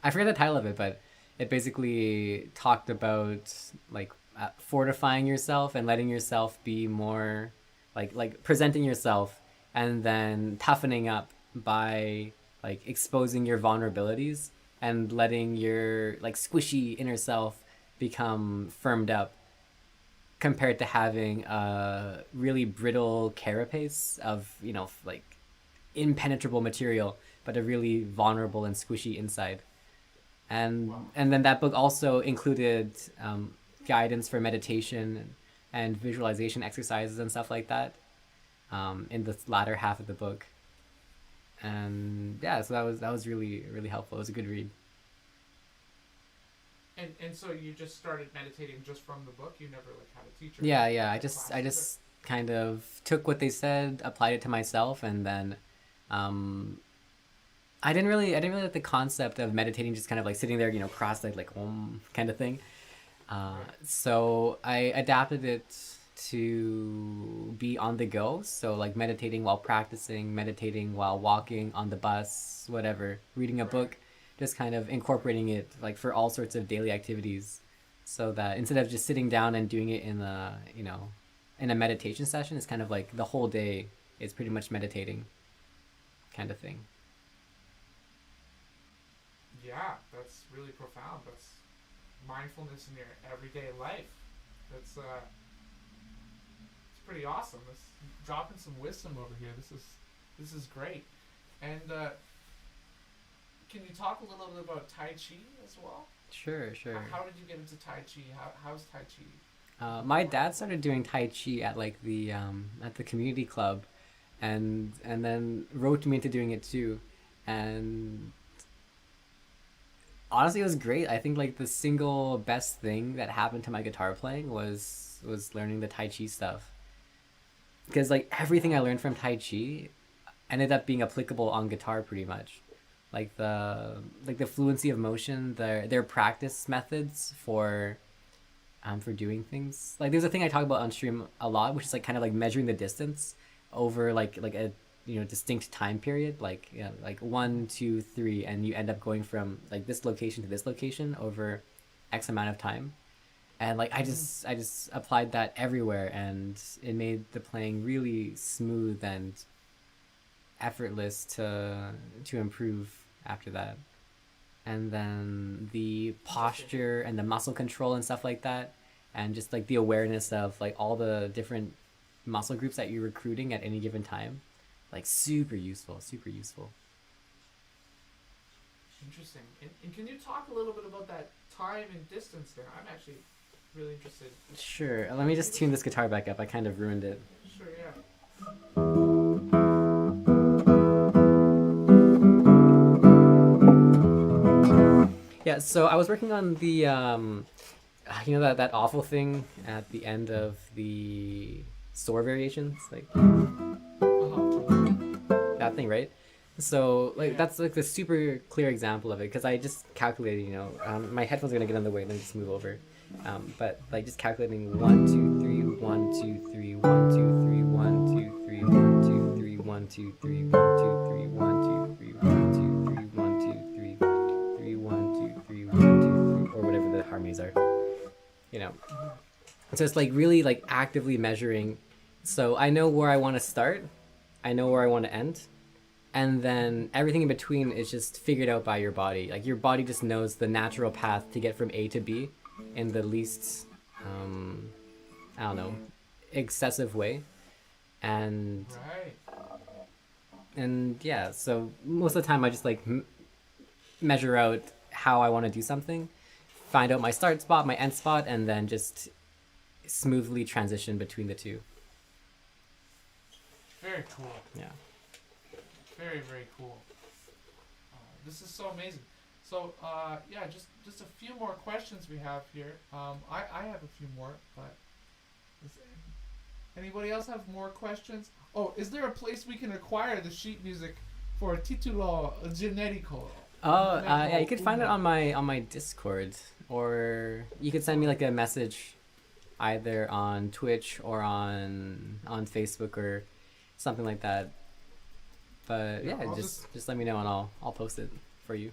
I forget the title of it, but it basically talked about like fortifying yourself and letting yourself be more like presenting yourself and then toughening up by like exposing your vulnerabilities and letting your like squishy inner self become firmed up, compared to having a really brittle carapace of like impenetrable material but a really vulnerable and squishy inside. And then that book also included guidance for meditation and visualization exercises and stuff like that, in the latter half of the book. And yeah, so that was really really helpful. It was a good read. And so you just started meditating just from the book? You never like had a teacher? Yeah. I just kind of took what they said, applied it to myself, and then I didn't really like the concept of meditating just kind of like sitting there, cross-legged, like kind of thing. So I adapted it to be on the go. So like meditating while practicing, meditating while walking, on the bus, whatever, reading a book, just kind of incorporating it like for all sorts of daily activities, so that instead of just sitting down and doing it in a meditation session, it's kind of like the whole day is pretty much meditating kind of thing. Yeah, that's really profound. That's mindfulness in your everyday life. It's pretty awesome. This dropping some wisdom over here. This is great. And can you talk a little bit about Tai Chi as well? Sure. How did you get into Tai Chi? How's Tai Chi? My dad started doing Tai Chi at like the at the community club, and then roped me into doing it too, and honestly it was great. I think like the single best thing that happened to my guitar playing was learning the Tai Chi stuff, because like everything I learned from Tai Chi ended up being applicable on guitar pretty much. Like the fluency of motion, their practice methods for doing things. Like there's a thing I talk about on stream a lot, which is like kind of like measuring the distance over like a distinct time period, like like 1, 2, 3, and you end up going from like this location to this location over X amount of time. And like I just applied that everywhere, and it made the playing really smooth and effortless to improve after that. And then the posture and the muscle control and stuff like that, and just like the awareness of like all the different muscle groups that you're recruiting at any given time, like super useful. Interesting. And can you talk a little bit about that time and distance there? I'm actually really interested. Sure. Let me just tune this guitar back up. I kind of ruined it. Sure, yeah. Yeah, so I was working on the that awful thing at the end of the store variations, like that thing, right? So like that's like the super clear example of it, because I just calculated, my headphones are gonna get in the way. Let me just move over. But like just calculating 1, 2, 3, 1, 2, 3, 1, 2, 3, 1, 2, 3, 1, 2, 3, 1, 2, 3, 1, 2, 3, 1, 2, 3, 1, 2, 3, 1, 2, 3, 3, 1, 2, 3, 1, 2, 3, or whatever the harmonies are. So it's like really like actively measuring. So I know where I want to start, I know where I want to end, and then everything in between is just figured out by your body. Like your body just knows the natural path to get from A to B in the least excessive way. And Right. And yeah, so most of the time I just like measure out how I want to do something, find out my start spot, my end spot, and then just smoothly transition between the two. Very cool. Yeah. Very, very cool. This is so amazing. So, yeah, just a few more questions we have here. I have a few more, but does anybody else have more questions? Oh, is there a place we can acquire the sheet music for Titulo Generico? Oh, yeah, you could find it on my Discord, or you could send me like a message, either on Twitch or on Facebook or something like that. But yeah, I'll just let me know and I'll post it for you.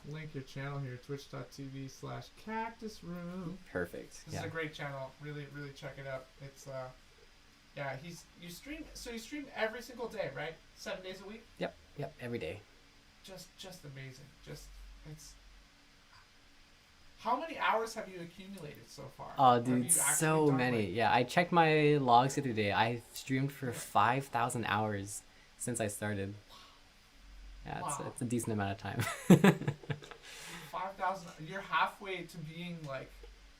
Link your channel here, twitch.tv/Cactusroom. Perfect. This is a great channel. Really, really check it out. It's yeah, you stream every single day, right? 7 days a week? Yep, every day. Just amazing. It's how many hours have you accumulated so far? Oh, Have dude, you actually so done, many. like- Yeah, I checked my logs the other day. I streamed for 5,000 hours since I started. Yeah, Wow. it's a decent amount of time. 5,000. You're halfway to being like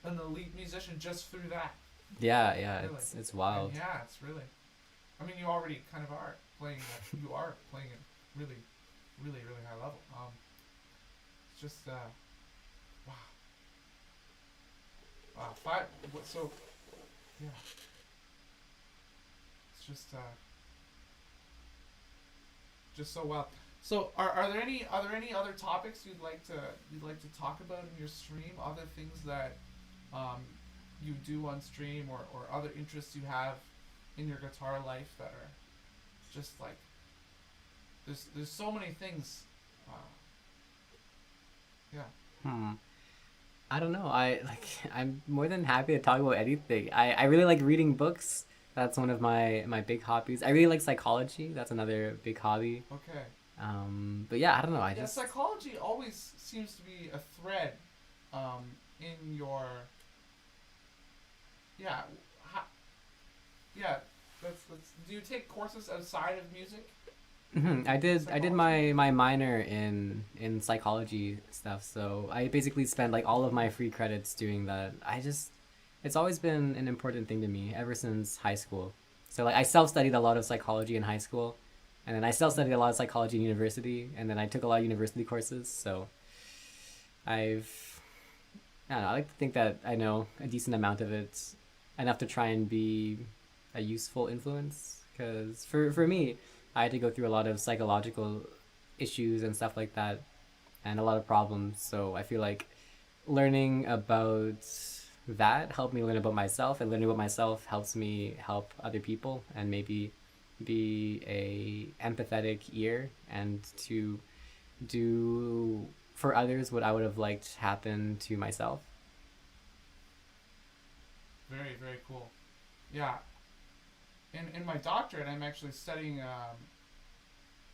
an elite musician just through that. yeah, Really. it's wild. And yeah, it's really. I mean, you already kind of are playing. You are playing at really, really, really high level. It's just wow. Wow. So yeah. It's just so well. So are there any other topics you'd like to talk about in your stream? Other things that you do on stream, or other interests you have in your guitar life that are just like there's so many things. Yeah. I don't know. I'm more than happy to talk about anything. I really like reading books. That's one of my big hobbies. I really like psychology. That's another big hobby. Okay. But yeah, I don't know. Yeah, psychology always seems to be a thread in your. Yeah. Yeah. That's. Do you take courses outside of music? I did my minor in psychology stuff. So I basically spent like all of my free credits doing that. It's always been an important thing to me ever since high school. So like I self-studied a lot of psychology in high school, and then I self-studied a lot of psychology in university, and then I took a lot of university courses. So I don't know, I like to think that I know a decent amount of it, enough to try and be a useful influence. Because for me, I had to go through a lot of psychological issues and stuff like that, and a lot of problems. So I feel like learning about that helped me learn about myself, and learning about myself helps me help other people, and maybe be a empathetic ear, and to do for others what I would have liked happen to myself. Very, very cool. Yeah. In my doctorate, I'm actually studying.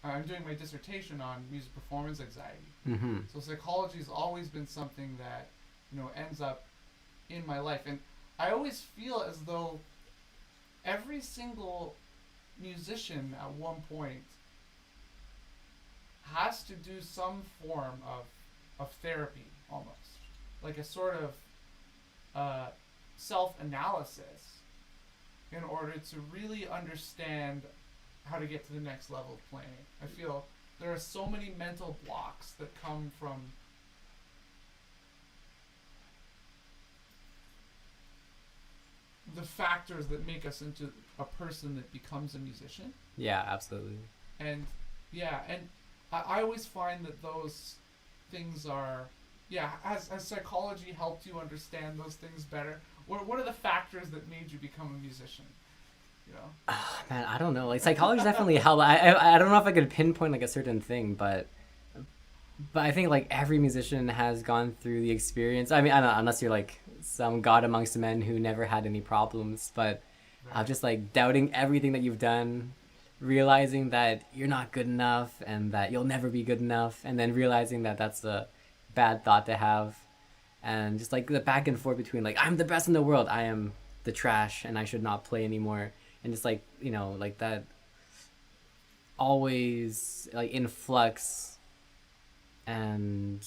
I'm doing my dissertation on music performance anxiety. Mm-hmm. So psychology has always been something that ends up in my life, and I always feel as though every single musician at one point has to do some form of therapy, almost like a sort of self-analysis, in order to really understand how to get to the next level of playing. I feel there are so many mental blocks that come from the factors that make us into a person that becomes a musician. Yeah, absolutely. And yeah, and I always find that those things are, yeah, has psychology helped you understand those things better? What are the factors that made you become a musician? Man, I don't know. Like psychology definitely helped. I don't know if I could pinpoint like a certain thing, but I think like every musician has gone through the experience. I mean, I don't know, unless you're like some god amongst men who never had any problems, but Right. just like doubting everything that you've done, realizing that you're not good enough and that you'll never be good enough, and then realizing that that's a bad thought to have, and just like the back and forth between like I'm the best in the world, I am the trash, and I should not play anymore, and just like like that always like in flux and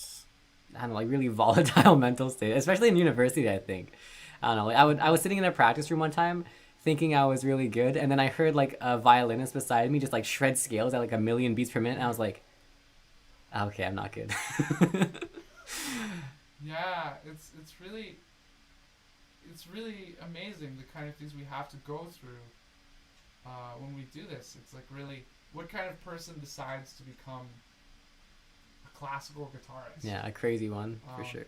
I don't know, like really volatile mental state, especially in university. I think I don't know. Like I was sitting in a practice room one time, thinking I was really good, and then I heard like a violinist beside me just like shred scales at like 1,000,000 beats per minute, and I was like, okay, I'm not good. Yeah, it's really amazing the kind of things we have to go through when we do this. It's like really, what kind of person decides to become a classical guitarist? Yeah, a crazy one for sure.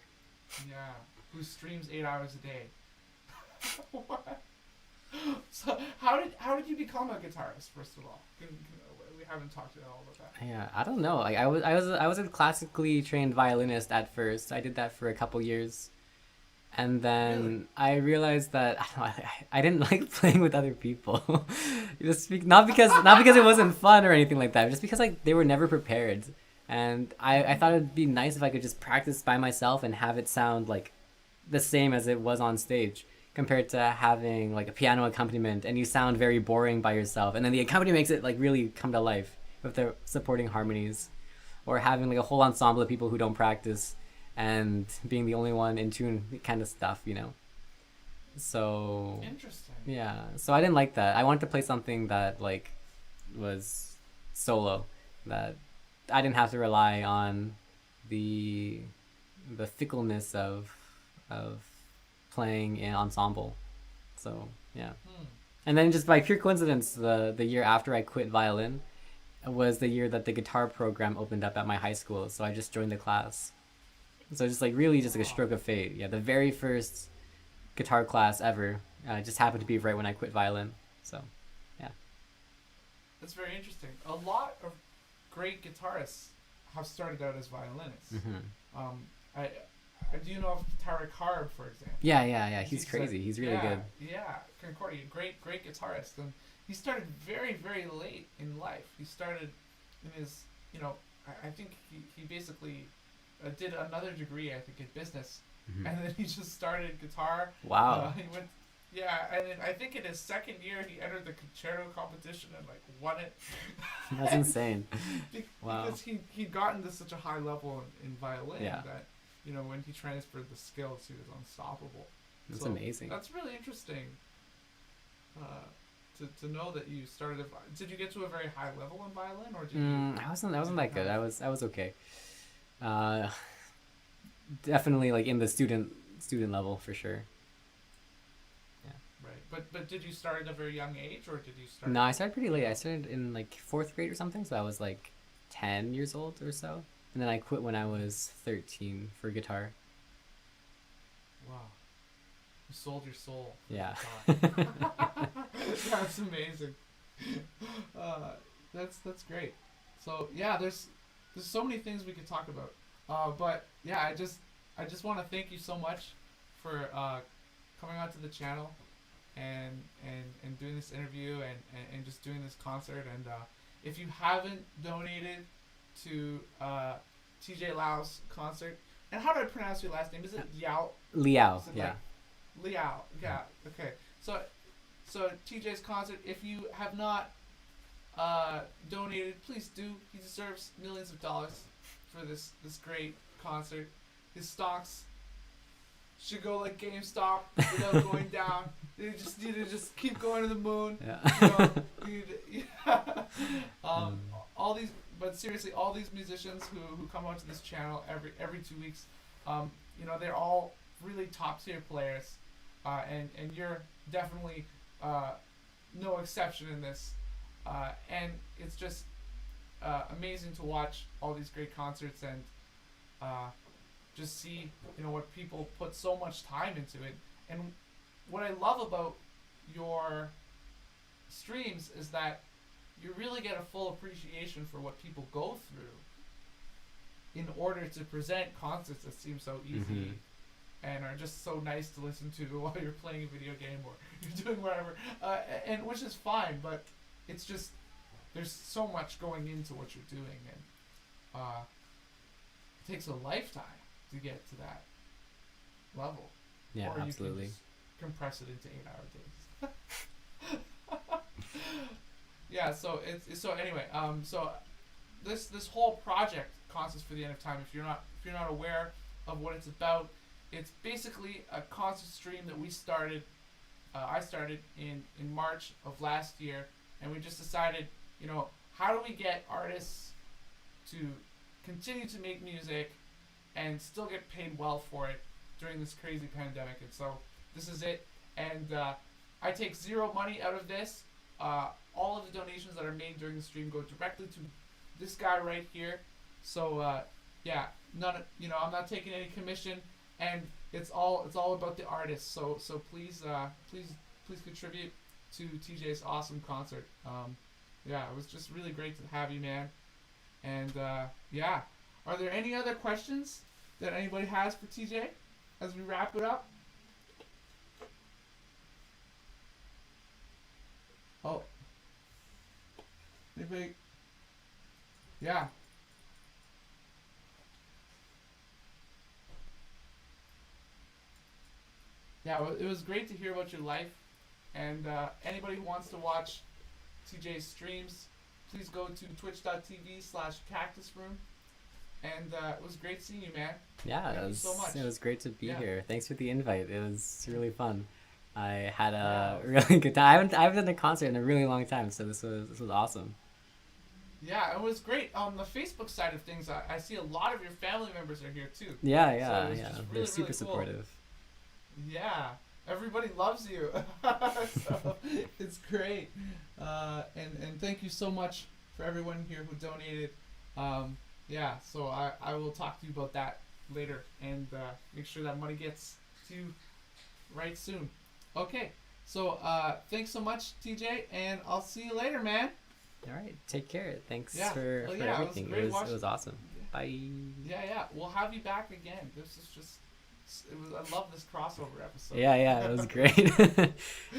Yeah, who streams 8 hours a day. What? So how did you become a guitarist? First of all, we haven't talked at all about that. Yeah, I don't know. Like I was a classically trained violinist at first. I did that for a couple years, and then Really? I realized that I didn't like playing with other people. Not because it wasn't fun or anything like that, just because like they were never prepared, and I thought it'd be nice if I could just practice by myself and have it sound like the same as it was on stage, compared to having like a piano accompaniment and you sound very boring by yourself, and then the accompaniment makes it like really come to life with the supporting harmonies, or having like a whole ensemble of people who don't practice and being the only one in tune kind of stuff, you know. So Interesting. yeah, so I didn't like that. I wanted to play something that like was solo, that I didn't have to rely on the fickleness of playing in ensemble. So yeah. And then just by pure coincidence, the year after I quit violin was the year that the guitar program opened up at my high school, so I just joined the class. So just like really just like a stroke of fate. Yeah, the very first guitar class ever just happened to be right when I quit violin. So yeah. That's very interesting. A lot of great guitarists have started out as violinists. I do you know of Tejay Liao, for example? Yeah. He's crazy. He's really good. Yeah, Concordia, great guitarist, and he started very, very late in life. He started in his, I think he basically did another degree, I think, in business, and then he just started guitar. Wow. He went, yeah, and then I think in his second year he entered the concerto competition and like won it. That's insane. Wow. Because he'd gotten to such a high level in violin Yeah. that, when he transferred the skills, he was unstoppable. That's So amazing. That's really interesting. To know that you started. Did you get to a very high level in violin, or did you? I wasn't that good. I was okay. Definitely like in the student level for sure. Right, but did you start at a very young age, or did you start? No, I started pretty late. I started in like 4th grade or something, so I was like 10 years old or so. And then I quit when I was 13 for guitar. Wow. You sold your soul. Yeah. That's amazing. That's great. So yeah, there's so many things we could talk about. But yeah, I just want to thank you so much for coming onto the channel and doing this interview and just doing this concert. And if you haven't donated to Tejay Liao's concert, and how do I pronounce your last name? Is it Liao? Liao, Is it yeah. Like Liao, yeah. Okay. So TJ's concert, if you have not donated, please do. He deserves millions of dollars for this great concert. His stocks should go like GameStop without going down. They just need to just keep going to the moon. Yeah. All these, but seriously, all these musicians who come onto this channel every 2 weeks, they're all really top tier players, and you're definitely no exception in this. And it's just amazing to watch all these great concerts and just see what people put so much time into it. And what I love about your streams is that you really get a full appreciation for what people go through in order to present concerts that seem so easy and are just so nice to listen to while you're playing a video game or you're doing whatever, and which is fine, but it's just there's so much going into what you're doing, and it takes a lifetime to get to that level. Yeah, or absolutely. You can just compress it into 8-hour days. Yeah. So anyway, so this whole project, Concerts for the End of Time. If you're not aware of what it's about, it's basically a concert stream that we started. I started in March of last year, and we just decided, how do we get artists to continue to make music and still get paid well for it during this crazy pandemic. And so this is it. And I take zero money out of this. All of the donations that are made during the stream go directly to this guy right here. So yeah, I'm not taking any commission, and it's all about the artists. So please contribute to TJ's awesome concert. Yeah, it was just really great to have you, man. And yeah, are there any other questions that anybody has for TJ as we wrap it up? Oh, anybody? Yeah. Yeah, it was great to hear about your life. And anybody who wants to watch TJ's streams, please go to twitch.tv/Cactusroom. And it was great seeing you, man. Yeah, Thank you so much. It was great to be Yeah. here. Thanks for the invite. It was really fun. I had a really good time. I haven't done a concert in a really long time, so this was awesome. Yeah, it was great. On the Facebook side of things, I see a lot of your family members are here too. Yeah, So yeah, it was yeah. just They're really, super really cool. supportive. Yeah, everybody loves you. So it's great. And thank you so much for everyone here who donated. Yeah, so I will talk to you about that later and make sure that money gets to you right soon. Okay, so thanks so much, TJ, and I'll see you later, man. All right, take care. Thanks Yeah. for Well, yeah, it was everything. great It was watching- awesome. Bye. Yeah, we'll have you back again. This is just, I love this crossover episode. Yeah, it was great.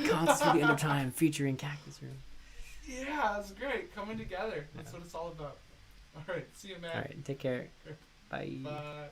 Concerts for the End of Time featuring Cactusroom. Yeah, it's great. Coming together. That's Yeah. what it's all about. All right, see you, man. All right, take care. Bye. Bye.